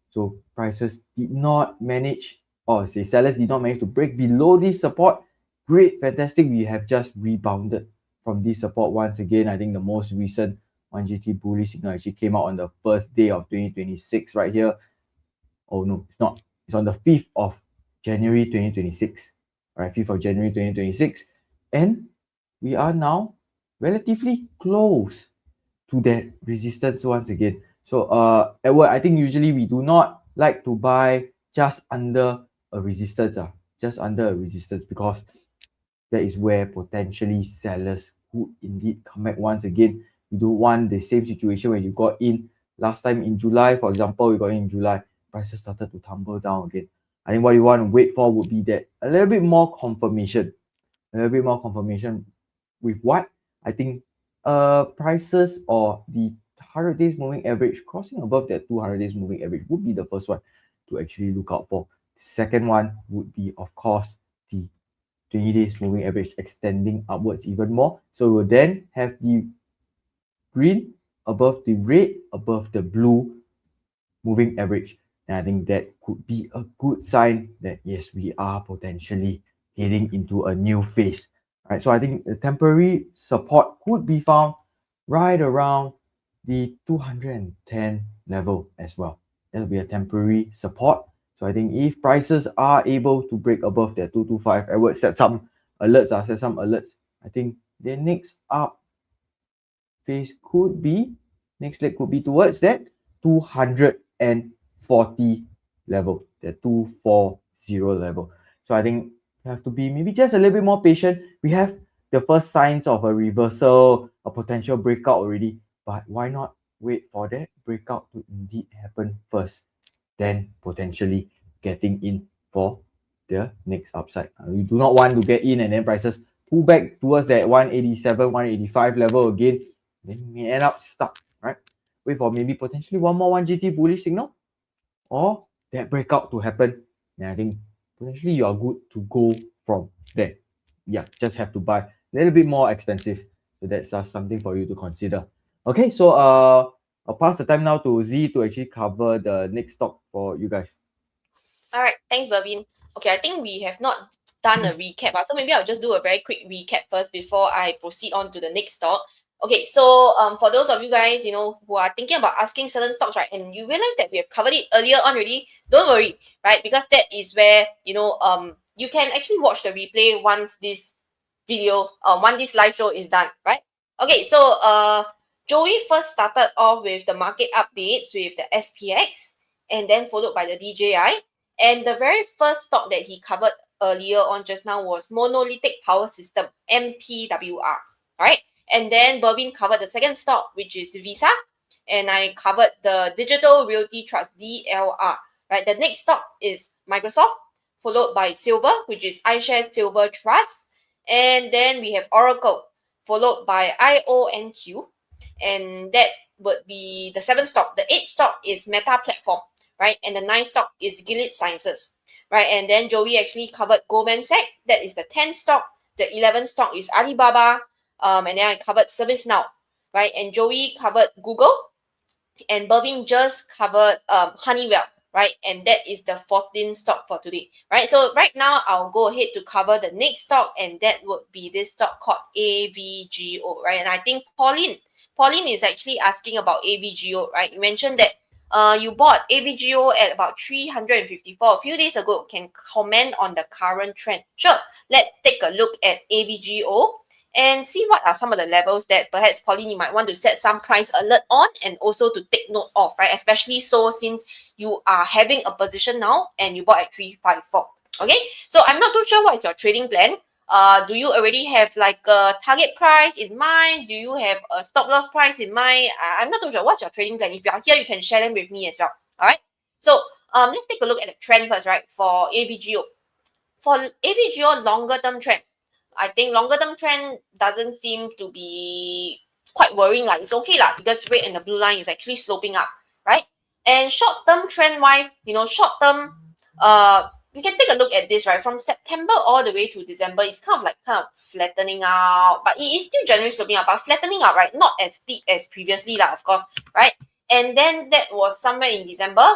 So prices did not manage, or say sellers did not manage to break below this support, great, fantastic. We have just rebounded from this support once again. I think the most recent 1GT bullish signal actually came out on the first day of 2026 right here. Oh no, it's not. It's on the 5th of January 2026. Right, 5th of January 2026. And we are now relatively close to that resistance once again. So Edward, I think usually we do not like to buy just under a resistance, just under a resistance, because that is where potentially sellers could indeed come back once again. You don't want the same situation when you got in last time in July. For example, we got in July, prices started to tumble down again. I think what you want to wait for would be that a little bit more confirmation. A little bit more confirmation with what? I think prices or the 100 days moving average crossing above that 200 days moving average would be the first one to actually look out for. Second one would be, of course, the 20 days moving average extending upwards even more. So we'll then have the green above the red, above the blue moving average. And I think that could be a good sign that yes, we are potentially heading into a new phase. Right, so I think the temporary support could be found right around the 210 level as well. That will be a temporary support. So I think if prices are able to break above that 225, I would set some alerts. I think the next up phase could be, next leg could be towards that 240 level, the 240 level. So I think you have to be maybe just a little bit more patient. We have the first signs of a reversal, a potential breakout already, but why not wait for that breakout to indeed happen first, then potentially getting in for the next upside. We do not want to get in and then prices pull back towards that 187, 185 level again, then you may end up stuck, right? Wait for maybe potentially one more 1GT bullish signal or that breakout to happen. And I think potentially you are good to go from there. Yeah, just have to buy a little bit more expensive. So that's something for you to consider. Okay, so I'll pass the time now to Z to actually cover the next stock for you guys. All right, thanks, Bervin. Okay, I think we have not done a recap, so maybe I'll just do a very quick recap first before I proceed on to the next stock. Okay, so for those of you guys, who are thinking about asking certain stocks, right, and you realize that we have covered it earlier on already, don't worry, right, because that is where, you can actually watch the replay once this video, once this live show is done, right? Okay, so Joey first started off with the market updates with the SPX and then followed by the DJI. And the very first stock that he covered earlier on just now was Monolithic Power System, MPWR, right? And then Bervin covered the second stock, which is Visa. And I covered the Digital Realty Trust, DLR, right? The next stock is Microsoft, followed by Silver, which is iShares Silver Trust. And then we have Oracle, followed by IonQ. And that would be the seventh stock. The eighth stock is Meta Platform, right? And the ninth stock is Gilead Sciences, right? And then Joey actually covered Goldman Sachs. That is the 10th stock. The 11th stock is Alibaba. And then I covered ServiceNow, right? And Joey covered Google. And Bervin just covered Honeywell, right? And that is the 14th stock for today, right? So right now, I'll go ahead to cover the next stock, and that would be this stock called AVGO, right? And I think Pauline is actually asking about AVGO, right? You mentioned that you bought AVGO at about 354 a few days ago. Can comment on the current trend. Sure, let's take a look at AVGO and see what are some of the levels that perhaps, Pauline, you might want to set some price alert on and also to take note of, right? Especially so since you are having a position now and you bought at 354. Okay, so I'm not too sure what is your trading plan. Do you already have like a target price in mind? Do you have a stop loss price in mind? I'm not too sure. What's your trading plan? If you are here, you can share them with me as well. All right. So let's take a look at the trend first, right? For AVGO. For AVGO longer term trend, I think longer term trend doesn't seem to be quite worrying. Like it's okay lah, because red and the blue line is actually sloping up, right? And short term trend wise, short term, we can take a look at this, right? From September all the way to December, it's kind of flattening out, but it is still generally sloping up, but flattening out, right? Not as steep as previously, lah, of course, right? And then that was somewhere in December,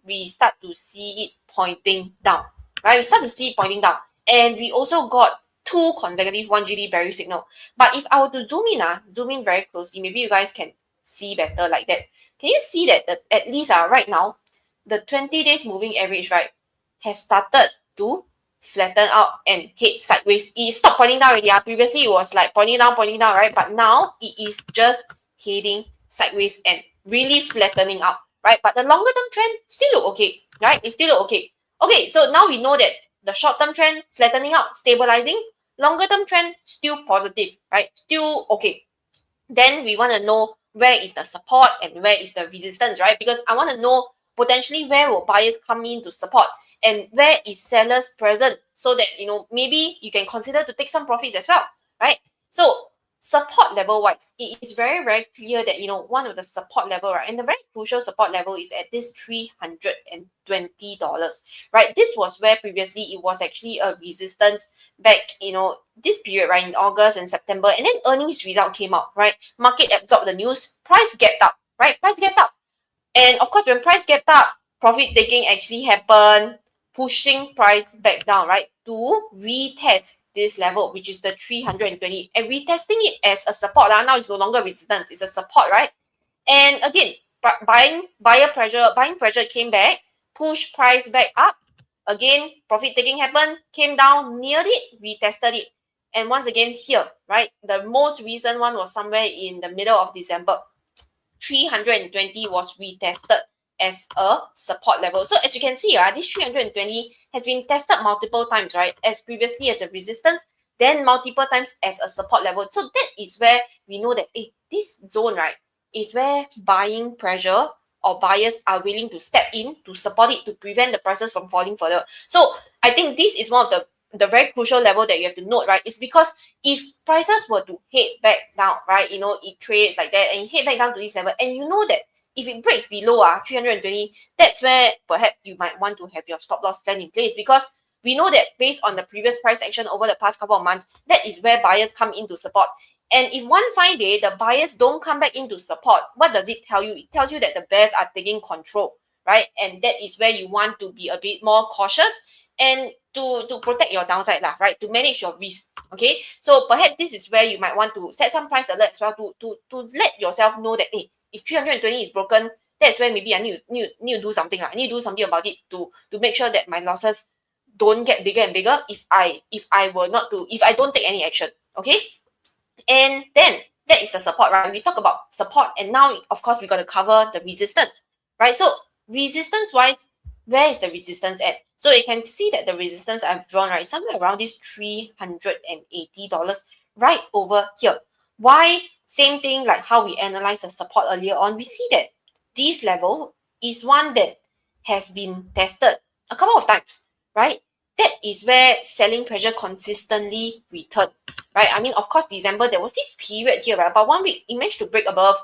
we start to see it pointing down, right? We start to see it pointing down. And we also got two consecutive 1 GD bearish signal. But if I were to zoom in very closely, maybe you guys can see better like that. Can you see that at least right now, the 20 days moving average, right, has started to flatten out and head sideways. It stopped pointing down already. Previously, it was like pointing down, right? But now it is just heading sideways and really flattening out, right? But the longer term trend still look okay, right? It still look okay. Okay, so now we know that the short term trend flattening out, stabilizing, longer term trend still positive, right? Still okay. Then we want to know where is the support and where is the resistance, right? Because I want to know potentially where will buyers come in to support and where is sellers present, so that, you know, maybe you can consider to take some profits as well, right? So support level wise, it is very, very clear that, you know, one of the support level, right, and the very crucial support level is at this $320, right? This was where previously it was actually a resistance back, you know, this period, right, in August and September, and then earnings result came out, right? Market absorbed the news, price gapped up, right? Price gapped up. And of course, when price gapped up, profit taking actually happened, pushing price back down, right, to retest this level, which is the 320, and retesting it as a support. Now it's no longer resistance, it's a support, right? And again, buying pressure came back, push price back up. Again, profit taking happened, came down, neared it, retested it. And once again here, right, the most recent one was somewhere in the middle of December. 320 was retested as a support level. So as you can see, this 320 has been tested multiple times, right? As previously as a resistance, then multiple times as a support level. So that is where we know that this zone, right, is where buying pressure or buyers are willing to step in to support it, to prevent the prices from falling further. So I think this is one of the very crucial level that you have to note, right? Is because if prices were to head back down, right, you know, it trades like that and it head back down to this level, and you know that if it breaks below 320, that's where perhaps you might want to have your stop loss plan in place, because we know that based on the previous price action over the past couple of months, that is where buyers come into support. And if one fine day the buyers don't come back into support, what does it tell you? It tells you that the bears are taking control, right? And that is where you want to be a bit more cautious and to protect your downside, right? To manage your risk. Okay, so perhaps this is where you might want to set some price alert as well to let yourself know that if 320 is broken, that's where maybe I need to do something. I need to do something about it to make sure that my losses don't get bigger and bigger if I don't take any action. Okay, and then that is the support, right? We talk about support, and now of course we got to cover the resistance, right? So resistance wise, where is the resistance at? So you can see that the resistance I've drawn, right, somewhere around this $380 right over here. Why? Same thing like how we analyzed the support earlier on. We see that this level is one that has been tested a couple of times, right? That is where selling pressure consistently returned, right? I mean, of course, December, there was this period here, right? About 1 week, it managed to break above,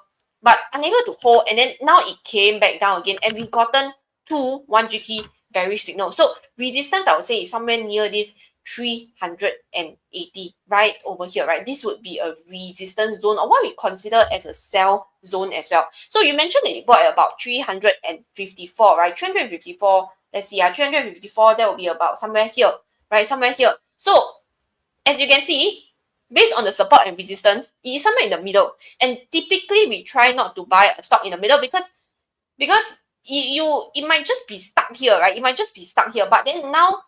but unable to hold, and then now it came back down again, and we've gotten to 1 GT bearish signal. So resistance, I would say, is somewhere near this 380 right over here, right? This would be a resistance zone, or what we consider as a sell zone as well. So you mentioned that you bought at about 354, right? 354, let's see, 354, that will be about somewhere here, right? Somewhere here. So as you can see, based on the support and resistance, it is somewhere in the middle. And typically we try not to buy a stock in the middle because it might just be stuck here, right? It might just be stuck here. But then now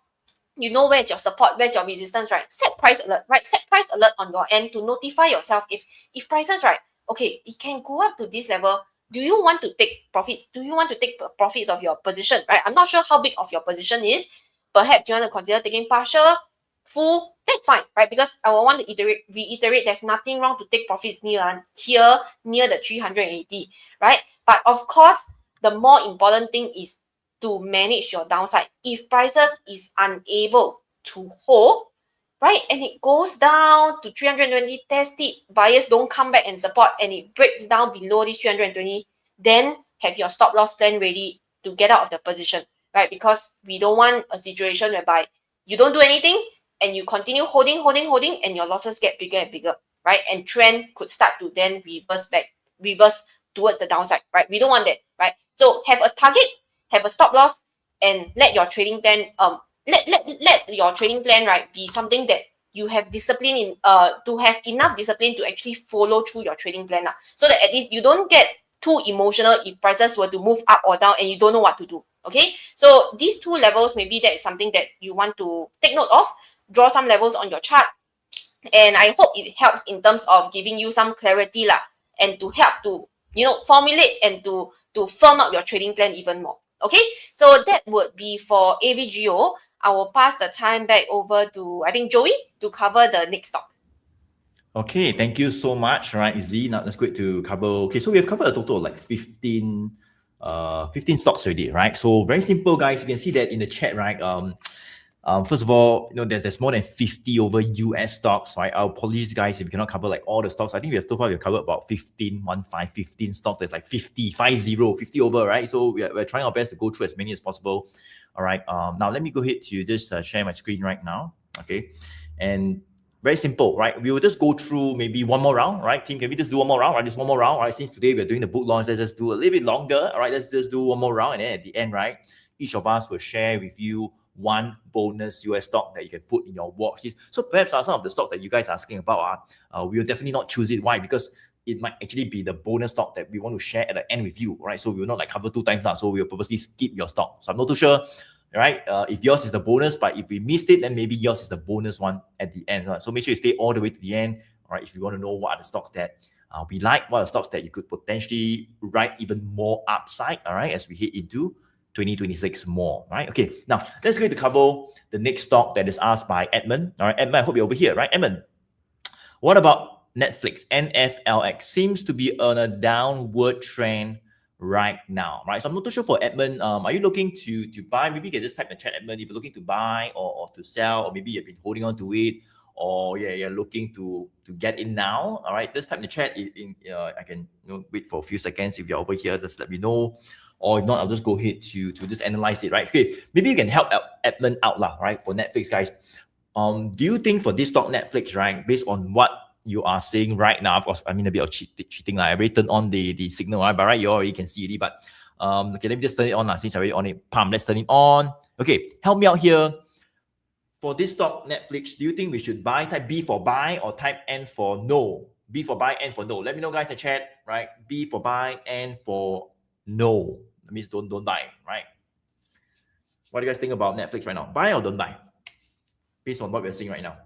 you know where's your support, where's your resistance, right? Set price alert, right? Set price alert on your end to notify yourself if prices, right, okay, it can go up to this level. Do you want to take profits? Do you want to take profits of your position, right? I'm not sure how big of your position is. Perhaps you want to consider taking partial, full, that's fine, right? Because I will want to reiterate there's nothing wrong to take profits near the 380, right? But of course, the more important thing is to manage your downside. If prices is unable to hold, right, and it goes down to 320, test it, buyers don't come back and support, and it breaks down below this 320, then have your stop loss plan ready to get out of the position, right? Because we don't want a situation whereby you don't do anything and you continue holding, and your losses get bigger and bigger, right? And trend could start to then reverse towards the downside, right? We don't want that, right? So have a target, have a stop loss, and let your trading plan let your trading plan, right, be something that you have discipline in to have enough discipline to actually follow through your trading plan, so that at least you don't get too emotional if prices were to move up or down and you don't know what to do. Okay, so these two levels, maybe that is something that you want to take note of. Draw some levels on your chart, and I hope it helps in terms of giving you some clarity lah, and to help to formulate and to firm up your trading plan even more. Okay, so that would be for AVGO. I will pass the time back over to, I think, Joey to cover the next stock. Okay, thank you so much. All right, Z, now that's great to cover. Okay, so we have covered a total of like 15 stocks already, right? So very simple, guys. You can see that in the chat, right? First of all, there's more than 50 over US stocks, right? Our apologies, guys, if we cannot cover like all the stocks. I think so far we've covered about 15 stocks. There's like 50 over, right? So we're trying our best to go through as many as possible. All right. Now let me go ahead to just share my screen right now. Okay, and very simple, right? We will just go through maybe one more round, right? Team, can we just do one more round, right? Just one more round, right? Since today we're doing the book launch, let's just do a little bit longer, all right? Let's just do one more round, and then at the end, right, each of us will share with you one bonus US stock that you can put in your watch list. So perhaps some of the stock that you guys are asking about, we will definitely not choose it. Why? Because it might actually be the bonus stock that we want to share at the end with you, right? So we will not like cover 2 times now. So we will purposely skip your stock. So I'm not too sure, right? If yours is the bonus, but if we missed it, then maybe yours is the bonus one at the end. Right? So make sure you stay all the way to the end, all right? If you want to know what are the stocks that we like, what are the stocks that you could potentially write even more upside, all right, as we head into 2026 more, right? Okay, now let's go to cover the next stock that is asked by Edmund. All right, Edmund, I hope you're over here, right? Edmund, what about Netflix? NFLX seems to be on a downward trend right now, right? So I'm not too sure for Edmund. Are you looking to buy? Maybe you can just type in the chat, Edmund, if you're looking to buy or to sell, or maybe you've been holding on to it, or you're looking to get in now. All right, just type in the chat. I can wait for a few seconds. If you're over here, just let me know. Or if not, I'll just go ahead to just analyze it, right? Okay, maybe you can help Edmund out, right? For Netflix, guys. Do you think for this stock Netflix, right, based on what you are seeing right now, of course, I mean a bit of cheating, like I already turned on the signal, right? But right, you already can see it. But okay, let me just turn it on since I already on it. Let's turn it on. Okay, help me out here. For this stock Netflix, do you think we should buy? Type B for buy or type N for no? B for buy, N for no. Let me know, guys, in the chat, right? B for buy, N for no. That means don't buy, right? What do you guys think about Netflix right now? Buy or don't buy? Based on what we're seeing right now.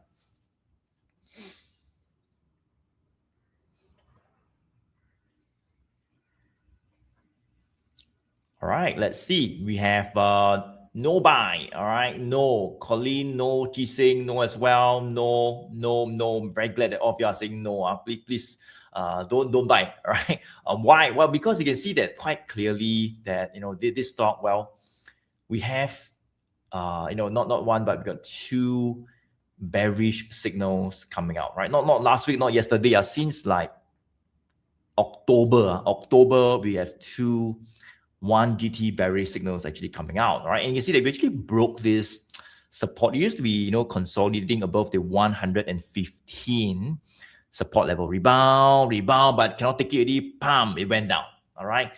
All right, let's see. We have no buy. All right, no. Colleen, no. Jising, no as well. No. I'm very glad that all of you are saying no. Please. Don't buy, all right? Why? Well, because you can see that quite clearly that this stock. Well, we have not one, but we got 2 bearish signals coming out, right? Not last week, not yesterday. Since like October, we have 1 GT bearish signals actually coming out, right? And you can see that we actually broke this support. It used to be consolidating above the 115. Support level, rebound, but cannot take it already. It went down. All right,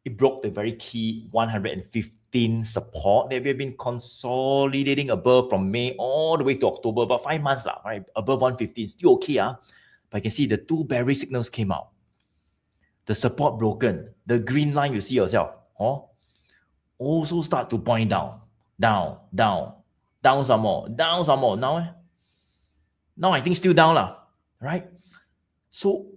it broke the very key 115 support that we have been consolidating above from May all the way to October, about 5 months lah. Right, above 115, still okay. But you can see the 2 bearish signals came out. The support broken. The green line you see yourself, also start to point down some more. Now I think still down lah. Right, so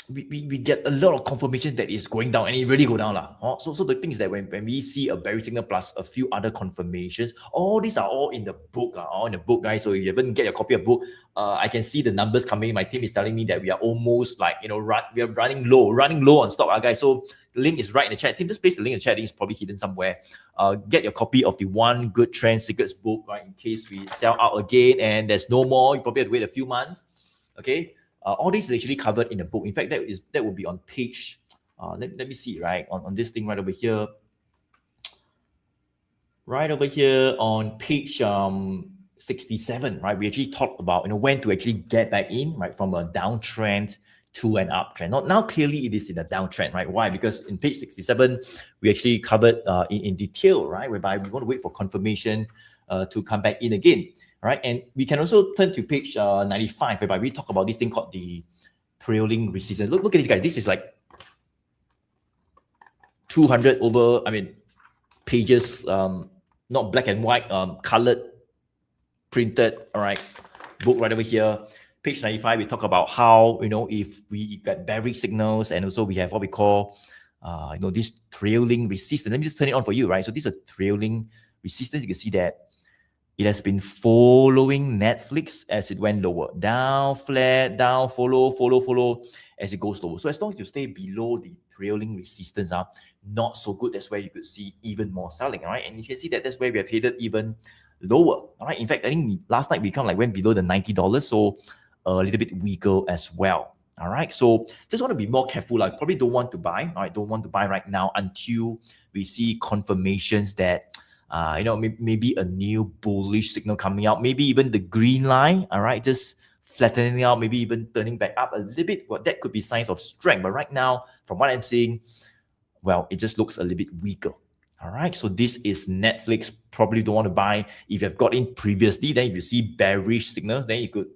we get a lot of confirmation that it's going down, and it really go down lah. So the thing is that when we see a bearish signal plus a few other confirmations, all these are all in the book, all in the book, guys. So if you haven't get your copy of book, I can see the numbers coming. My team is telling me that we are almost like we are running low on stock, guys. So the link is right in the chat. Team, just paste the link in the chat. I think it's probably hidden somewhere. Get your copy of the One Good Trend Secrets book, right? In case we sell out again and there's no more, you probably have to wait a few months. Okay, all this is actually covered in the book. In fact, that will be on page. Let me see, right, on this thing right over here. Right over here on page 67, right? We actually talked about when to actually get back in, right, from a downtrend to an uptrend. Now clearly it is in a downtrend, right? Why? Because in page 67 we actually covered in detail, right, whereby we want to wait for confirmation to come back in again. right? And we can also turn to page 95, whereby we talk about this thing called the trailing resistance. Look at this guy. This is like 200 over, pages, not black and white, colored, printed, all right, book right over here. Page 95, we talk about how, if we get bearish signals, and also we have what we call, this trailing resistance. Let me just turn it on for you, right? So this is a trailing resistance. You can see that it has been following Netflix as it went lower. Down, flat, down, follow, as it goes lower. So as long as you stay below the trailing resistance, not so good. That's where you could see even more selling, right? And you can see that that's where we have headed even lower, all right? In fact, I think last night we went below the $90, so a little bit weaker as well, all right? So just want to be more careful. I probably don't want to buy, all right? Don't want to buy right now until we see confirmations that maybe a new bullish signal coming out, maybe even the green line, all right, just flattening out, maybe even turning back up a little bit. Well, that could be signs of strength. But right now, from what I'm seeing, well, it just looks a little bit weaker. All right, so this is Netflix. Probably don't want to buy. If you've got in previously, then if you see bearish signals, then it could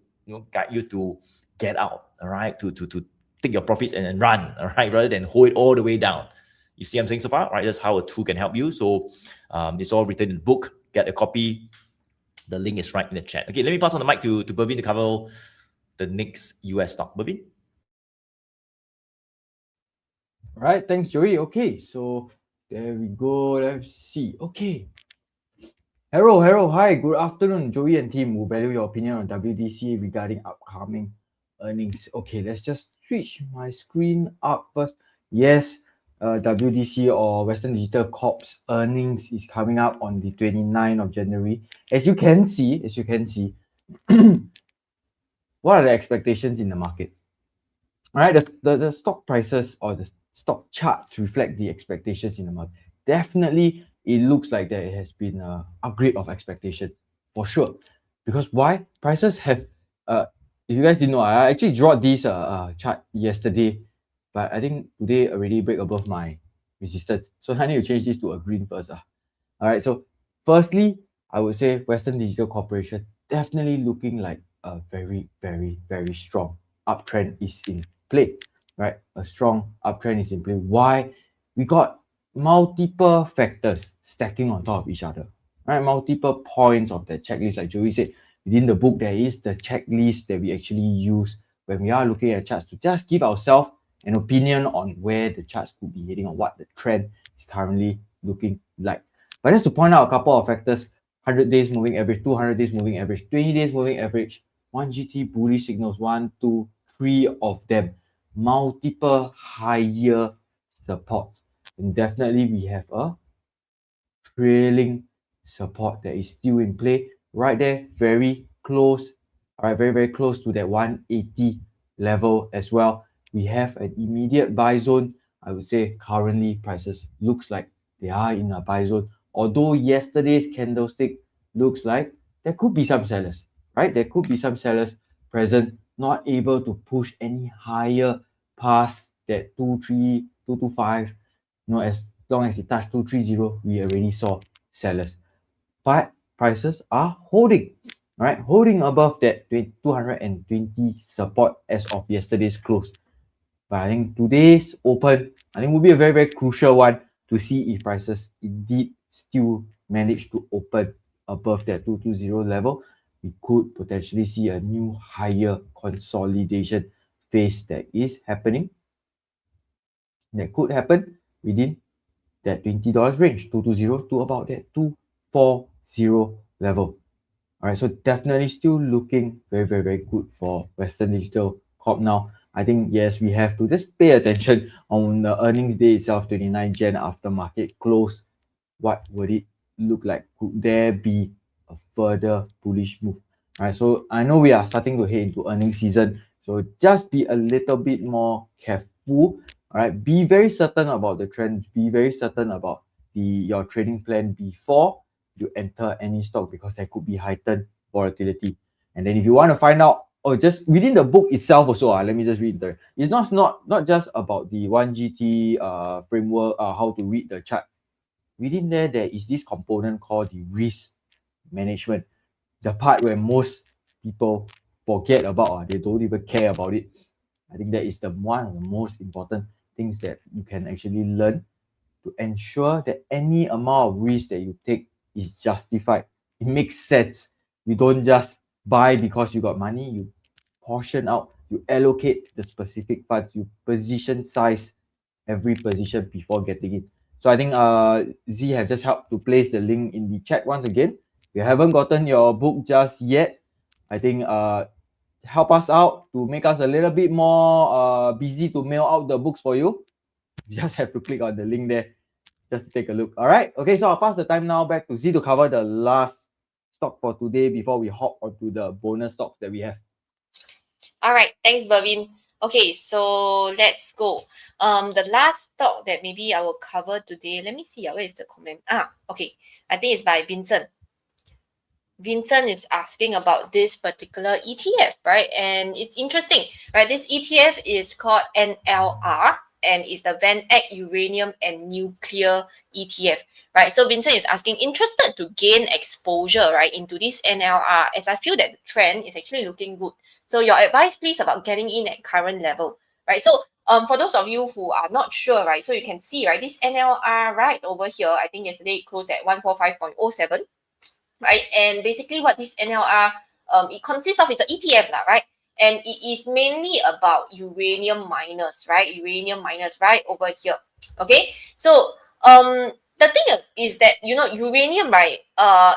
guide you to get out. All right, to take your profits and run. All right, rather than hold it all the way down. You see what I'm saying so far, right? That's how a tool can help you. So it's all written in the book. Get a copy. The link is right in the chat. Okay, let me pass on the mic to Bervin to cover the next US stock. Bervin? All right, thanks, Joey. Okay, so there we go. Let's see. Okay. Harold, hi. Good afternoon. Joey and team will value your opinion on WDC regarding upcoming earnings. Okay, let's just switch my screen up first. Yes, WDC or Western Digital Corp's earnings is coming up on the 29th of January. As you can see, what are the expectations in the market? All right, the stock prices or the stock charts reflect the expectations in the market. Definitely, it looks like there has been an upgrade of expectation for sure. Because why? Prices have, if you guys didn't know, I actually draw this chart yesterday, but I think today already break above my resistance. So I need to change this to a green first. All right, so firstly, I would say Western Digital Corporation definitely looking like a very, very, very strong uptrend is in play, right? A strong uptrend is in play. Why? We got multiple factors stacking on top of each other, right? Multiple points of the checklist. Like Joey said, within the book, there is the checklist that we actually use when we are looking at charts to just give ourselves an opinion on where the charts could be heading or what the trend is currently looking like. But just to point out a couple of factors, 100 days moving average, 200 days moving average, 20 days moving average, 1GT bullish signals, 1, 2, 3 of them, multiple higher supports. And definitely we have a trailing support that is still in play right there, very close, all right, very, very close to that 180 level as well. We have an immediate buy zone. I would say currently prices looks like they are in a buy zone, although yesterday's candlestick looks like there could be some sellers, right? There could be some sellers present, not able to push any higher past that 225. As long as it touched 230, we already saw sellers. But prices are holding, right? Holding above that 220 support as of yesterday's close. But I think today's open, I think will be a very, very crucial one to see if prices indeed still manage to open above that 220 level. We could potentially see a new higher consolidation phase that is happening. That could happen within that $20 range, 220 to about that 240 level. All right, so definitely still looking very, very, very good for Western Digital Corp now. I think, yes, we have to just pay attention on the earnings day itself, 29 Jan after market close. What would it look like? Could there be a further bullish move? All right, so I know we are starting to head into earnings season, so just be a little bit more careful. All right, be very certain about the trend. Be very certain about your trading plan before you enter any stock, because there could be heightened volatility. And then if you want to find out, or just within the book itself also, let me just read there. It's not just about the 1GT framework, how to read the chart. Within there is this component called the risk management. the part where most people forget about, or they don't even care about it. I think that is the one of the most important things that you can actually learn to ensure that any amount of risk that you take is justified. It makes sense. You don't just buy because you got money. You portion out, you allocate the specific funds, you position size every position before getting in. So I think Z have just helped to place the link in the chat once again. If you haven't gotten your book just yet, I think help us out to make us a little bit more busy to mail out the books for you. You just have to click on the link there just to take a look. All right. Okay, so I'll pass the time now back to Z to cover the last stock for today before we hop onto the bonus stocks that we have. All right, thanks, Bervin. Okay, so let's go. The last stock that maybe I will cover today, let me see, where is the comment? Okay, I think it's by Vincent. Vincent is asking about this particular ETF, right? And it's interesting, right? This ETF is called NLR and is the Van Eck Uranium and Nuclear ETF, right? So Vincent is asking, interested to gain exposure, right, into this NLR, as I feel that the trend is actually looking good. So your advice, please, about getting in at current level, right? So for those of you who are not sure, right, so you can see, right, this NLR right over here, I think yesterday it closed at 145.07. right? And basically what this NLR, it consists of, it's an ETF, right? And it is mainly about uranium miners, right? Uranium miners right over here, okay? So, the thing is that, you know, uranium, right,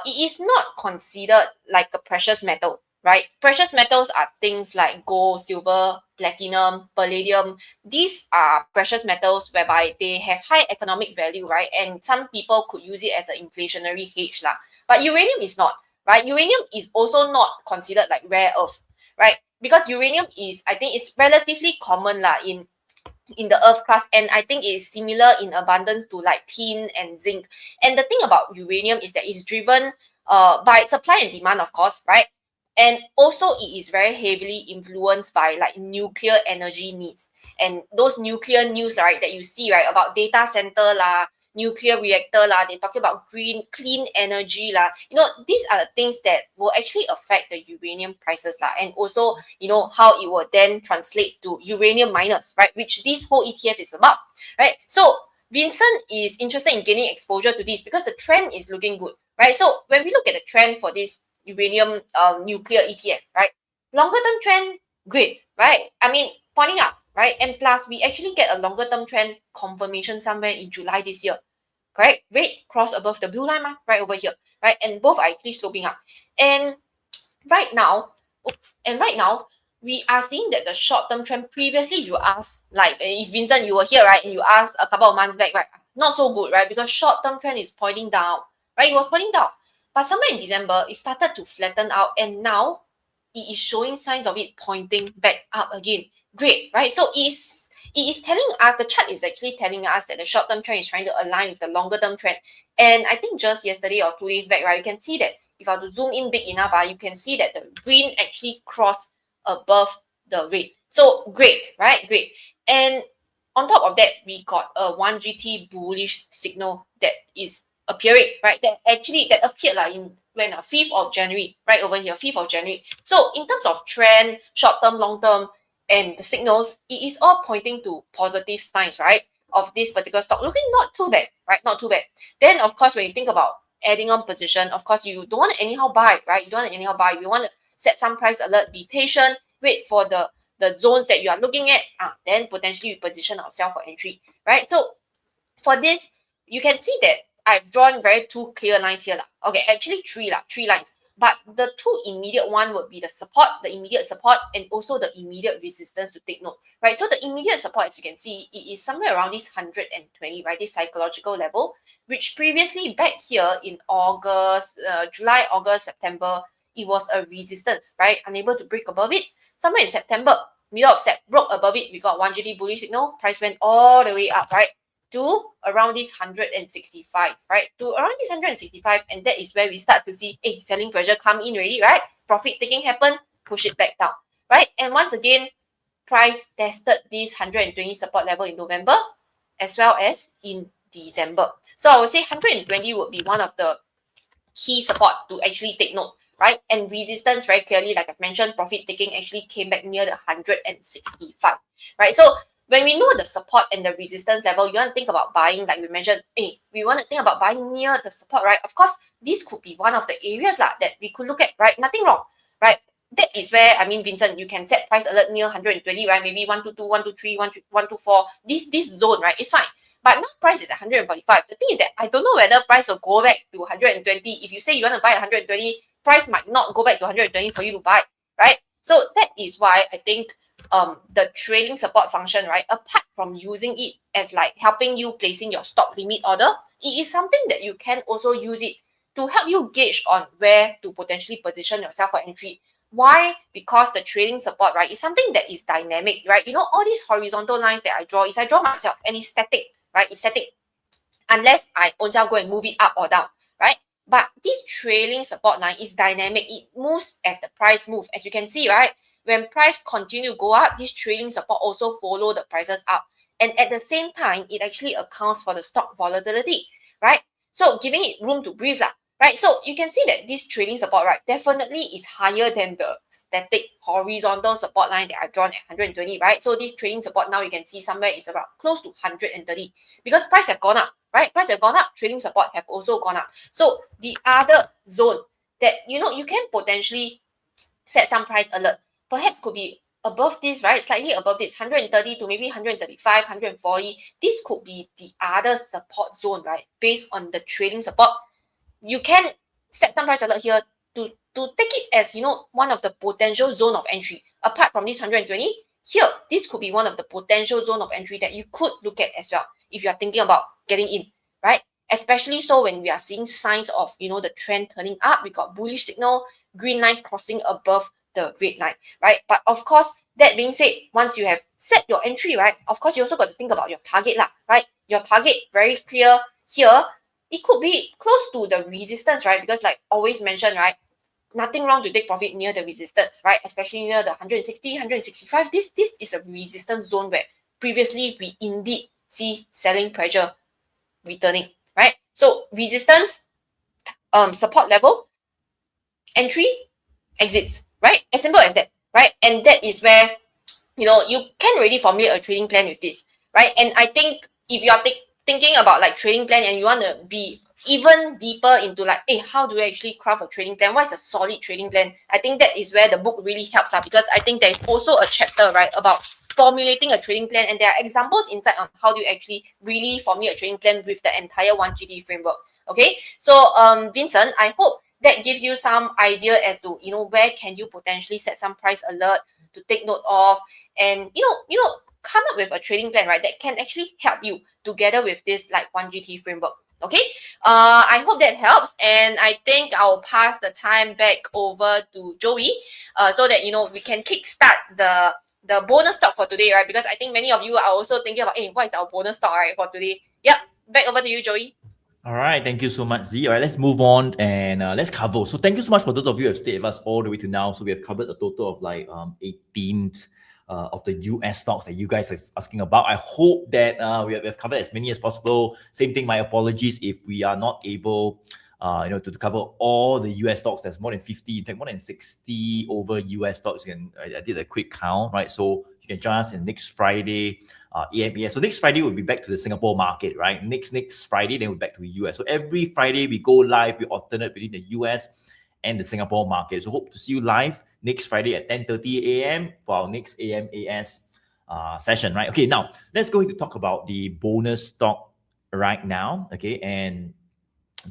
it is not considered like a precious metal, right? Precious metals are things like gold, silver, platinum, palladium. These are precious metals whereby they have high economic value, right? And some people could use it as an inflationary hedge, lah. But uranium is not, right? Uranium is also not considered like rare earth, right? Because uranium is, I think it's relatively common lah in the earth crust, and I think it's similar in abundance to like tin and zinc. And the thing about uranium is that it's driven by supply and demand, of course, right? And also it is very heavily influenced by like nuclear energy needs. And those nuclear news, right, that you see, right, about data center lah, nuclear reactor lah, they talk about clean energy lah. You know, these are the things that will actually affect the uranium prices lah, and also, you know, how it will then translate to uranium miners, right, which this whole ETF is about, right? So Vincent is interested in gaining exposure to this because the trend is looking good, right? So when we look at the trend for this uranium nuclear ETF, right, longer term trend, great, right? I mean, pointing up, right? And plus, we actually get a longer term trend confirmation somewhere in July this year, correct? Red cross above the blue line, right over here, right? And both are actually sloping up. And right now, we are seeing that the short term trend, previously you asked, like if Vincent, you were here, right? And you asked a couple of months back, right? Not so good, right? Because short term trend is pointing down, right? It was pointing down. But somewhere in December, it started to flatten out, and now it is showing signs of it pointing back up again. Great, right? So it is telling us, the chart is actually telling us that the short-term trend is trying to align with the longer-term trend. And I think just yesterday or 2 days back, right, you can see that if I were to zoom in big enough, you can see that the green actually crossed above the red. So great, right? Great. And on top of that, we got a 1GT bullish signal that is appearing, right? That appeared like in when 5th of January, right over here, 5th of January. So in terms of trend, short term, long term, and the signals, it is all pointing to positive signs, right, of this particular stock. Looking not too bad, right? Not too bad. Then of course, when you think about adding on position, of course, you don't want to anyhow buy, right? You don't want to anyhow buy. You want to set some price alert, be patient, wait for the zones that you are looking at, then potentially we position ourselves for entry, right? So for this, you can see that I've drawn two clear lines here. Okay, actually three lines. But the two immediate one would be the immediate support, and also the immediate resistance to take note, right? So the immediate support, as you can see, it is somewhere around this 120, right? This psychological level, which previously back here in August, July, August, September, it was a resistance, right? Unable to break above it. Somewhere in September, middle of Sep, broke above it. We got 1GT bullish signal. Price went all the way up, right? To around this 165, right? To around this 165, and that is where we start to see, selling pressure come in already, right? Profit taking happen, push it back down, right? And once again, price tested this 120 support level in November, as well as in December. So I would say 120 would be one of the key support to actually take note, right? And resistance very clearly, like I've mentioned, profit taking actually came back near the 165, right? So when we know the support and the resistance level, you want to think about buying, like we mentioned, we want to think about buying near the support, right? Of course, this could be one of the areas that we could look at, right? Nothing wrong, right? That is where, I mean, Vincent, you can set price alert near 120, right? Maybe 122, 123, 124, this zone, right? It's fine. But now price is 145. The thing is that I don't know whether price will go back to 120. If you say you want to buy 120, price might not go back to 120 for you to buy, right? So that is why I think the trailing support function, right, apart from using it as like helping you placing your stop limit order, it is something that you can also use it to help you gauge on where to potentially position yourself for entry. Why? Because the trading support, right, is something that is dynamic, right? You know, all these horizontal lines that I draw myself, and it's static, right? It's static. Unless I ownself go and move it up or down, right? But this trailing support line is dynamic. It moves as the price moves. As you can see, right? When price continue to go up, this trailing support also follow the prices up. And at the same time, it actually accounts for the stock volatility, right? So giving it room to breathe, right? So you can see that this trading support, right, definitely is higher than the static horizontal support line that I've drawn at 120, right? So this trading support now you can see somewhere is around close to 130 because price have gone up, right? Price have gone up, trading support have also gone up. So the other zone that, you know, you can potentially set some price alert, perhaps could be above this, right? Slightly above this, 130 to maybe 135, 140. This could be the other support zone, right? Based on the trading support. You can set some price alert here to take it as, you know, one of the potential zone of entry. Apart from this 120, here, this could be one of the potential zone of entry that you could look at as well if you are thinking about getting in, right? Especially so when we are seeing signs of, you know, the trend turning up. We got bullish signal, green line crossing above the red line, right? But of course, that being said, once you have set your entry, right, of course, you also got to think about your target, right? Your target very clear here. It could be close to the resistance, right? Because like always mentioned, right, nothing wrong to take profit near the resistance, right? Especially near the 160, 165. This is a resistance zone where previously we indeed see selling pressure returning, right? So resistance, support level, entry, exits, right? As simple as that, right? And that is where, you know, you can really formulate a trading plan with this, right? And I think if you are thinking about like trading plan and you want to be even deeper into like, hey, how do I actually craft a trading plan? What is a solid trading plan? I think that is where the book really helps because I think there is also a chapter, right, about formulating a trading plan, and there are examples inside on how do you actually really formulate a trading plan with the entire 1GT framework. Okay, so Vincent, I hope that gives you some idea as to, you know, where can you potentially set some price alert to take note of, and you know come up with a trading plan, right, that can actually help you together with this like 1GT framework. Okay, I hope that helps, and I think I'll pass the time back over to Joey, so that, you know, we can kickstart the bonus stock for today, right? Because I think many of you are also thinking about, hey, what is our bonus stock, right, for today? Yep, back over to you, Joey. All right, thank you so much, Z. All right, let's move on and let's cover. So thank you so much for those of you who have stayed with us all the way to now. So we have covered a total of like 18 of the US stocks that you guys are asking about. I hope that we have covered as many as possible. Same thing, my apologies if we are not able to cover all the US stocks. There's more than 50, in fact, more than 60 over US stocks. And I did a quick count, right? So you can join us in next Friday, AMES. So next Friday, we'll be back to the Singapore market, right? Next Friday, then we're back to the US. So every Friday, we go live, we alternate between the US and the Singapore market. So hope to see you live next Friday at 10:30 a.m. for our next AMAS session, right? Okay, now let's go to talk about the bonus stock right now, okay? And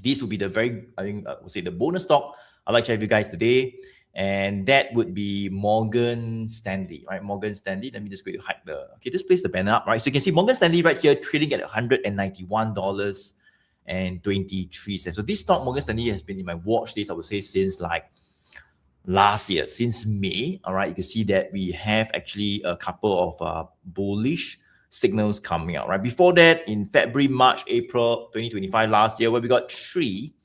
this will be the I would say the bonus stock I'd like to share with you guys today. And that would be Morgan Stanley, right? Morgan Stanley. Let me just go to hide just place the banner up, right? So you can see Morgan Stanley right here trading at $191.23. So this stock, Morgan Stanley, has been in my watch list, I would say, since like last year, since May. All right, you can see that we have actually a couple of bullish signals coming out, right? Before that, in February, March, April 2025 last year, where we got 3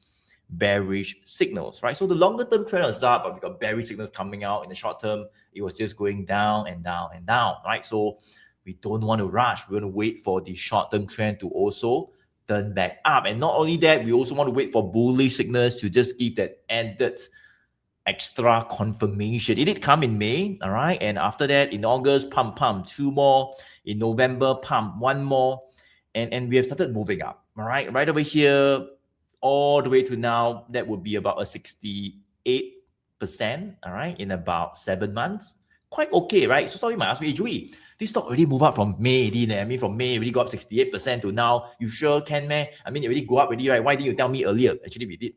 bearish signals, right? So the longer term trend was up, but we got bearish signals coming out. In the short term, it was just going down and down and down, right? So we don't want to rush. We want to wait for the short term trend to also turn back up. And not only that, we also want to wait for bullish signals to just give that added extra confirmation. It did come in May, all right? And after that, in August, pump, two more. In November, pump, one more. And we have started moving up, all right? Right over here, all the way to now, that would be about a 68%, all right, in about 7 months. Quite okay, right? So sorry, you might ask me, Joey, this stock already moved up from May, didn't it? I mean, from May, already got up 68% to now. You sure can, man? I mean, it already go up already, right? Why didn't you tell me earlier? Actually, we did,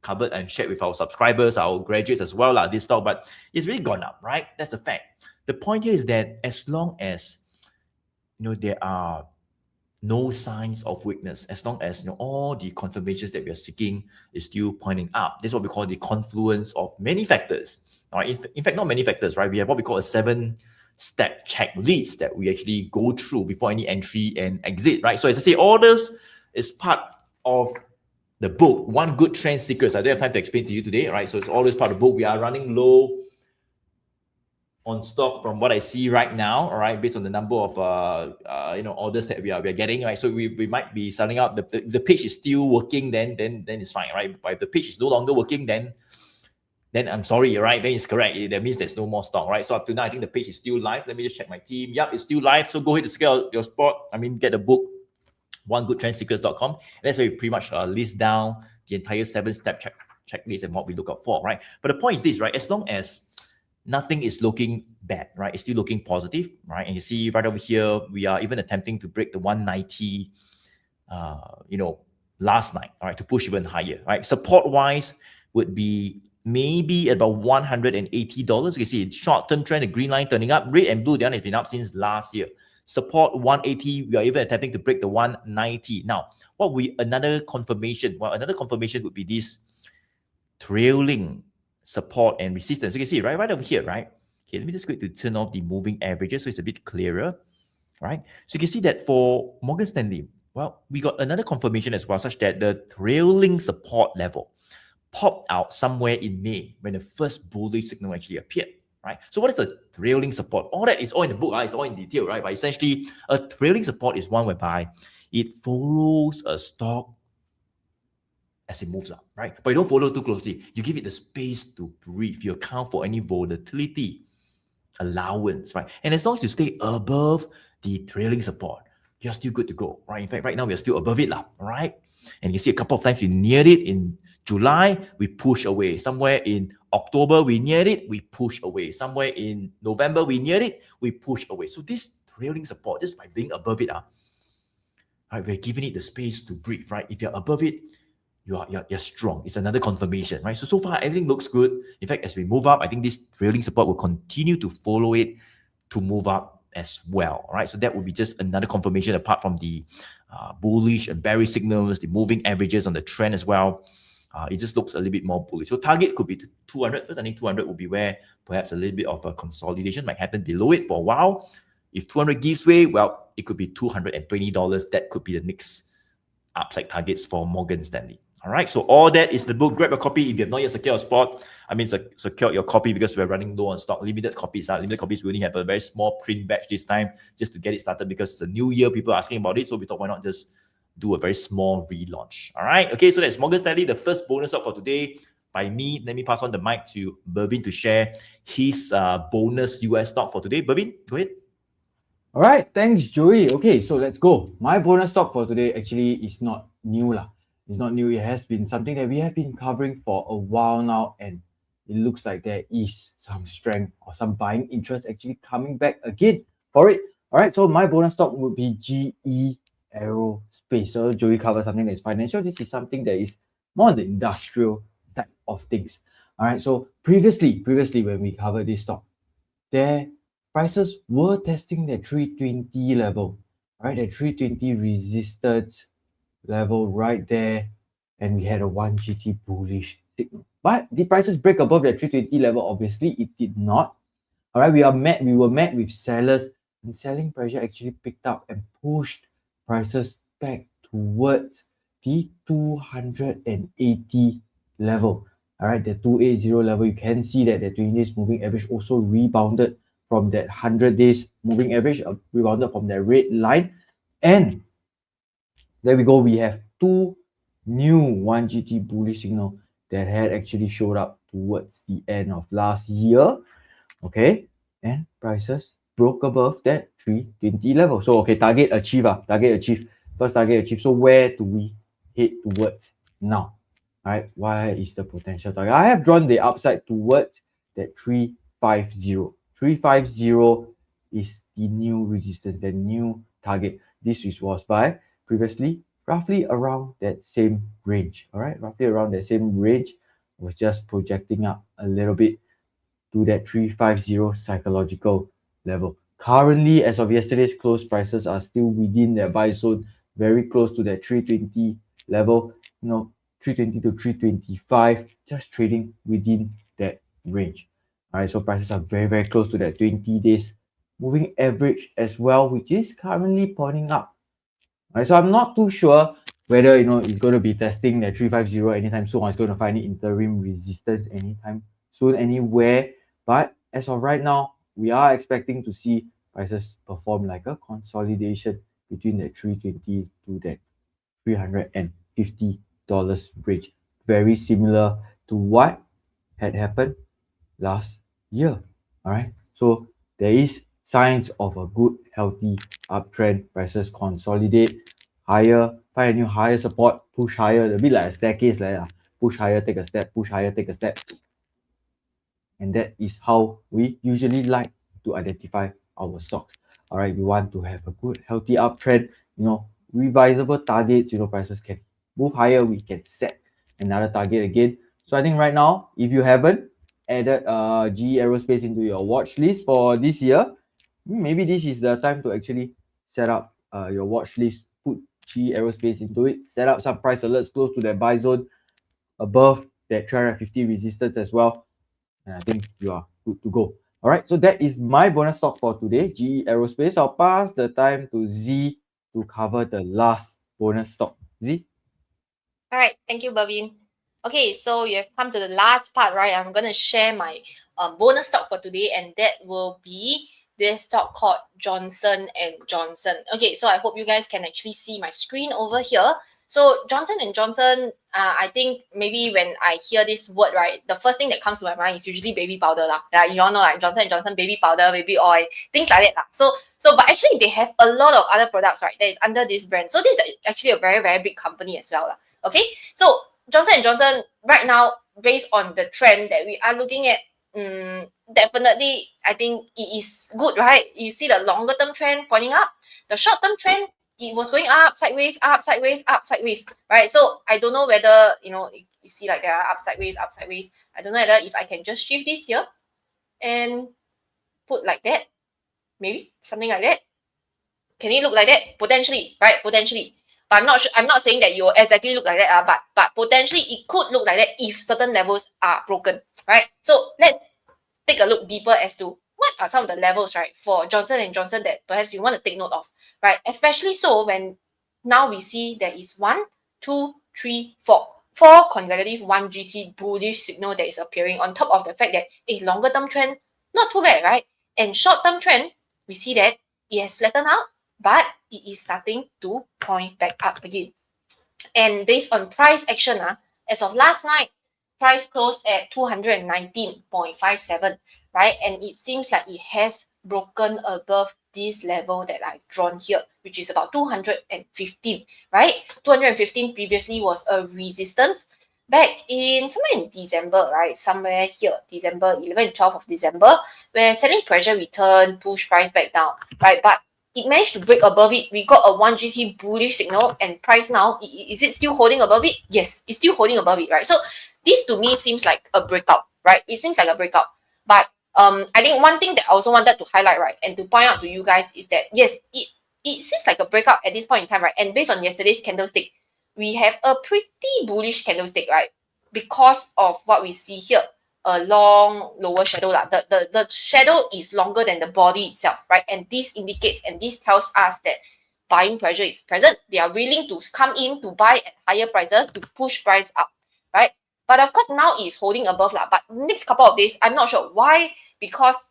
covered and shared with our subscribers, our graduates as well, this stock, but it's really gone up, right? That's the fact. The point here is that as long as, there are no signs of weakness, as long as all the confirmations that we are seeking is still pointing up. That's what we call the confluence of many factors. All right? In fact, not many factors, right? We have what we call a 7-step checklist that we actually go through before any entry and exit, right? So as I say, all this is part of the book, One Good Trend Secrets. I don't have time to explain to you today, right? So it's always part of the book. We are running low on stock from what I see right now, all right, based on the number of orders that we are getting, right? So we might be selling out. The page is still working, then it's fine, right? But if the page is no longer working, then I'm sorry, right? Then it's correct. That means there's no more stock, right? So up to now, I think the page is still live. Let me just check my team. Yep, it's still live. So go ahead to scale your spot. Get the book, onegoodtrendsecrets.com. That's where we pretty much list down the entire 7-step checklist and what we look out for, right? But the point is this, right? As long as nothing is looking bad, right? It's still looking positive, right? And you see right over here, we are even attempting to break the 190, last night, all right, to push even higher, right? Support-wise would be maybe about $180. You can see short-term trend, the green line turning up, red and blue, the one has been up since last year. Support 180, we are even attempting to break the 190. Now, another confirmation would be this trailing support and resistance. You can see right over here, right? Okay, let me just go to turn off the moving averages so it's a bit clearer, right? So you can see that for Morgan Stanley, well, we got another confirmation as well, such that the trailing support level popped out somewhere in May when the first bullish signal actually appeared, right? So what is a trailing support? All that is all in the book, it's all in detail, right? But essentially, a trailing support is one whereby it follows a stock as it moves up, right? But you don't follow too closely. You give it the space to breathe. You account for any volatility allowance, right? And as long as you stay above the trailing support, you're still good to go, right? In fact, right now, we're still above it, right? And you see a couple of times we neared it in July, we push away. Somewhere in October, we neared it, we push away. Somewhere in November, we neared it, we push away. So this trailing support, just by being above it, right, we're giving it the space to breathe, right? If you're above it, you're strong. It's another confirmation, right? So far, everything looks good. In fact, as we move up, I think this trailing support will continue to follow it to move up as well, right? So that would be just another confirmation apart from the bullish and bearish signals, the moving averages on the trend as well. It just looks a little bit more bullish. So target could be 200 first. I think 200 will be where perhaps a little bit of a consolidation might happen below it for a while. If 200 gives way, well, it could be $220. That could be the next upside targets for Morgan Stanley. All right, so all that is the book. Grab a copy if you have not yet secured your spot. Secure your copy because we're running low on stock. Limited copies. We only have a very small print batch this time just to get it started because it's a new year. People are asking about it, so we thought why not just do a very small relaunch. All right, okay, so that's Morgan Stanley, the first bonus stock for today by me. Let me pass on the mic to Bervin to share his bonus US stock for today. Bervin, go ahead. All right, thanks, Joey. Okay, so let's go. My bonus stock for today actually is not new lah. It's not new. It has been something that we have been covering for a while now, and it looks like there is some strength or some buying interest actually coming back again for it. All right, so my bonus stock would be GE Aerospace. So Joey covers something that is financial. This is something that is more on the industrial type of things. All right, so previously when we covered this stock, their prices were testing the 320 level, right? The 320 resistance level right there, and we had a 1GT bullish signal. But the prices break above the 320 level. Obviously, it did not. All right, we were met with sellers, and selling pressure actually picked up and pushed prices back towards the 280 level. All right, the 280 level. You can see that the 20 days moving average also rebounded from that 100 days moving average, rebounded from that red line, and there we go. We have two new 1GT bullish signal that had actually showed up towards the end of last year. Okay, and prices broke above that 320 level. So okay, target achieved. First target achieved. So where do we head towards now? All right, why is the potential target? I have drawn the upside towards that 350. 350 is the new resistance, the new target. This was by previously roughly around that same range. All right, roughly around that same range. Was just projecting up a little bit to that 350 psychological level. Currently, as of yesterday's close, prices are still within that buy zone, very close to that 320 level. 320 to 325, just trading within that range. All right, so prices are very, very close to that 20 days moving average as well, which is currently pointing up. All right, so I'm not too sure whether it's going to be testing that 350 anytime soon, or it's going to find interim resistance anytime soon anywhere. But as of right now, we are expecting to see prices perform like a consolidation between that 320 to that $350 range. Very similar to what had happened last year. All right, so there is signs of a good, healthy uptrend. Prices consolidate higher, find a new higher support, push higher, a bit like a staircase like that. Push higher, take a step, push higher, take a step. And that is how we usually like to identify our stocks. All right, we want to have a good, healthy uptrend, revisable targets, prices can move higher, we can set another target again. So I think right now, if you haven't added GE Aerospace into your watch list for this year, maybe this is the time to actually set up your watch list, put GE Aerospace into it, set up some price alerts close to that buy zone, above that 350 resistance as well. And I think you are good to go. All right, so that is my bonus stock for today, GE Aerospace. I'll pass the time to Z to cover the last bonus stock. Z? All right, thank you, Bhavin. Okay, so you have come to the last part, right? I'm going to share my bonus stock for today, and that will be this stock called Johnson & Johnson. Okay, so I hope you guys can actually see my screen over here. So Johnson & Johnson, I think maybe when I hear this word, right, the first thing that comes to my mind is usually baby powder lah. You all know, like Johnson & Johnson baby powder, baby oil, things like that lah. So but actually they have a lot of other products, right, that is under this brand. So this is actually a very, very big company as well lah. Okay, so Johnson & Johnson right now, based on the trend that we are looking at, definitely I think it is good, right? You see the longer term trend pointing up, the short term trend, it was going up, sideways, up, sideways, up, sideways, right? So I don't know whether, you see like they are up, sideways, up, sideways. I don't know whether if I can just shift this here and put like that, maybe something like that. Can it look like that? Potentially, right? Potentially. But I'm not sure, I'm not saying that you exactly look like that, but potentially it could look like that if certain levels are broken, right? So let's take a look deeper as to what are some of the levels, right, for Johnson & Johnson that perhaps you want to take note of, right? Especially so when now we see there is 1, 2, 3, 4 consecutive 1 GT bullish signal that is appearing, on top of the fact that a longer term trend, not too bad, right? And short term trend, we see that it has flattened out, but it is starting to point back up again. And based on price action, as of last night, price closed at 219.57, right? And it seems like it has broken above this level that I've drawn here, which is about 215, right? 215 previously was a resistance back in somewhere in December, right? Somewhere here, December 11 and 12 of December, where selling pressure returned, push price back down, right? But it managed to break above it. We got a 1 GT bullish signal, and price now, is it still holding above it? Yes, it's still holding above it, right? So this to me seems like a breakout, right? It seems like a breakout. But I think one thing that I also wanted to highlight, right, and to point out to you guys is that, yes, it seems like a breakout at this point in time, right? And based on yesterday's candlestick, we have a pretty bullish candlestick, right? Because of what we see here, a long lower shadow. The shadow is longer than the body itself, right? And this indicates, and this tells us that buying pressure is present. They are willing to come in to buy at higher prices to push price up, right? But of course, now it's holding above. But next couple of days, I'm not sure why, because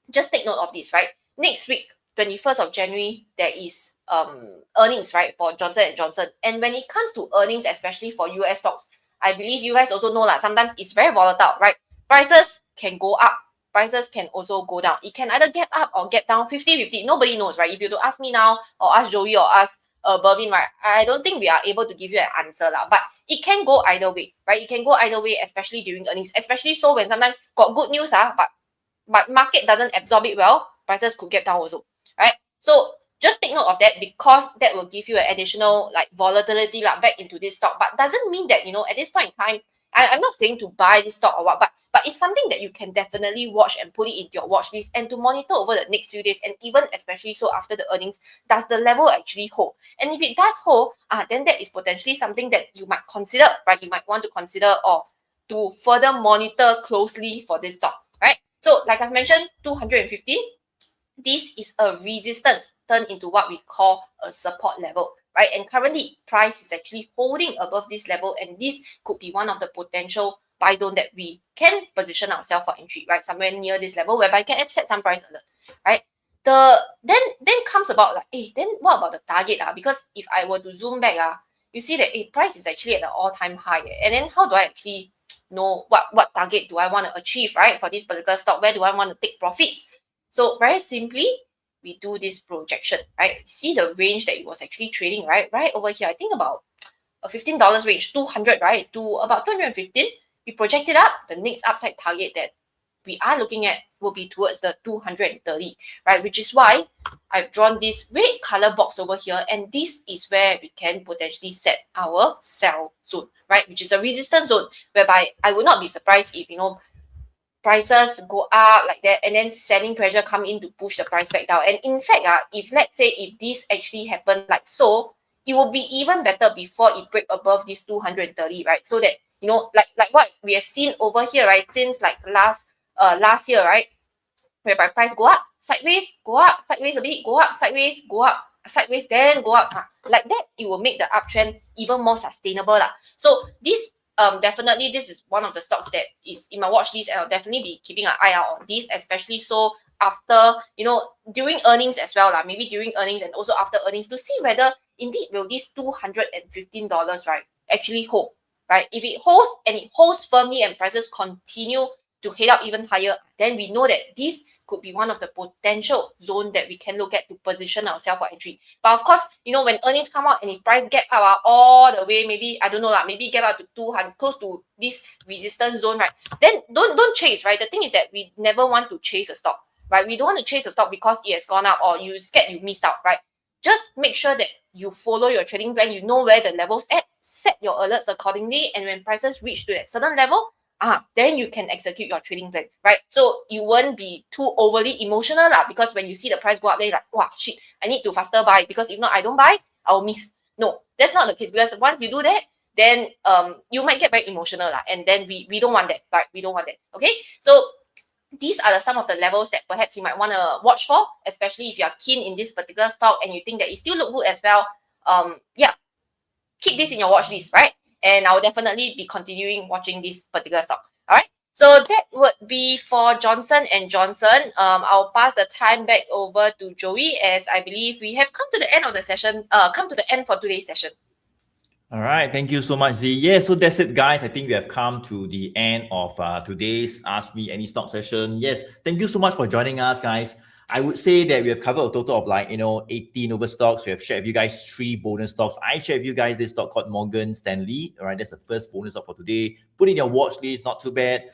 just take note of this, right? Next week, 21st of January, there is earnings, right, for Johnson & Johnson. And when it comes to earnings, especially for US stocks, I believe you guys also know that sometimes it's very volatile, right? Prices can go up, prices can also go down. It can either gap up or gap down 50-50. Nobody knows, right? If you to ask me now or ask Joey or ask Bervin, right? I don't think we are able to give you an answer lah. But it can go either way, right? It can go either way, especially during earnings, especially so when sometimes got good news, but market doesn't absorb it well, prices could get down also, right? So just take note of that, because that will give you an additional like volatility back into this stock. But doesn't mean that, at this point in time, I'm not saying to buy this stock or what, but it's something that you can definitely watch and put it into your watch list and to monitor over the next few days, and even especially so after the earnings. Does the level actually hold? And if it does hold, then that is potentially something that you might consider, right? You might want to consider or to further monitor closely for this stock, right? So like I've mentioned, 215, this is a resistance turned into what we call a support level, right? And currently price is actually holding above this level, and this could be one of the potential buy zone that we can position ourselves for entry, right? Somewhere near this level whereby you can set some price alert, right? Then comes about like, then what about the target? Because if I were to zoom back, you see that price is actually at an all-time high. And then how do I actually know what target do I want to achieve, right? For this particular stock, where do I want to take profits? So very simply, we do this projection, right? See the range that it was actually trading, right? Right over here, I think about a $15 range, 200, right? To about 215. We project it up. The next upside target that we are looking at will be towards the 230, right? Which is why I've drawn this red color box over here. And this is where we can potentially set our sell zone, right? Which is a resistance zone, whereby I would not be surprised if, prices go up like that, and then selling pressure come in to push the price back down. And in fact, if let's say if this actually happened like so, it will be even better before it break above this 230, right? So that, like what we have seen over here, right? Since like last year, right? Whereby price go up, sideways, go up, sideways a bit, go up, sideways, go up, sideways, then go up. Like that, it will make the uptrend even more sustainable. So this definitely, this is one of the stocks that is in my watch list, and I'll definitely be keeping an eye out on this, especially so after, during earnings as well, maybe during earnings and also after earnings, to see whether indeed will this $215, right, actually hold, right? If it holds and it holds firmly and prices continue to head up even higher, then we know that this could be one of the potential zone that we can look at to position ourselves for entry. But of course, when earnings come out and if price gap up all the way, maybe, I don't know, maybe gap up to 200, close to this resistance zone, right? Then don't chase, right? The thing is that we never want to chase a stock, right? We don't want to chase a stock because it has gone up or you scared you missed out, right? Just make sure that you follow your trading plan, you know where the level's at, set your alerts accordingly, and when prices reach to that certain level, then you can execute your trading plan, right? So you won't be too overly emotional because when you see the price go up, then you're like, wow, shit, I need to faster buy, because if not, I don't buy, I'll miss. No, that's not the case, because once you do that, then you might get very emotional and then we don't want that, right? We don't want that, okay? So these are some of the levels that perhaps you might want to watch for, especially if you are keen in this particular stock and you think that it still look good as well. Keep this in your watch list, right? And I'll definitely be continuing watching this particular stock. All right. So that would be for Johnson & Johnson. I'll pass the time back over to Joey, as I believe we have come to the end of the session, come to the end for today's session. All right, thank you so much, Z. Yeah, so that's it, guys. I think we have come to the end of today's Ask Me Any Stock session. Yes, thank you so much for joining us, guys. I would say that we have covered a total of 18 over stocks. We have shared with you guys 3 bonus stocks. I shared with you guys this stock called Morgan Stanley. All right, that's the first bonus stock for today. Put in your watch list, not too bad.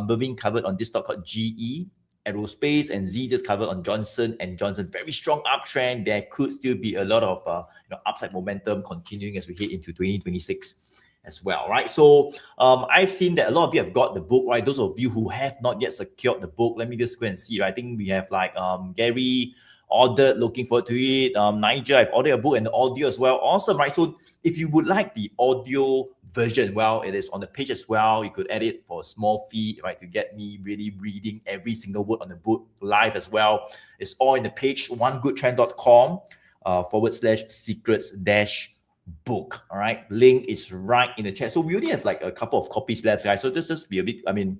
Bervin covered on this stock called GE Aerospace, and Z just covered on Johnson & Johnson. Very strong uptrend. There could still be a lot of upside momentum continuing as we head into 2026 as well, right? So I've seen that a lot of you have got the book, right? Those of you who have not yet secured the book, let me just go and see, right? I think we have like Gary ordered, looking forward to it. Nigel, I've ordered a book and the audio as well. Awesome, right? So if you would like the audio version, well, it is on the page as well. You could edit for a small fee, right, to get me really reading every single word on the book live as well. It's all in the page, onegoodtrend.com /secrets-book. All right, link is right in the chat. So we only have like a couple of copies left, guys. So just be a bit, in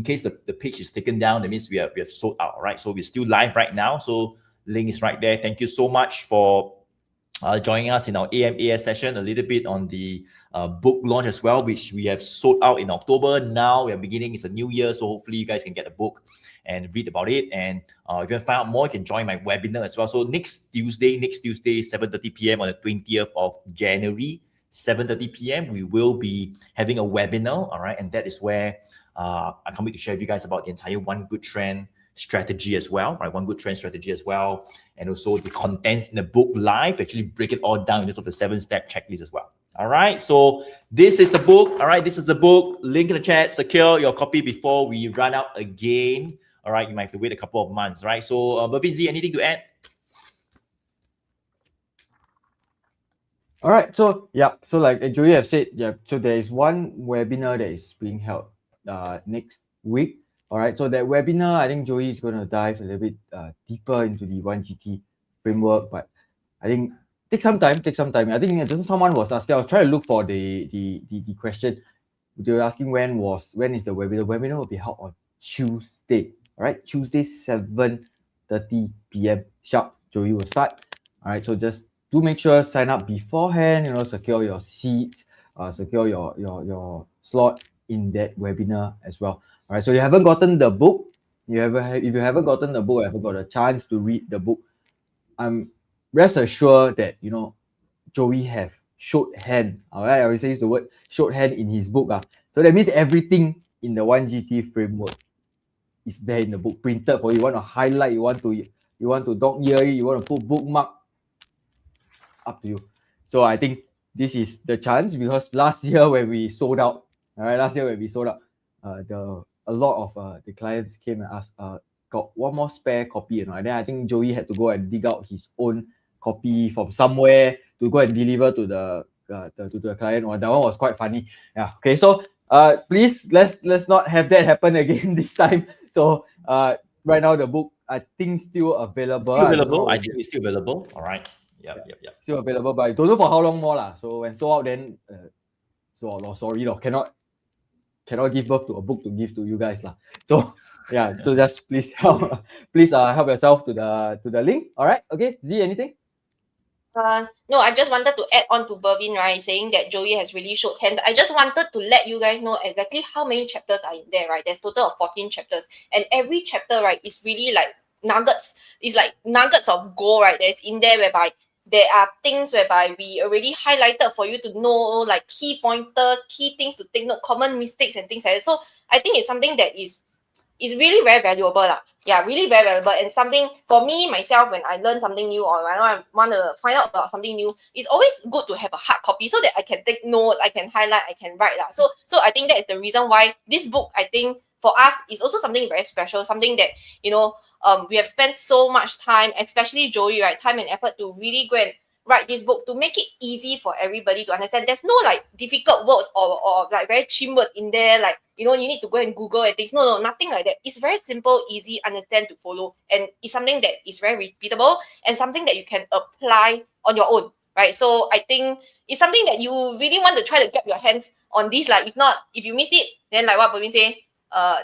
case the page is taken down, that means we have sold out. All right, so we're still live right now. So link is right there. Thank you so much for joining us in our AMAS session, a little bit on the book launch as well, which we have sold out in October. Now we are beginning, it's a new year, so hopefully you guys can get a book and read about it. And if you want to find out more, you can join my webinar as well. So next Tuesday, 7:30 p.m. on the 20th of January, 7:30 p.m., we will be having a webinar, all right? And that is where I can't wait to share with you guys about the entire One Good Trend strategy as well, right? One Good Trend strategy as well. And also the contents in the book live, actually break it all down in terms of the 7-step checklist as well. All right, so this is the book. All right, this is the book. Link in the chat. Secure your copy before we run out again. All right, you might have to wait a couple of months, right? So, Vinzi, anything to add? All right, so yeah, so like Joey have said, yeah, so there is one webinar that is being held next week. All right, so that webinar, I think Joey is going to dive a little bit deeper into the 1GT framework, but I think take some time. I think just someone was asking, I was trying to look for the question. They were asking when is the webinar? The webinar will be held on Tuesday. All right, Tuesday 7:30 p.m. sharp. Joey will start. All right, so just do make sure sign up beforehand. You know, secure your seat, secure your slot in that webinar as well. All right, so you haven't gotten the book. If you haven't gotten the book, haven't got a chance to read the book, rest assured that you know Joey have showed hand. All right, I always use the word showed hand in his book. So that means everything in the 1GT framework is there in the book, printed for you. You want to highlight, you want to dog ear it, you want to put bookmark, up to you. So I think this is the chance, because last year when we sold out, a lot of the clients came and asked, got one more spare copy, you know, and then I think Joey had to go and dig out his own copy from somewhere to go and deliver to the client. Well, that one was quite funny. Yeah. Okay. So please let's not have that happen again this time. So right now the book I think still available. I think it's still available. All right. Yeah. Still available, but I don't know for how long more lah. So when sold out, then sorry, cannot give birth to a book to give to you guys lah. So yeah, so just please help yourself to the link. All right, okay. Z, anything? No, I just wanted to add on to Bervin, right, saying that Joey has really showed hands. I just wanted to let you guys know exactly how many chapters are in there, right? There's total of 14 chapters, and every chapter, right, is really like nuggets. It's like nuggets of gold, right? That's in there, whereby there are things whereby we already highlighted for you to know, like key pointers, key things to take note, common mistakes and things like that. So I think it's something that is really very valuable lah. Yeah, really very valuable, and something for me myself, when I learn something new or when I want to find out about something new, it's always good to have a hard copy so that I can take notes, I can highlight, I can write lah. So I think that is the reason why this book, I think for us, is also something very special, something that, you know, we have spent so much time, especially Joey, right, time and effort to really go and write this book to make it easy for everybody to understand. There's no like difficult words or like very chim words in there, like, you know, you need to go and Google and things. No, nothing like that. It's very simple, easy, understand to follow, and it's something that is very repeatable and something that you can apply on your own, right? So I think it's something that you really want to try to get your hands on this. Like, if not, if you missed it, then like what Bervin say,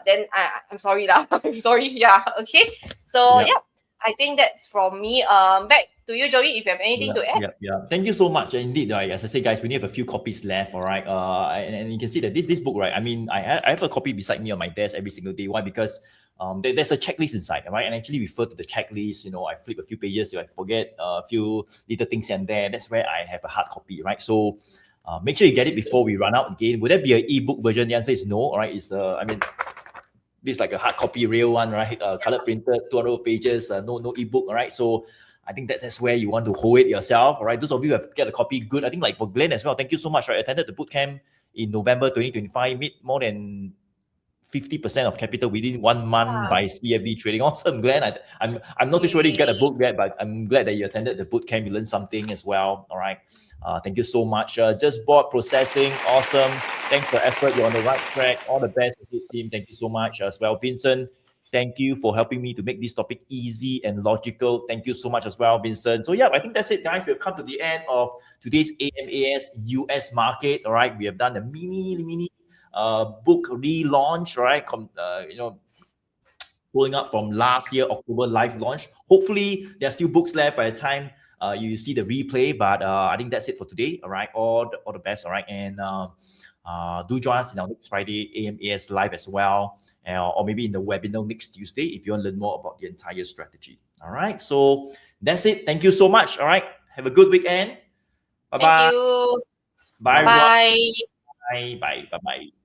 then I'm sorry lah. I'm sorry. Yeah. Okay. So yeah, I think that's from me. Back to you, Joey, if you have anything to add. Yeah. Thank you so much. Indeed, right, as I say, guys, we only have a few copies left. All right. And you can see that this book, right? I mean, I have a copy beside me on my desk every single day. Why? Because there's a checklist inside, right? And I actually refer to the checklist. You know, I flip a few pages, so I forget a few little things and there. That's where I have a hard copy, right? So make sure you get it before we run out again. Would there be an ebook version? The answer is no. All right. It's I mean, this is like a hard copy, real one, right? Color printed, 200 pages, no ebook, all right? So I think that's where you want to hold it yourself, all right? Those of you who have get a copy, good. I think like for Glenn as well, thank you so much, right? I attended the bootcamp in November 2025, made more than 50% of capital within 1 month by CFD trading. Awesome, Glenn. I'm not too sure whether you got a book yet, but I'm glad that you attended the bootcamp. You learned something as well, all right? Thank you so much. Just bought processing. Awesome. Thanks for the effort. You're on the right track. All the best, team. Thank you so much as well. Vincent, thank you for helping me to make this topic easy and logical. Thank you so much as well, Vincent. So yeah, I think that's it, guys. We've come to the end of today's AMAS US market. All right. We have done a mini book relaunch, right? You know, pulling up from last year, October live launch. Hopefully, there are still books left by the time you see the replay. But I think that's it for today. All right, all the best. All right, and do join us in our next Friday AMAS live as well, or maybe in the webinar next Tuesday if you want to learn more about the entire strategy. All right, so that's it. Thank you so much. All right, have a good weekend. Bye bye. Thank you. Bye. Bye. Bye. Bye. Bye. Bye.